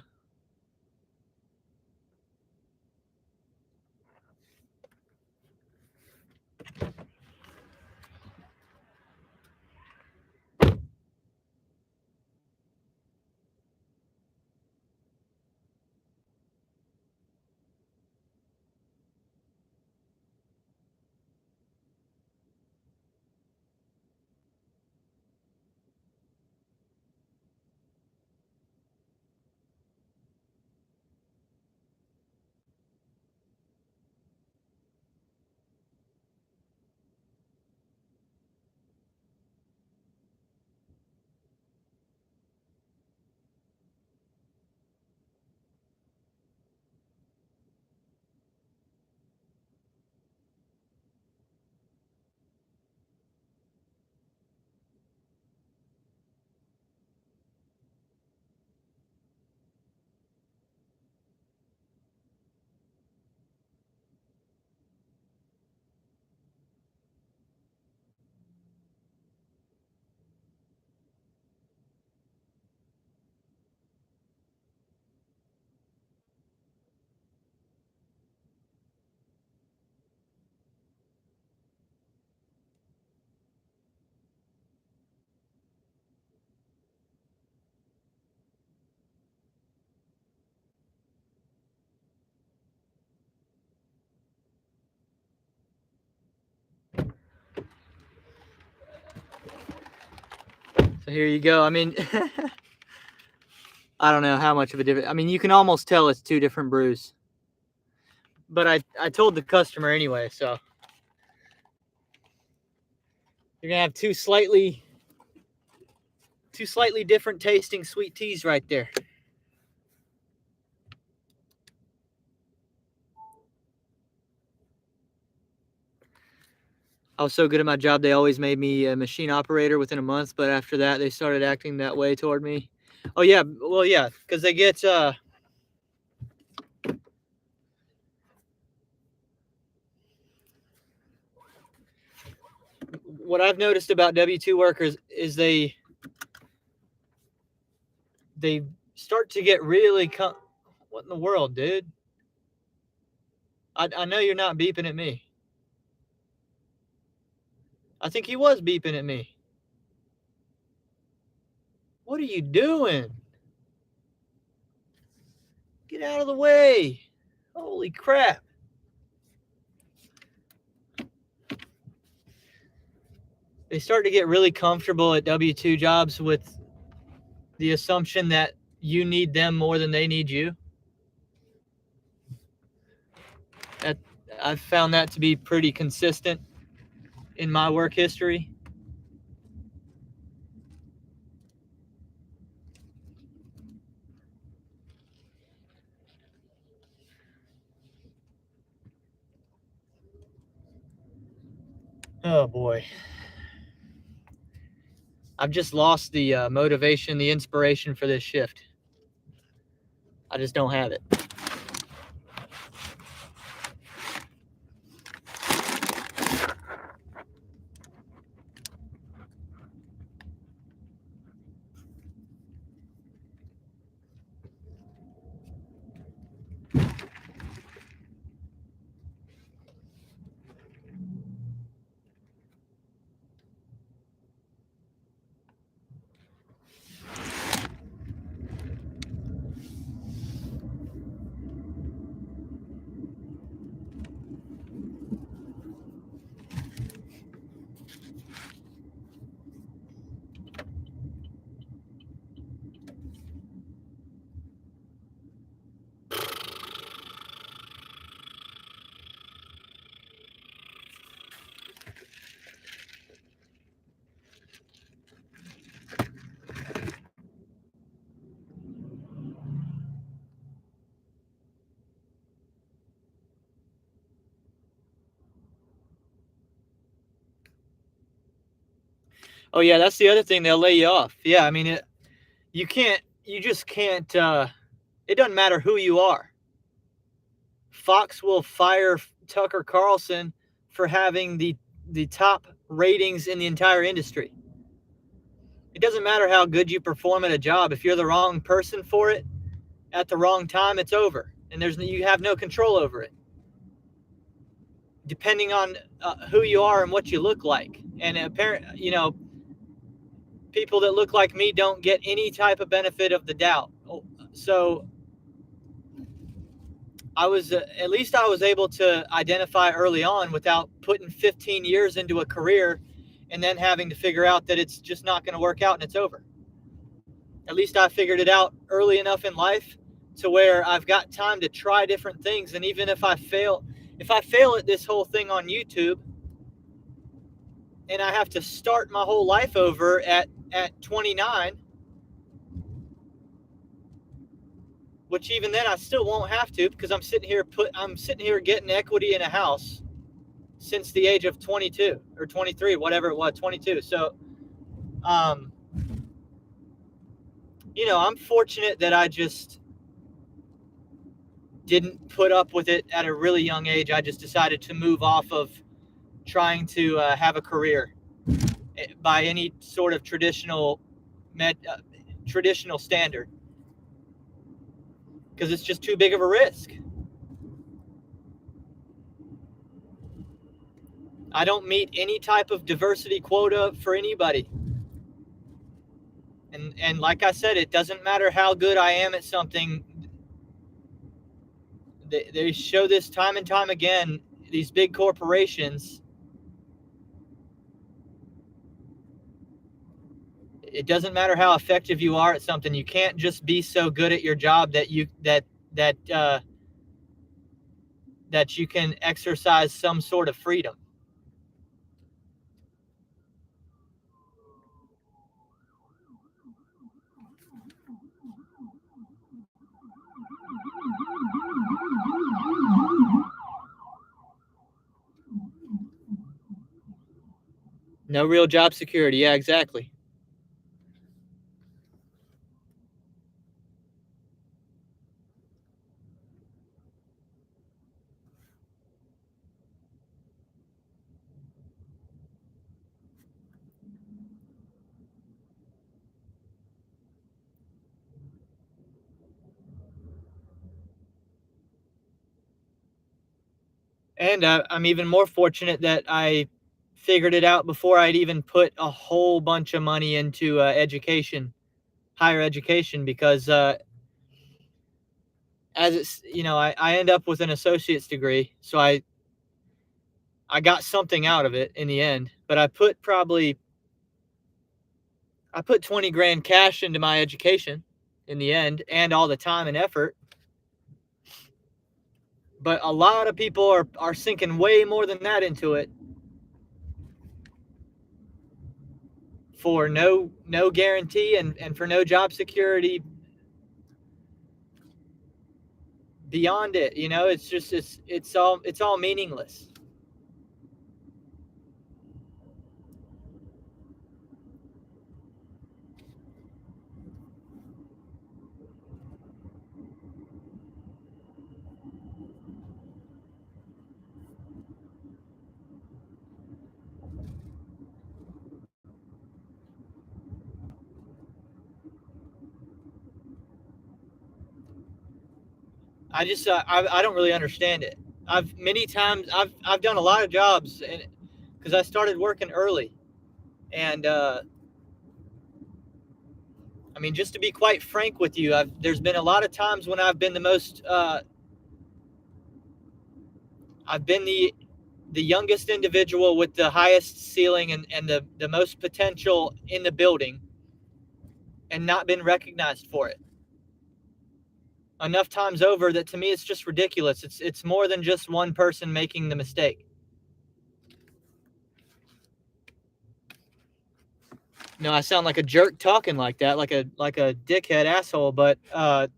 So here you go. I mean, I don't know how much of a difference. I mean, you can almost tell it's two different brews. But I told the customer anyway, so you're gonna have two slightly different tasting sweet teas right there. I was so good at my job, they always made me a machine operator within a month, but after that, they started acting that way toward me. Oh, yeah. Well, yeah, because they get... what I've noticed about W-2 workers is they start to get really... What in the world, dude? I know you're not beeping at me. I think he was beeping at me. What are you doing? Get out of the way. Holy crap. They start to get really comfortable at W-2 jobs with the assumption that you need them more than they need you. I've found that to be pretty consistent in my work history. Oh boy. I've just lost the motivation, the inspiration for this shift. I just don't have it. Oh yeah, that's the other thing. They'll lay you off. Yeah, I mean, you just can't, it doesn't matter who you are. Fox will fire Tucker Carlson for having the top ratings in the entire industry. It doesn't matter how good you perform at a job. If you're the wrong person for it at the wrong time, it's over. And you have no control over it. Depending on who you are and what you look like. And apparently, people that look like me don't get any type of benefit of the doubt. So at least I was able to identify early on without putting 15 years into a career and then having to figure out that it's just not going to work out and it's over. At least I figured it out early enough in life to where I've got time to try different things. And even if I fail at this whole thing on YouTube and I have to start my whole life over at 29, which even then I still won't have to, because I'm sitting here getting equity in a house since the age of 22 or 23, whatever it was, 22. So, I'm fortunate that I just didn't put up with it at a really young age. I just decided to move off of trying to have a career by any sort of traditional standard, because it's just too big of a risk. I don't meet any type of diversity quota for anybody. And like I said, it doesn't matter how good I am at something. They show this time and time again, these big corporations. It doesn't matter how effective you are at something. You can't just be so good at your job that you can exercise some sort of freedom. No real job security. Yeah, exactly. And I'm even more fortunate that I figured it out before I'd even put a whole bunch of money into education, higher education, because as it's, I end up with an associate's degree. So I got something out of it in the end, but I put 20 grand cash into my education in the end, and all the time and effort. But a lot of people are sinking way more than that into it for no guarantee and for no job security beyond it. It's just it's all meaningless. I just I don't really understand it. Many times I've done a lot of jobs, and because I started working early, and I mean, just to be quite frank with you, there's been a lot of times when I've been the most I've been the youngest individual with the highest ceiling and the most potential in the building, and not been recognized for it enough times over that to me it's just ridiculous. It's more than just one person making the mistake. No, I sound like a jerk talking like that, like a dickhead asshole, but to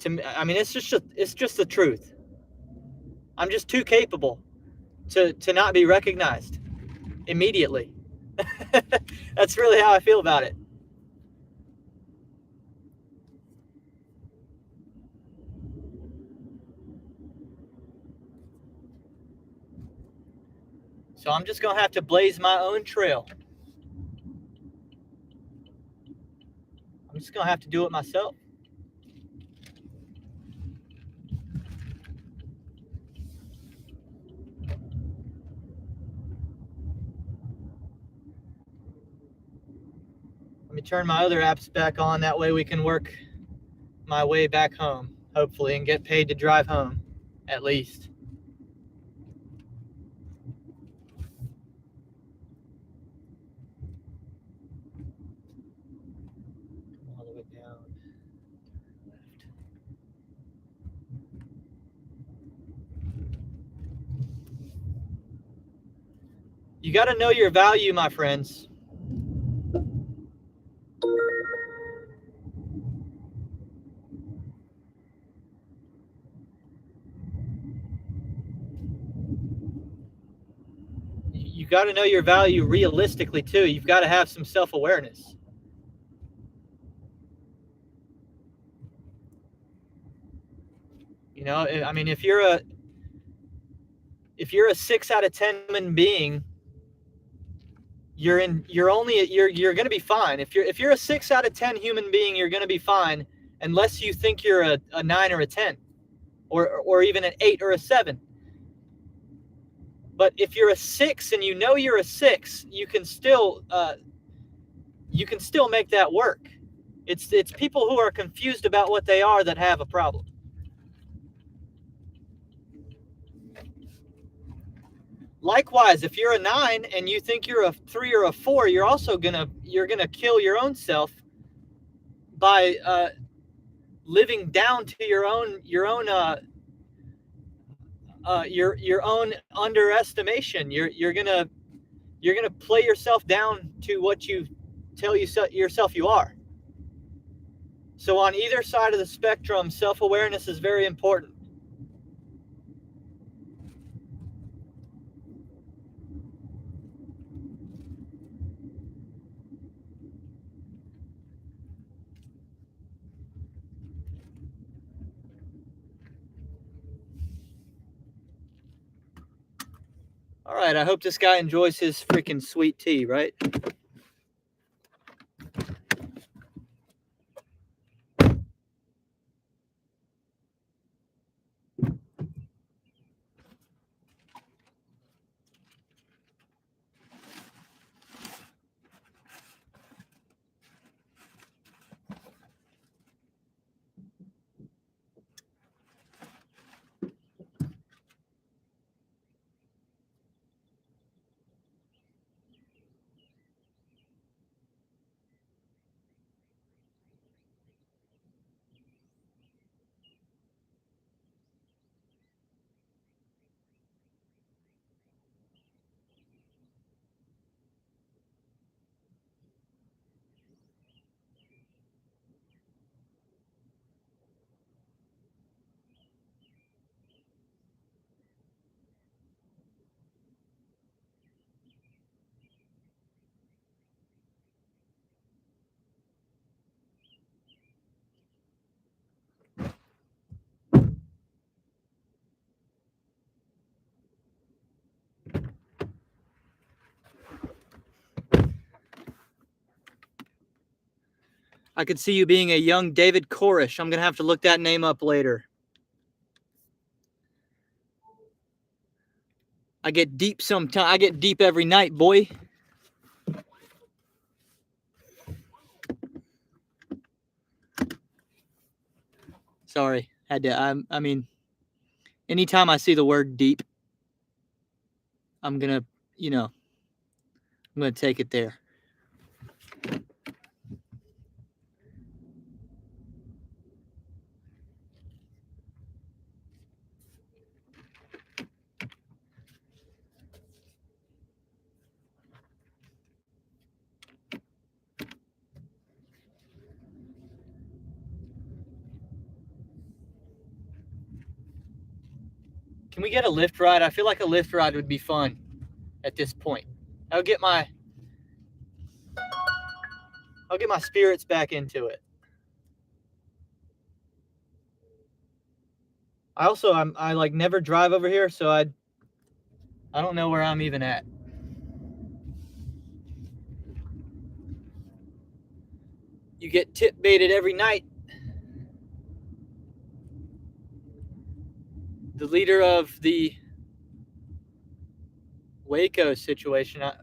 me, I mean, it's just the truth. I'm just too capable to not be recognized immediately. That's really how I feel about it. So I'm just going to have to blaze my own trail. I'm just going to have to do it myself. Let me turn my other apps back on. That way we can work my way back home, hopefully, and get paid to drive home, at least. All the way down. Left. You got to know your value, my friends. You got to know your value realistically too. You've got to have some self-awareness. I mean, if you're a 6 out of 10 human being, you're going to be fine. If you're a 6 out of 10 human being, you're going to be fine, unless you think you're a 9 or a 10, or even an 8 or a 7. But if you're a 6 and you're a 6, you can still make that work. It's people who are confused about what they are that have a problem. Likewise, if you're a 9 and you think you're a 3 or a 4, you're also gonna kill your own self by living down to your own underestimation. You're gonna play yourself down to what you tell yourself you are. So on either side of the spectrum, self-awareness is very important. All right, I hope this guy enjoys his freaking sweet tea, right? I could see you being a young David Koresh. I'm gonna have to look that name up later. I get deep sometimes. I get deep every night, boy. Sorry, had to. I mean, anytime I see the word deep, I'm gonna, I'm gonna take it there. Can we get a Lyft ride? I feel like a Lyft ride would be fun at this point. I'll get my spirits back into it. I like never drive over here, so I don't know where I'm even at. You get tip baited every night. The leader of the Waco situation, I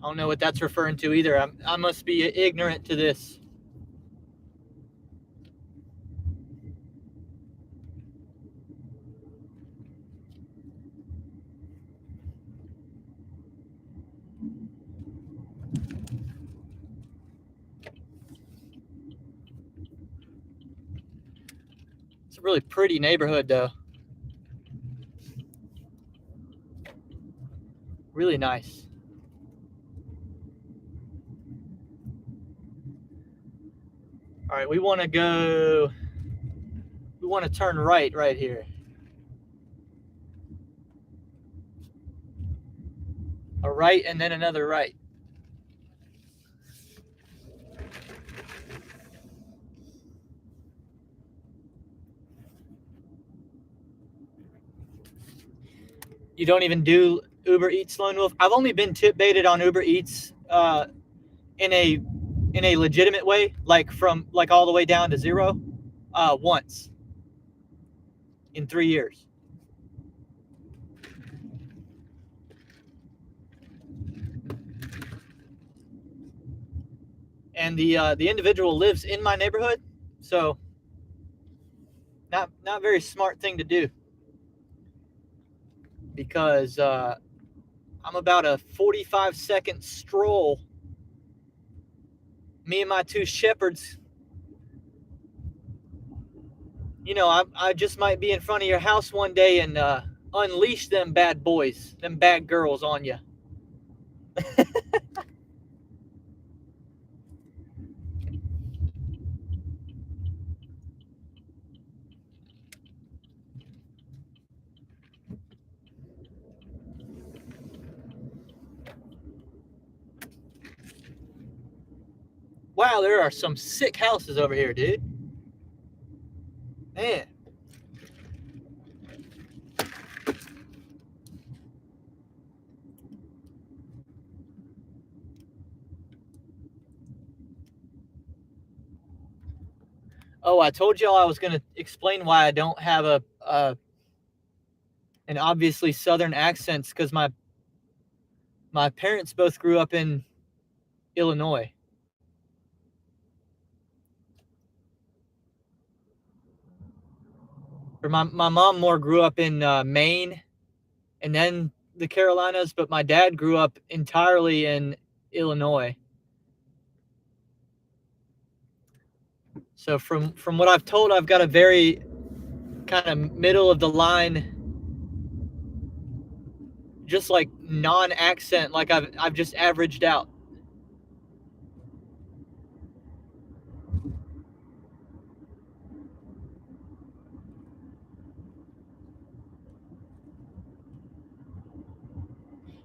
don't know what that's referring to either. I must be ignorant to this. It's a really pretty neighborhood, though. Really nice. All right, we want to turn right here. A right and then another right. You don't even do Uber Eats, Lone Wolf? I've only been tip baited on Uber Eats in a legitimate way, like from all the way down to zero, once in 3 years. And the individual lives in my neighborhood, so Not very smart thing to do, because I'm about a 45-second stroll. Me and my two shepherds, you know, I just might be in front of your house one day and unleash them bad boys, them bad girls on you. Wow, there are some sick houses over here, dude. Man. Oh, I told y'all I was going to explain why I don't have an obviously Southern accent, because my parents both grew up in Illinois. Or my mom more grew up in Maine and then the Carolinas, but my dad grew up entirely in Illinois. So from what I've told, I've got a very kind of middle of the line, just like non-accent, like I've just averaged out.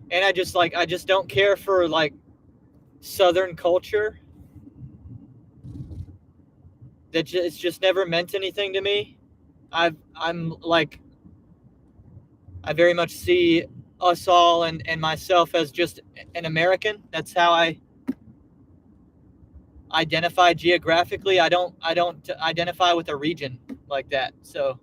And I just don't care for like Southern culture. It's just never meant anything to me. I'm like, I very much see us all and myself as just an American. That's how I identify geographically. I don't identify with a region like that. So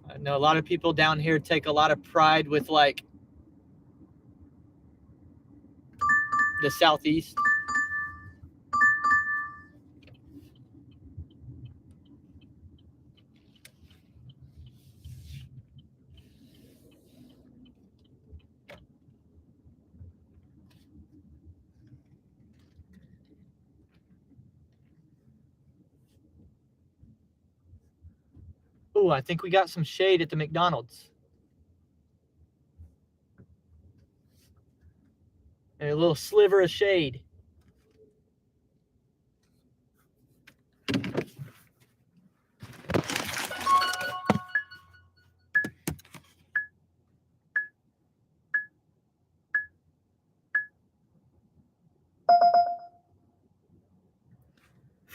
I know a lot of people down here take a lot of pride with like the Southeast. Ooh, I think we got some shade at the McDonald's. A little sliver of shade.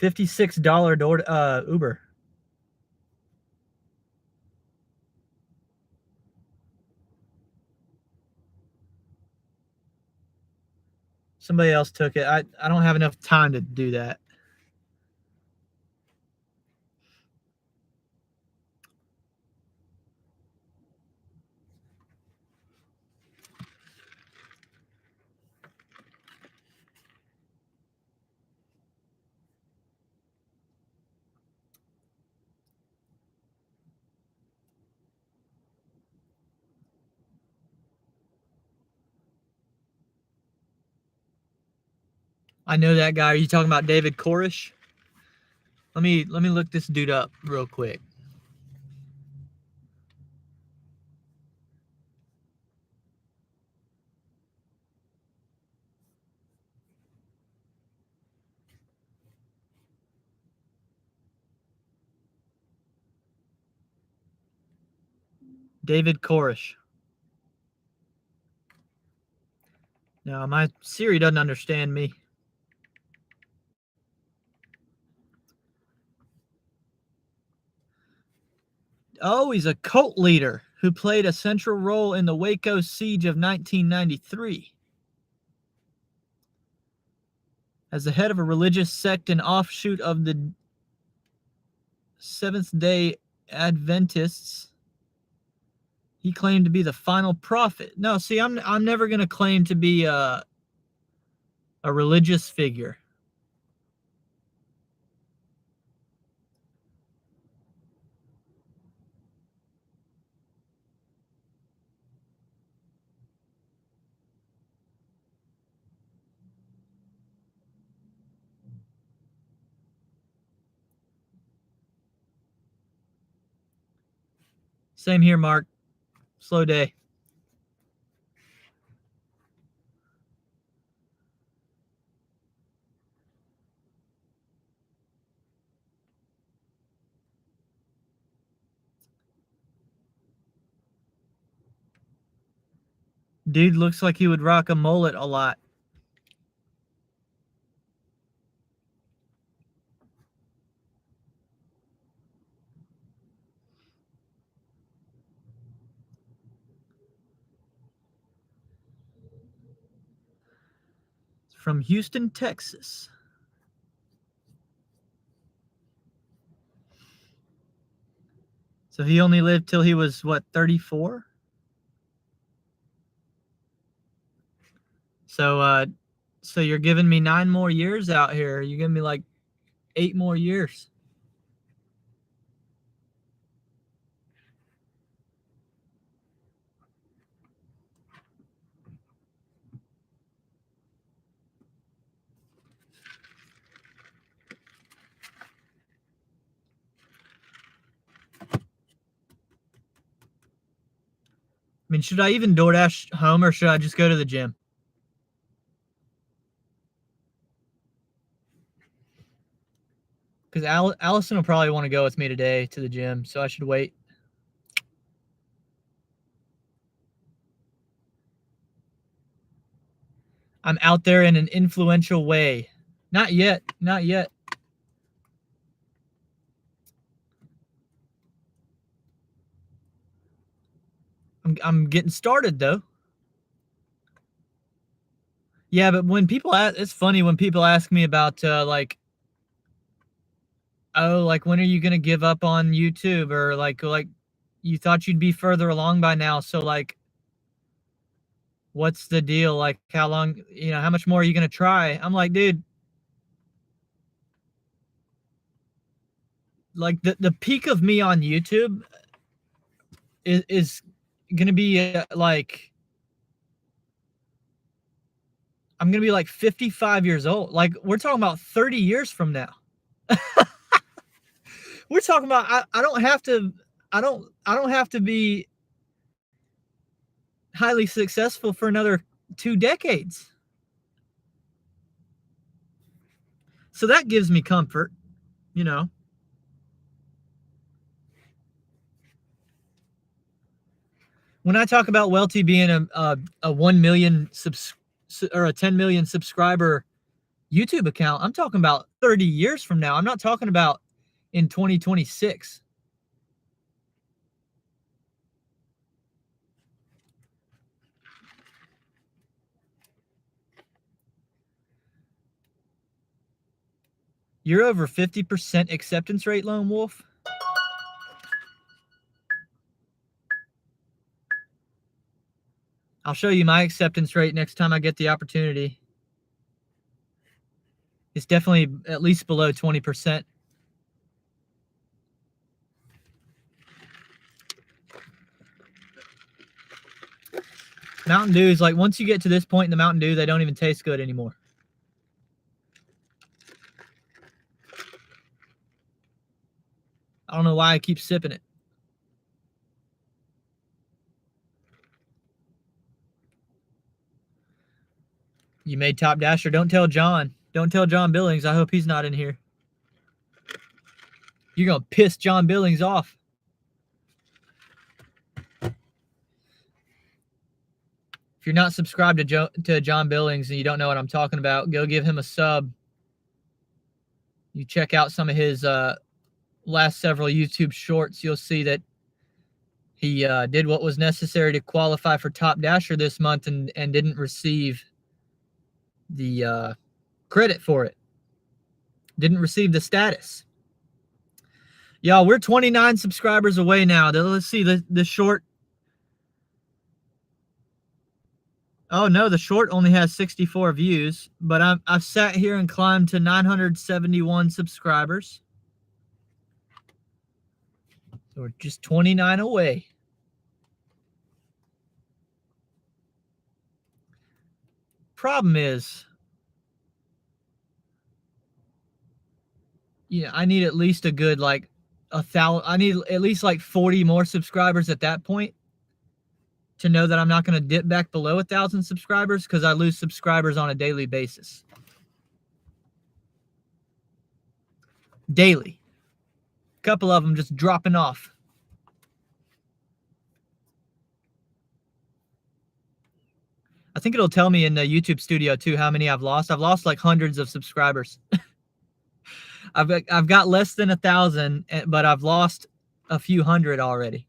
$56 Uber. Somebody else took it. I don't have enough time to do that. I know that guy. Are you talking about David Koresh? Let me look this dude up real quick. David Koresh. No, my Siri doesn't understand me. Oh, he's a cult leader who played a central role in the Waco siege of 1993. As the head of a religious sect and offshoot of the Seventh-day Adventists, he claimed to be the final prophet. No, see, I'm never going to claim to be a religious figure. Same here, Mark. Slow day. Dude looks like he would rock a mullet a lot. From Houston, Texas. So he only lived till he was, what, 34? So you're giving me 9 more years out here. You're giving me like 8 more years. I mean, should I even DoorDash home or should I just go to the gym? Because Allison will probably want to go with me today to the gym, so I should wait. I'm out there in an influential way. Not yet. Not yet. I'm getting started, though. Yeah, but when people ask, it's funny when people ask me about, like, oh, like, when are you going to give up on YouTube? Or, like, you thought you'd be further along by now. So, like, what's the deal? Like, how long, how much more are you going to try? I'm like, dude, like, the peak of me on YouTube is going to be, like, I'm going to be, like, 55 years old. Like, we're talking about 30 years from now. We're talking about, I don't have to be highly successful for another 2 decades. So that gives me comfort, When I talk about Welty being a 1 million or a 10 million subscriber YouTube account, I'm talking about 30 years from now. I'm not talking about in 2026. You're over 50% acceptance rate, Lone Wolf. I'll show you my acceptance rate next time I get the opportunity. It's definitely at least below 20%. Mountain Dew is like, once you get to this point in the Mountain Dew, they don't even taste good anymore. I don't know why I keep sipping it. You made Top Dasher. Don't tell John. Don't tell John Billings. I hope he's not in here. You're going to piss John Billings off. If you're not subscribed to John Billings and you don't know what I'm talking about, go give him a sub. You check out some of his last several YouTube shorts. You'll see that he did what was necessary to qualify for Top Dasher this month and didn't receive the credit for it. Didn't receive the status. Y'all, we're 29 subscribers away now. Let's see the short. Oh no, the short only has 64 views, but I've sat here and climbed to 971 subscribers. So we're just 29 away. Problem is, I need at least a good, like, I need at least like 40 more subscribers at that point to know that I'm not going to dip back below 1,000 subscribers, because I lose subscribers on a daily basis. Daily. A couple of them just dropping off. I think it'll tell me in the YouTube studio too how many I've lost. I've lost like hundreds of subscribers. I've got less than 1,000, but I've lost a few hundred already.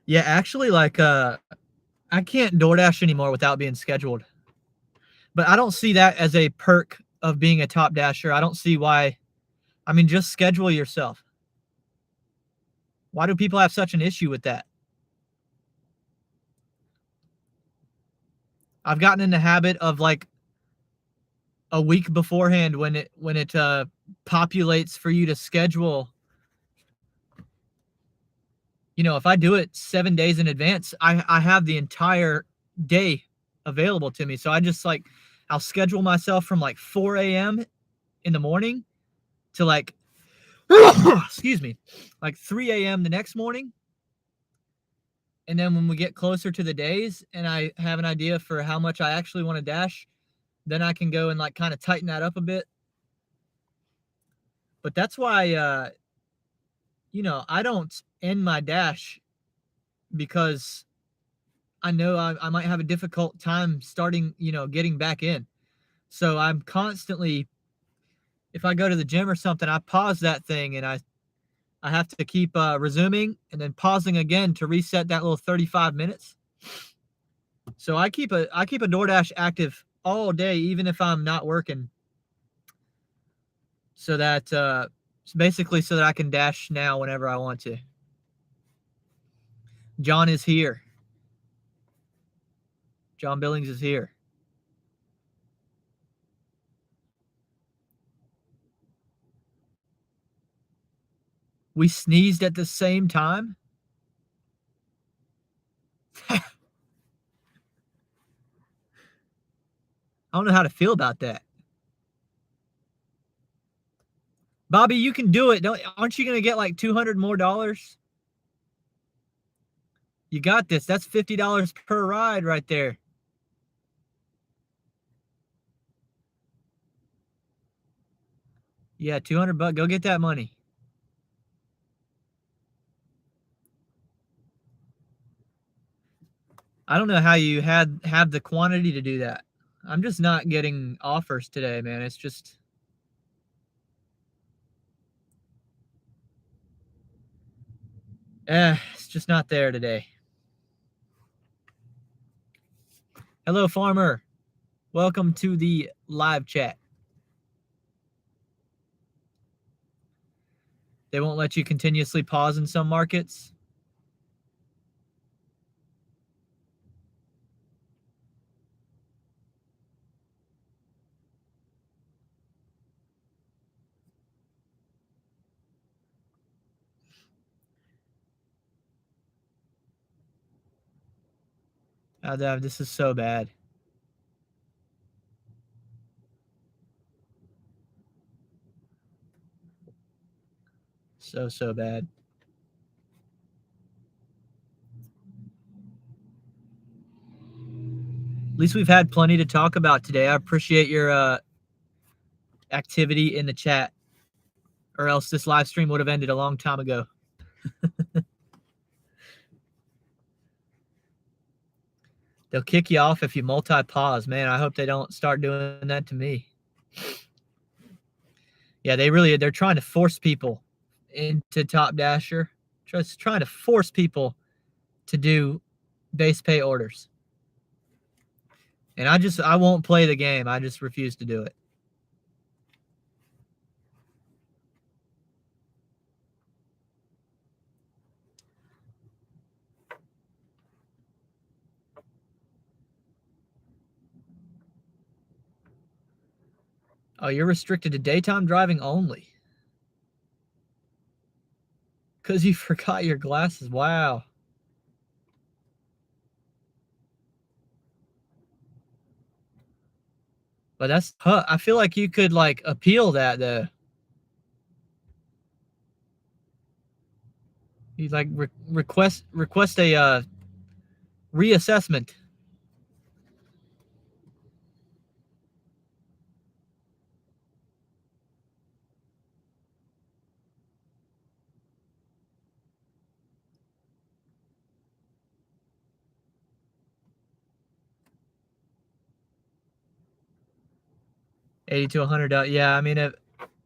Yeah, actually, like I can't DoorDash anymore without being scheduled. But I don't see that as a perk of being a top dasher. I don't see why. I mean, just schedule yourself. Why do people have such an issue with that? I've gotten in the habit of like a week beforehand when it populates for you to schedule. You know, if I do it 7 days in advance, I have the entire day available to me. So I just like, I'll schedule myself from like 4 a.m. in the morning to like, excuse me, like 3 a.m. the next morning. And then when we get closer to the days and I have an idea for how much I actually want to dash, then I can go and like kind of tighten that up a bit. But that's why, you know, I don't end my dash because I know I might have a difficult time starting, you know, getting back in. So I'm constantly, if I go to the gym or something, I pause that thing and I have to keep resuming and then pausing again to reset that little 35 minutes. So I keep a DoorDash active all day, even if I'm not working. So that basically so that I can dash now whenever I want to. John is here. John Billings is here. We sneezed at the same time. I don't know how to feel about that. Bobby, you can do it. Aren't you going to get like $200 more? You got this. That's $50 per ride right there. Yeah, $200. Go get that money. I don't know how you have the quantity to do that. I'm just not getting offers today, man. It's just it's just not there today. Hello, Farmer. Welcome to the live chat. They won't let you continuously pause in some markets. This is so bad. So bad. At least we've had plenty to talk about today. I appreciate your activity in the chat, or else this live stream would have ended a long time ago. They'll kick you off if you multi-pause. Man, I hope they don't start doing that to me. Yeah, they're trying to force people into Top Dasher. Just trying to force people to do base pay orders. And I won't play the game. I just refuse to do it. Oh, you're restricted to daytime driving only. Because you forgot your glasses. Wow. But that's, I feel like you could like appeal that though. You like request a reassessment. $80 to $100. Yeah,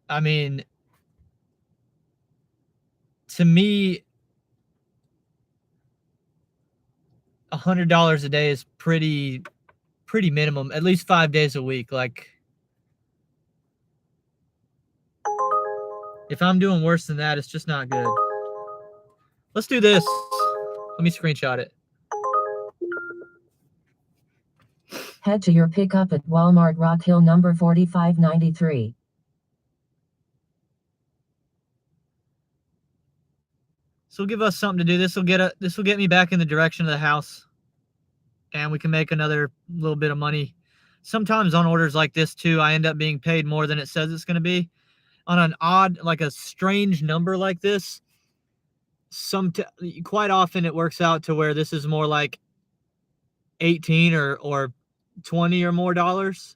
I mean, to me, $100 a day is pretty minimum. At least 5 days a week. Like, if I'm doing worse than that, it's just not good. Let's do this. Let me screenshot it. Head to your pickup at Walmart Rock Hill number 4593. This will give us something to do. This will get me back in the direction of the house, and we can make another little bit of money. Sometimes on orders like this too, I end up being paid more than it says it's going to be. On an odd, like a strange number like this, quite often it works out to where this is more like 18 or 20 or more dollars.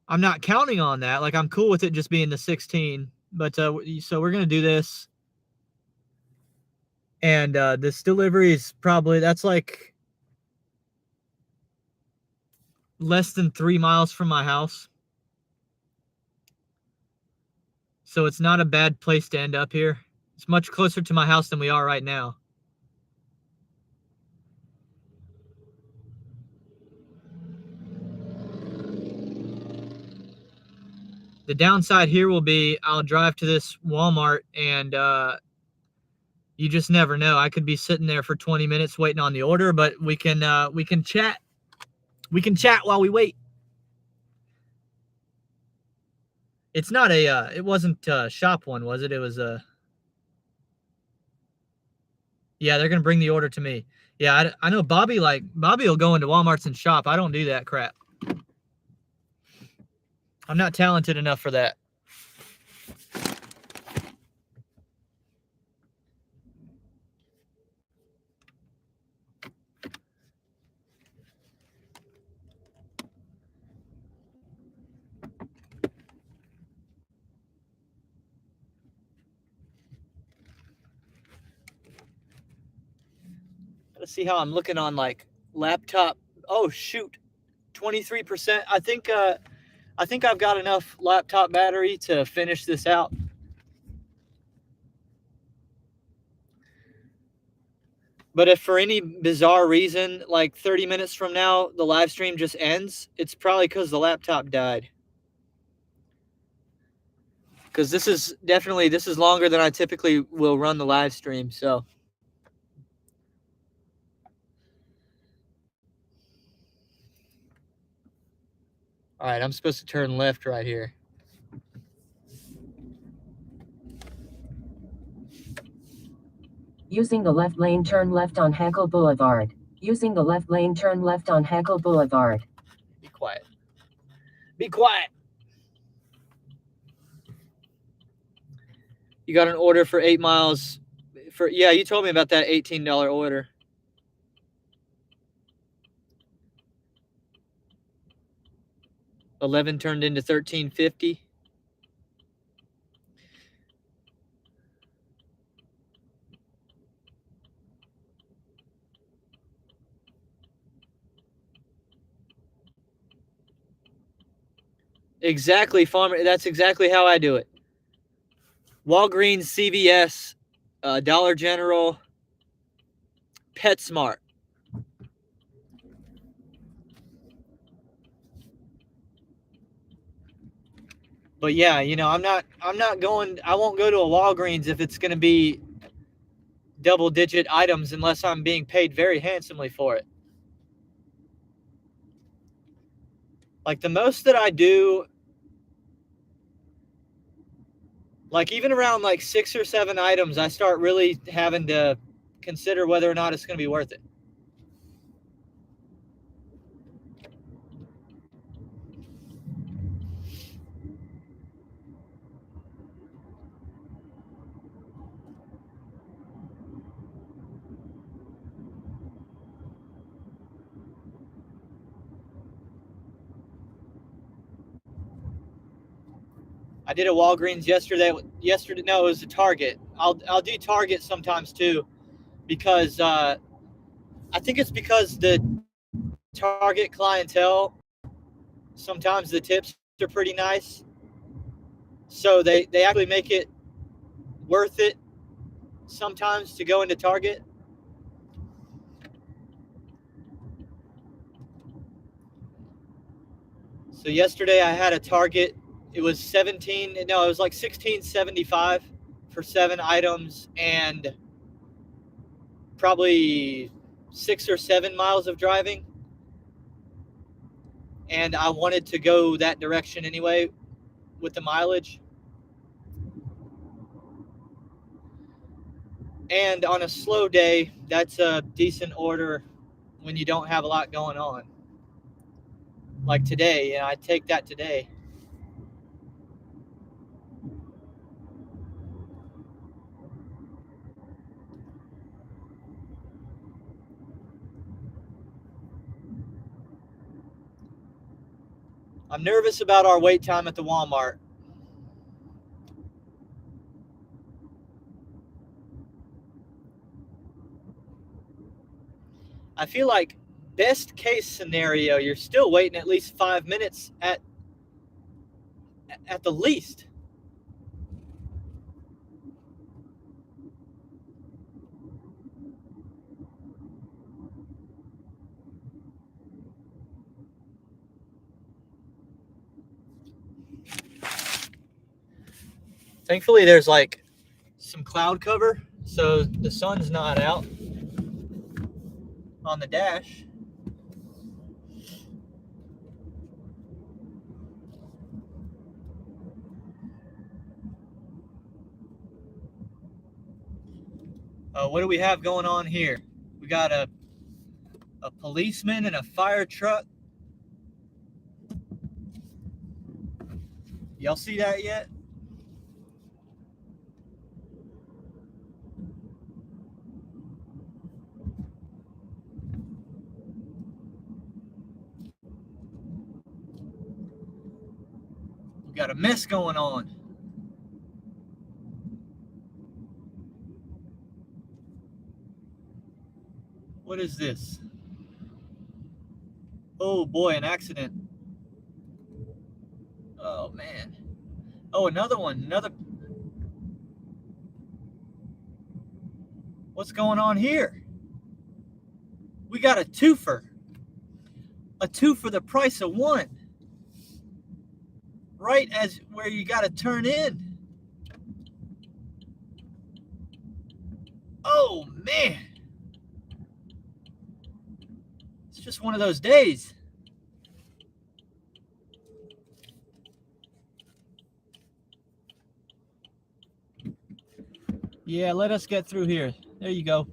I'm not counting on that. Like, I'm cool with it just being the 16. But so we're going to do this. And this delivery is probably, that's like less than 3 miles from my house. So it's not a bad place to end up here. It's much closer to my house than we are right now. The downside here will be I'll drive to this Walmart and you just never know. I could be sitting there for 20 minutes waiting on the order, but we can chat. We can chat while we wait. It's not it wasn't a shop one, was it? It was a yeah, they're going to bring the order to me. Yeah, I know Bobby will go into Walmarts and shop. I don't do that crap. I'm not talented enough for that. Let's see how I'm looking on like laptop. Oh shoot, 23%. I think I've got enough laptop battery to finish this out. But if for any bizarre reason, like 30 minutes from now, the live stream just ends, it's probably because the laptop died. Because this is longer than I typically will run the live stream, so. All right, I'm supposed to turn left right here. Using the left lane, turn left on Hackle Boulevard. Using the left lane, turn left on Hackle Boulevard. Be quiet. Be quiet. You got an order for 8 miles. Yeah, you told me about that $18 order. $11 turned into $13.50. Exactly, farmer. That's exactly how I do it. Walgreens, CVS, Dollar General, PetSmart. But yeah, you know, I won't go to a Walgreens if it's going to be double-digit items unless I'm being paid very handsomely for it. Like the most that I do Like even around like 6 or 7 items, I start really having to consider whether or not it's going to be worth it. I did a Walgreens yesterday. No, it was a Target. I'll do Target sometimes too, because I think it's because the Target clientele, sometimes the tips are pretty nice, so they actually make it worth it sometimes to go into Target. So yesterday I had a Target. It was like $16.75 for 7 items and probably 6 or 7 miles of driving. And I wanted to go that direction anyway with the mileage. And on a slow day, that's a decent order when you don't have a lot going on. Like today, and I take that today. I'm nervous about our wait time at the Walmart. I feel like best case scenario, you're still waiting at least 5 minutes at the least. Thankfully, there's like some cloud cover, so the sun's not out on the dash. What do we have going on here? We got a policeman and a fire truck. Y'all see that yet? We got a mess going on. What is this? Oh boy, an accident. Oh man. Oh, another one. What's going on here? We got a twofer. A two for the price of one. Right as where you got to turn in. Oh man. It's just one of those days. Yeah, let us get through here. There you go.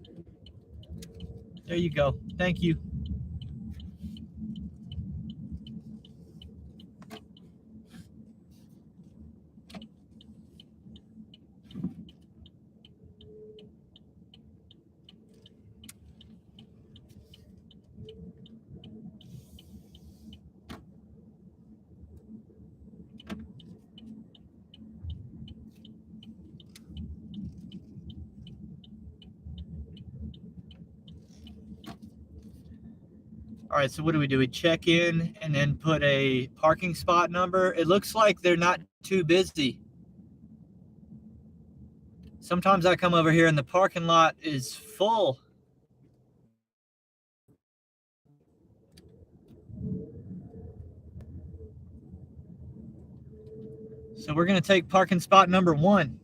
There you go. Thank you. All right, so what do? We check in and then put a parking spot number. It looks like they're not too busy. Sometimes I come over here and the parking lot is full. So we're going to take parking spot number 1.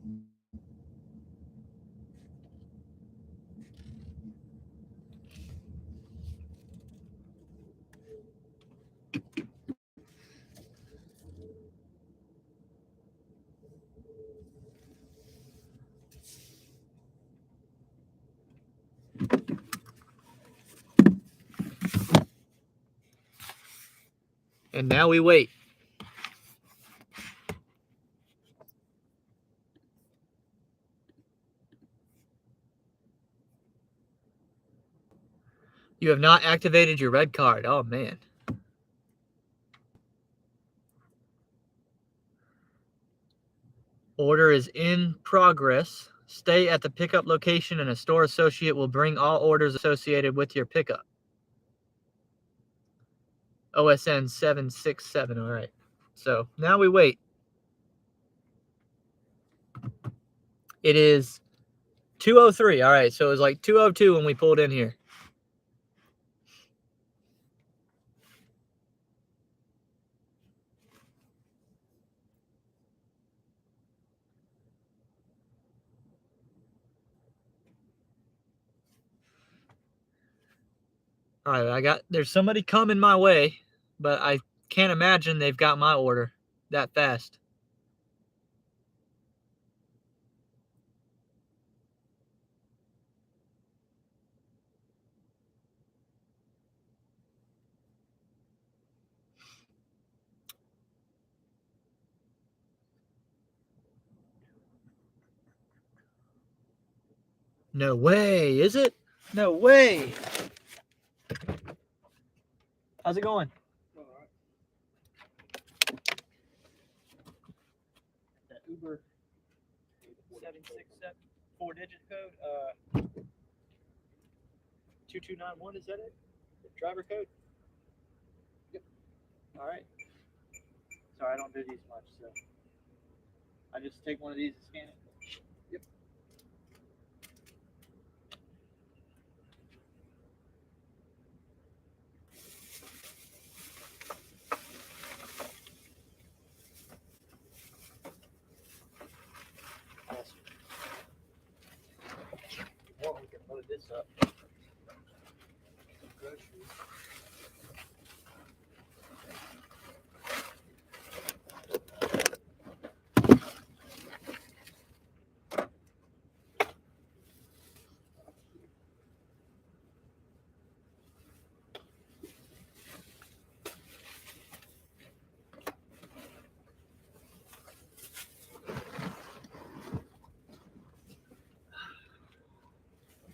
And now we wait. You have not activated your red card. Oh, man. Order is in progress. Stay at the pickup location and a store associate will bring all orders associated with your pickup. OSN 767. All right. So now we wait. It is 2:03. All right. So it was like 2:02 when we pulled in here. All right. There's somebody coming my way, but I can't imagine they've got my order that fast. No way, is it? No way. How's it going? That Uber 767 4-digit code, 2291, is that it? The driver code? Yep. All right. Sorry, I don't do these much, so I just take one of these and scan it. Yep. Well, we can load this up. Groceries.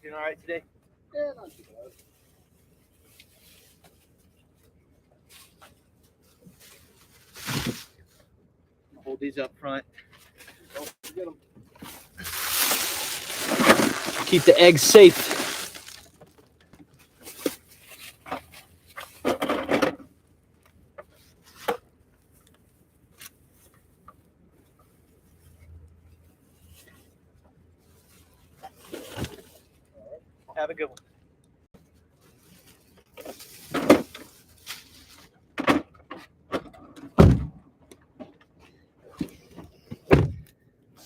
Doing all right today? Yeah, not too bad. Hold these up front. Oh, get them. Keep the eggs safe. Have a good one.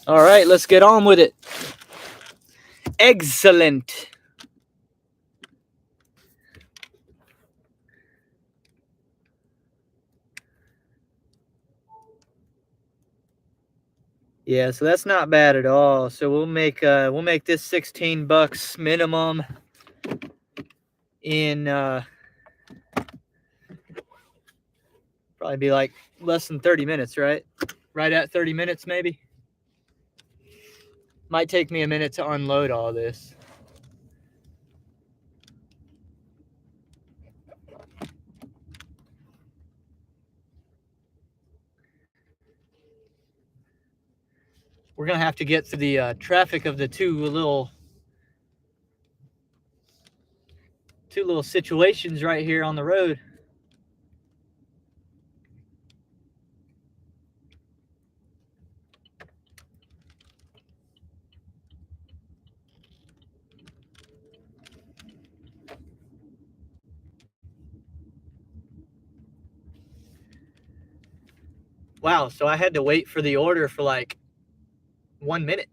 All right, let's get on with it. Excellent. Yeah, so that's not bad at all. So we'll make this $16 minimum in probably be like less than 30 minutes, right? Right at 30 minutes maybe. Might take me a minute to unload all this. We're gonna have to get through the traffic of the two little situations right here on the road. Wow, so I had to wait for the order for like 1 minute.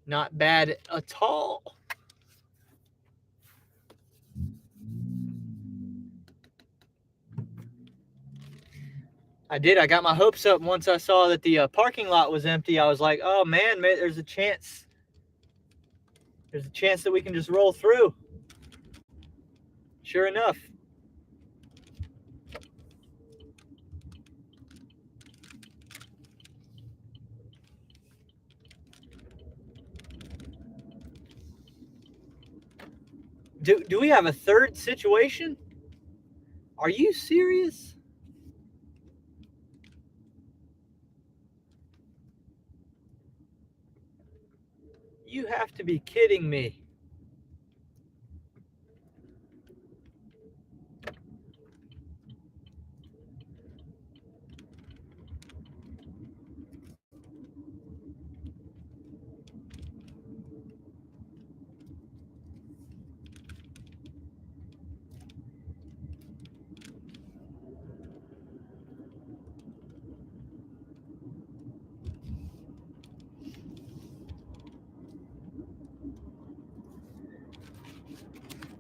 Not bad at all. I got my hopes up once I saw that the parking lot was empty. I was like, oh man, there's a chance. There's a chance that we can just roll through. Sure enough. Do we have a third situation? Are you serious? You have to be kidding me.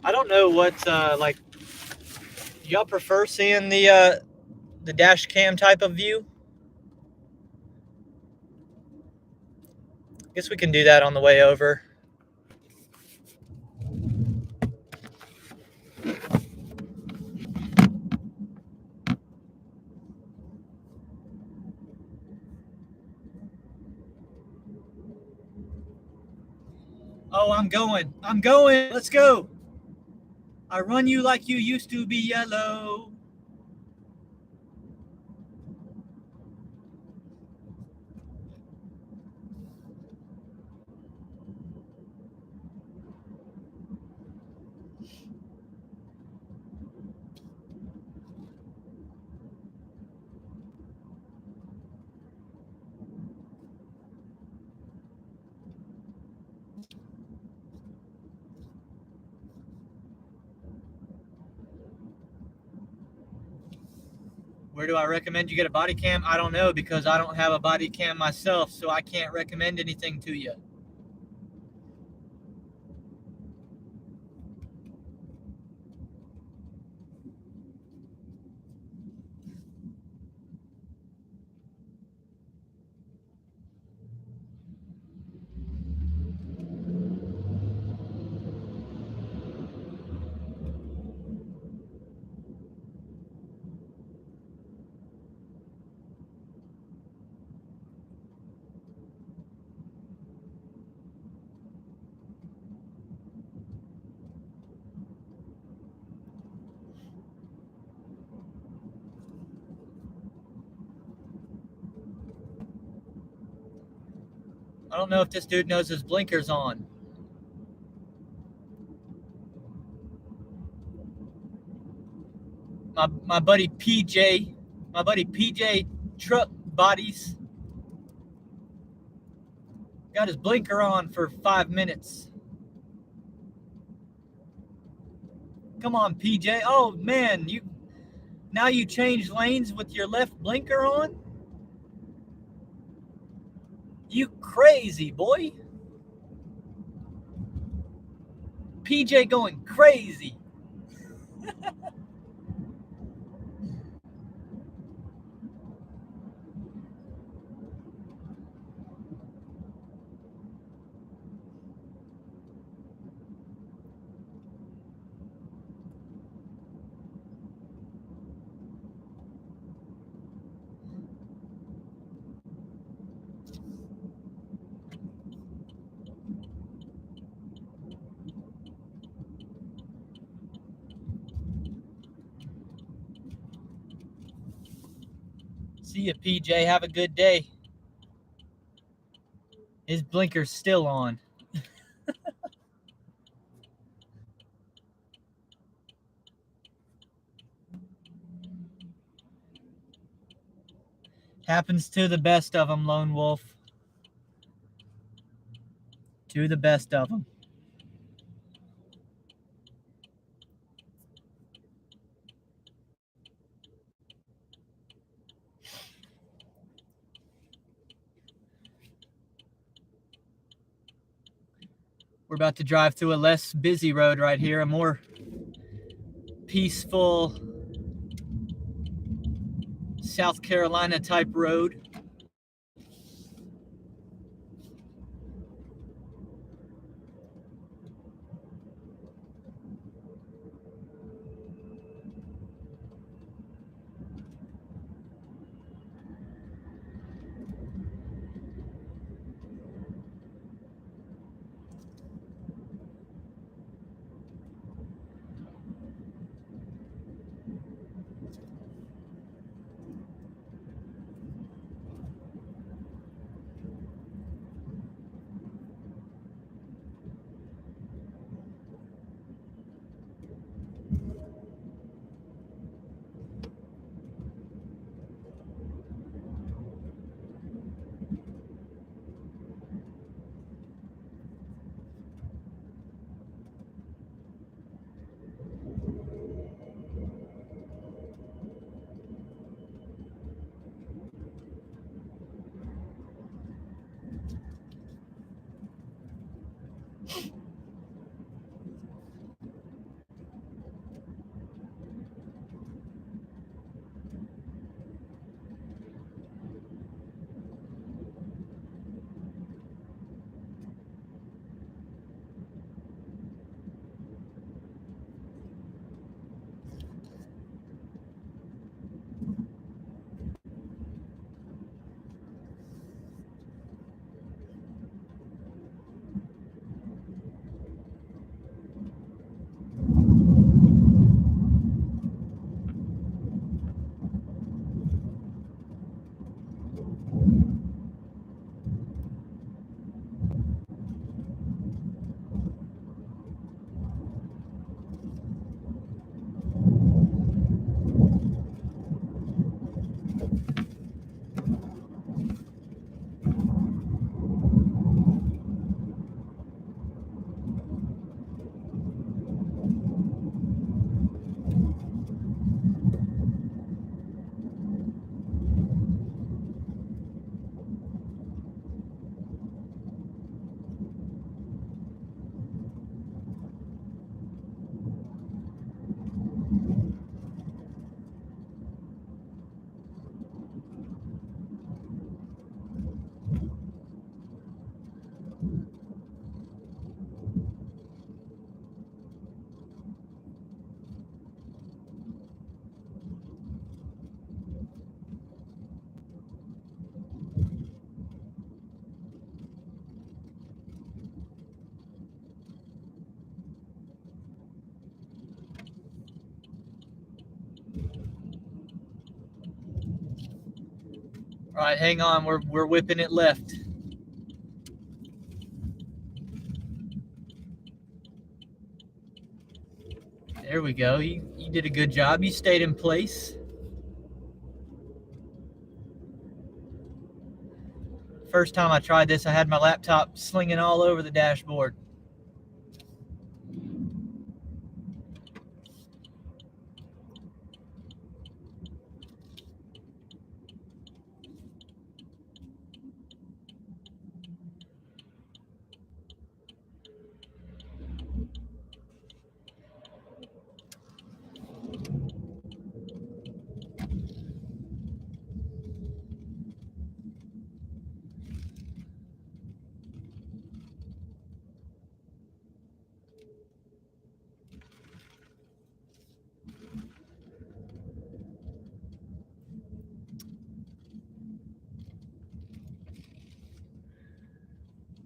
I don't know what like. Do y'all prefer seeing the dash cam type of view? Guess we can do that on the way over. Oh, I'm going. I'm going. Let's go. I run you like you used to be yellow. Where do I recommend you get a body cam? I don't know because I don't have a body cam myself, so I can't recommend anything to you. I don't know if this dude knows his blinkers on. My buddy PJ, Truck Bodies, got his blinker on for 5 minutes. Come on, PJ. Oh man, you change lanes with your left blinker on? You crazy, boy. PJ going crazy. See you, PJ. Have a good day. His blinker's still on. Happens to the best of them, Lone Wolf. To the best of them. We're about to drive through a less busy road right here, a more peaceful South Carolina type road. All right, hang on. We're whipping it left. There we go. You did a good job. You stayed in place. First time I tried this, I had my laptop slinging all over the dashboard.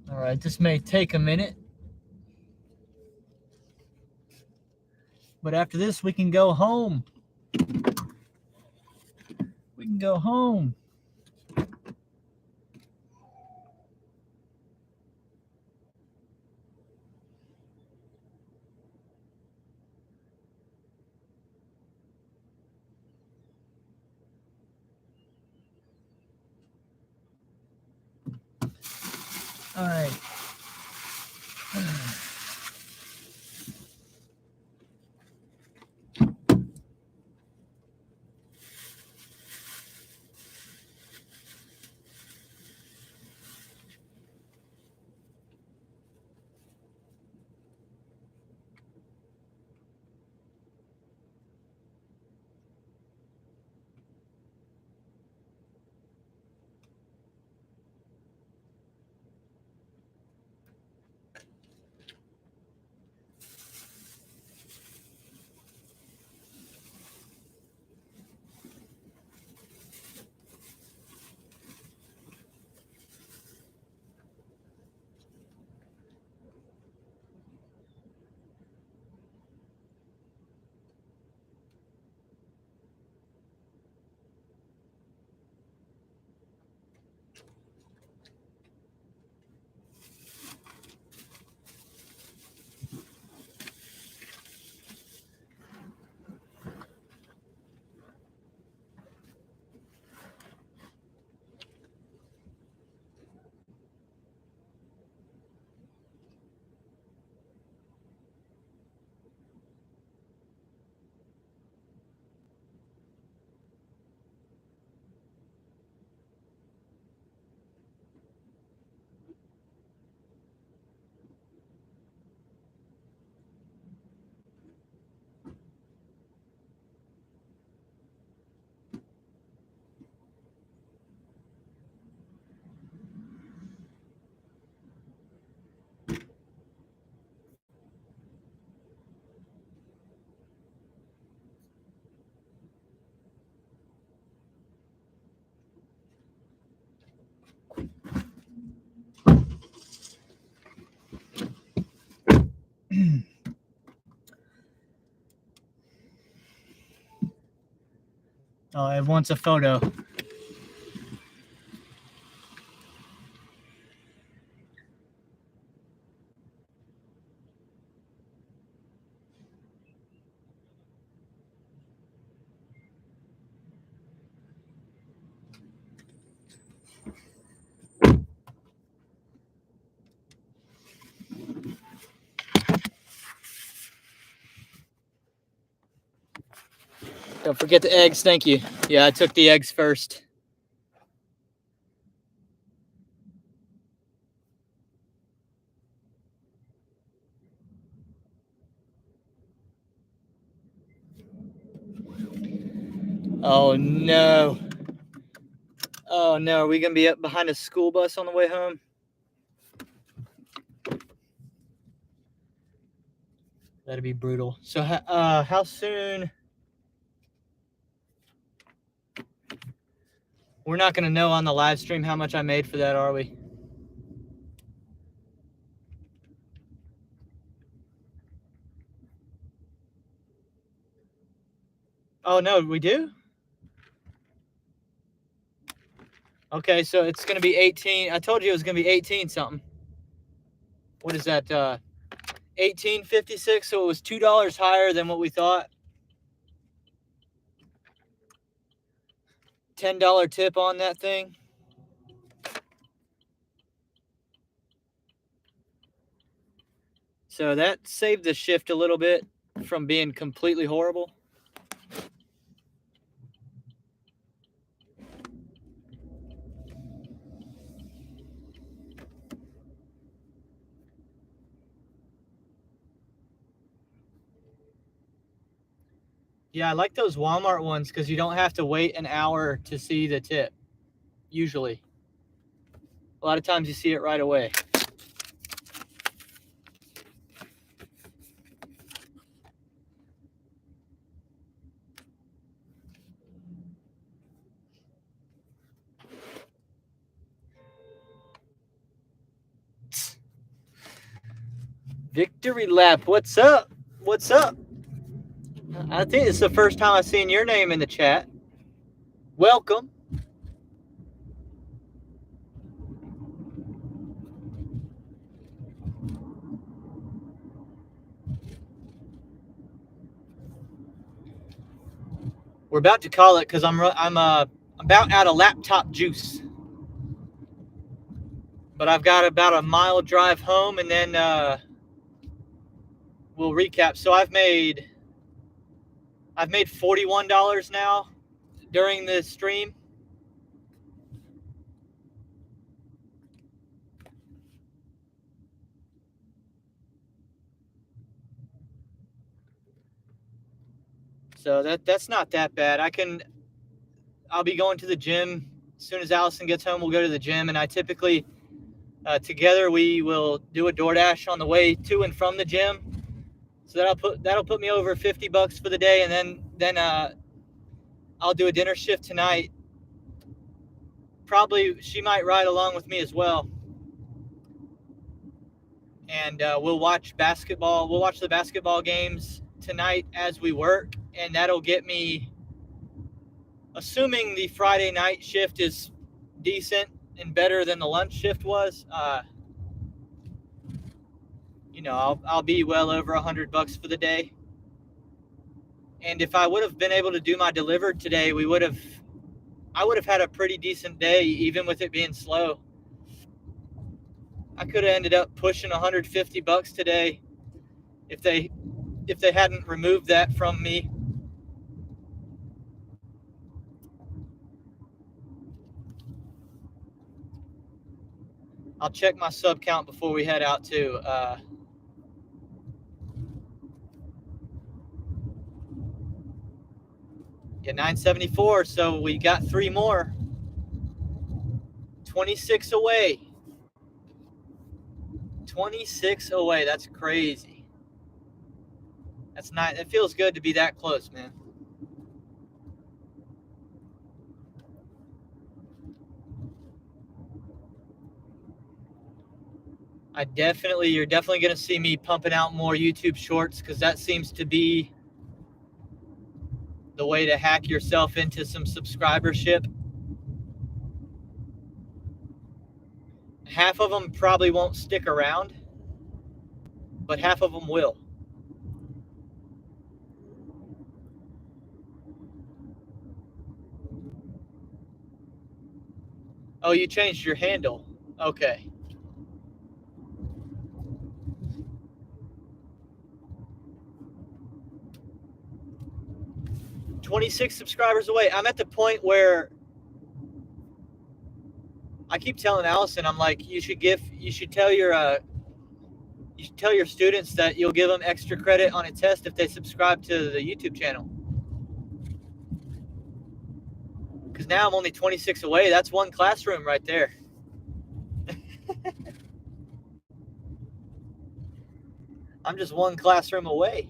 All right, this may take a minute. But after this, we can go home. We can go home. All right. Oh, it wants a photo. Don't forget the eggs. Thank you. Yeah, I took the eggs first. Oh, no. Oh, no. Are we going to be up behind a school bus on the way home? That'd be brutal. So, how soon? We're not going to know on the live stream how much I made for that, are we? Oh, no, we do? Okay, so it's going to be 18. I told you it was going to be 18 something. What is that? 18.56. So it was $2 higher than what we thought. $10 tip on that thing. So that saved the shift a little bit from being completely horrible. Yeah, I like those Walmart ones because you don't have to wait an hour to see the tip, usually. A lot of times you see it right away. Victory Lap, what's up? What's up? I think it's the first time I've seen your name in the chat. Welcome. We're about to call it because I'm about out of laptop juice. But I've got about a mile drive home, and then we'll recap. So I've made $41 now during the stream. So that's not that bad. I'll be going to the gym as soon as Allison gets home. We'll go to the gym, and I typically together we will do a DoorDash on the way to and from the gym. So that'll put me over $50 for the day, and then I'll do a dinner shift tonight. Probably she might ride along with me as well, and we'll watch basketball. We'll watch the basketball games tonight as we work, and that'll get me, assuming the Friday night shift is decent and better than the lunch shift was. I'll be well over $100 for the day. And if I would have been able to do my delivered today, I would have had a pretty decent day, even with it being slow. I could have ended up pushing $150 today if they hadn't removed that from me. I'll check my sub count before we head out too. Yeah, 974. So we got 3 more. 26 away. 26 away. That's crazy. That's not. It feels good to be that close, man. You're definitely going to see me pumping out more YouTube shorts because that seems to be the way to hack yourself into some subscribership. Half of them probably won't stick around, but half of them will. Oh, you changed your handle. Okay. $26 subscribers away. I'm at the point where I keep telling Allison, I'm like, you should tell your students that you'll give them extra credit on a test if they subscribe to the YouTube channel. Because now I'm only 26 away. That's one classroom right there. I'm just one classroom away.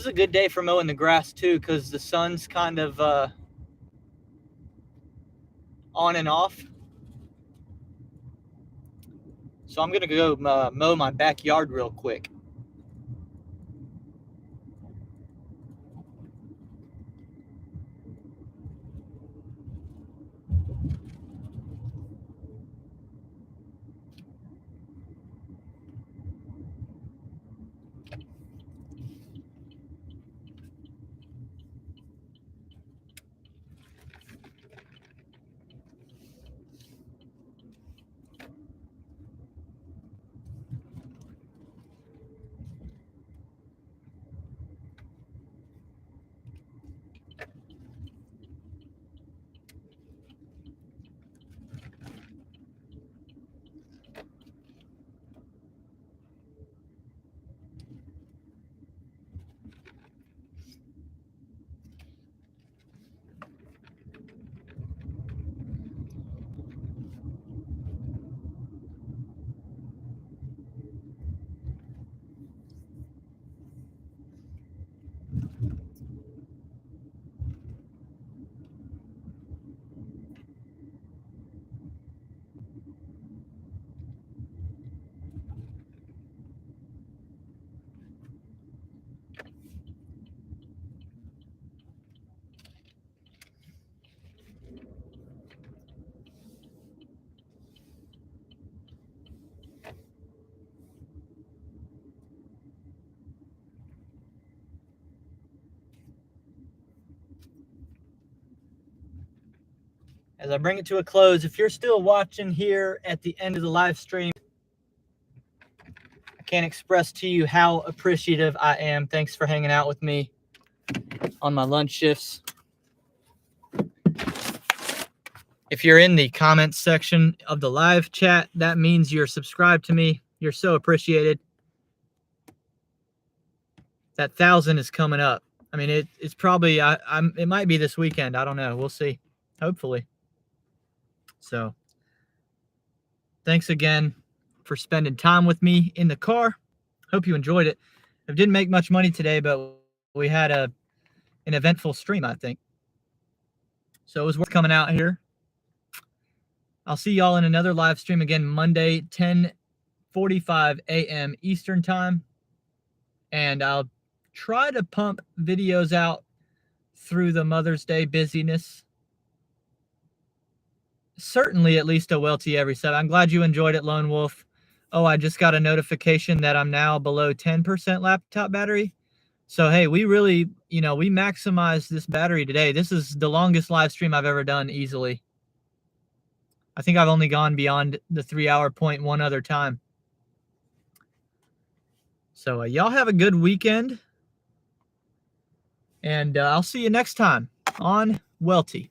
This is a good day for mowing the grass too, because the sun's kind of on and off. So I'm gonna go mow my backyard real quick. As I bring it to a close, if you're still watching here at the end of the live stream, I can't express to you how appreciative I am. Thanks for hanging out with me on my lunch shifts. If you're in the comments section of the live chat, that means you're subscribed to me. You're so appreciated. That 1,000 is coming up. I mean, it's probably, it might be this weekend. I don't know. We'll see. Hopefully. So thanks again for spending time with me in the car. Hope you enjoyed it. I didn't make much money today, but we had an eventful stream, I think. So it was worth coming out here. I'll see y'all in another live stream again Monday, 10:45 a.m. Eastern time. And I'll try to pump videos out through the Mother's Day busyness. Certainly at least a welty every 7. I'm glad you enjoyed it, Lone Wolf. Oh, I just got a notification that I'm now below 10% laptop battery. So, hey, we really, we maximized this battery today. This is the longest live stream I've ever done easily. I think I've only gone beyond the 3-hour point one other time. So, y'all have a good weekend. And I'll see you next time on Welty.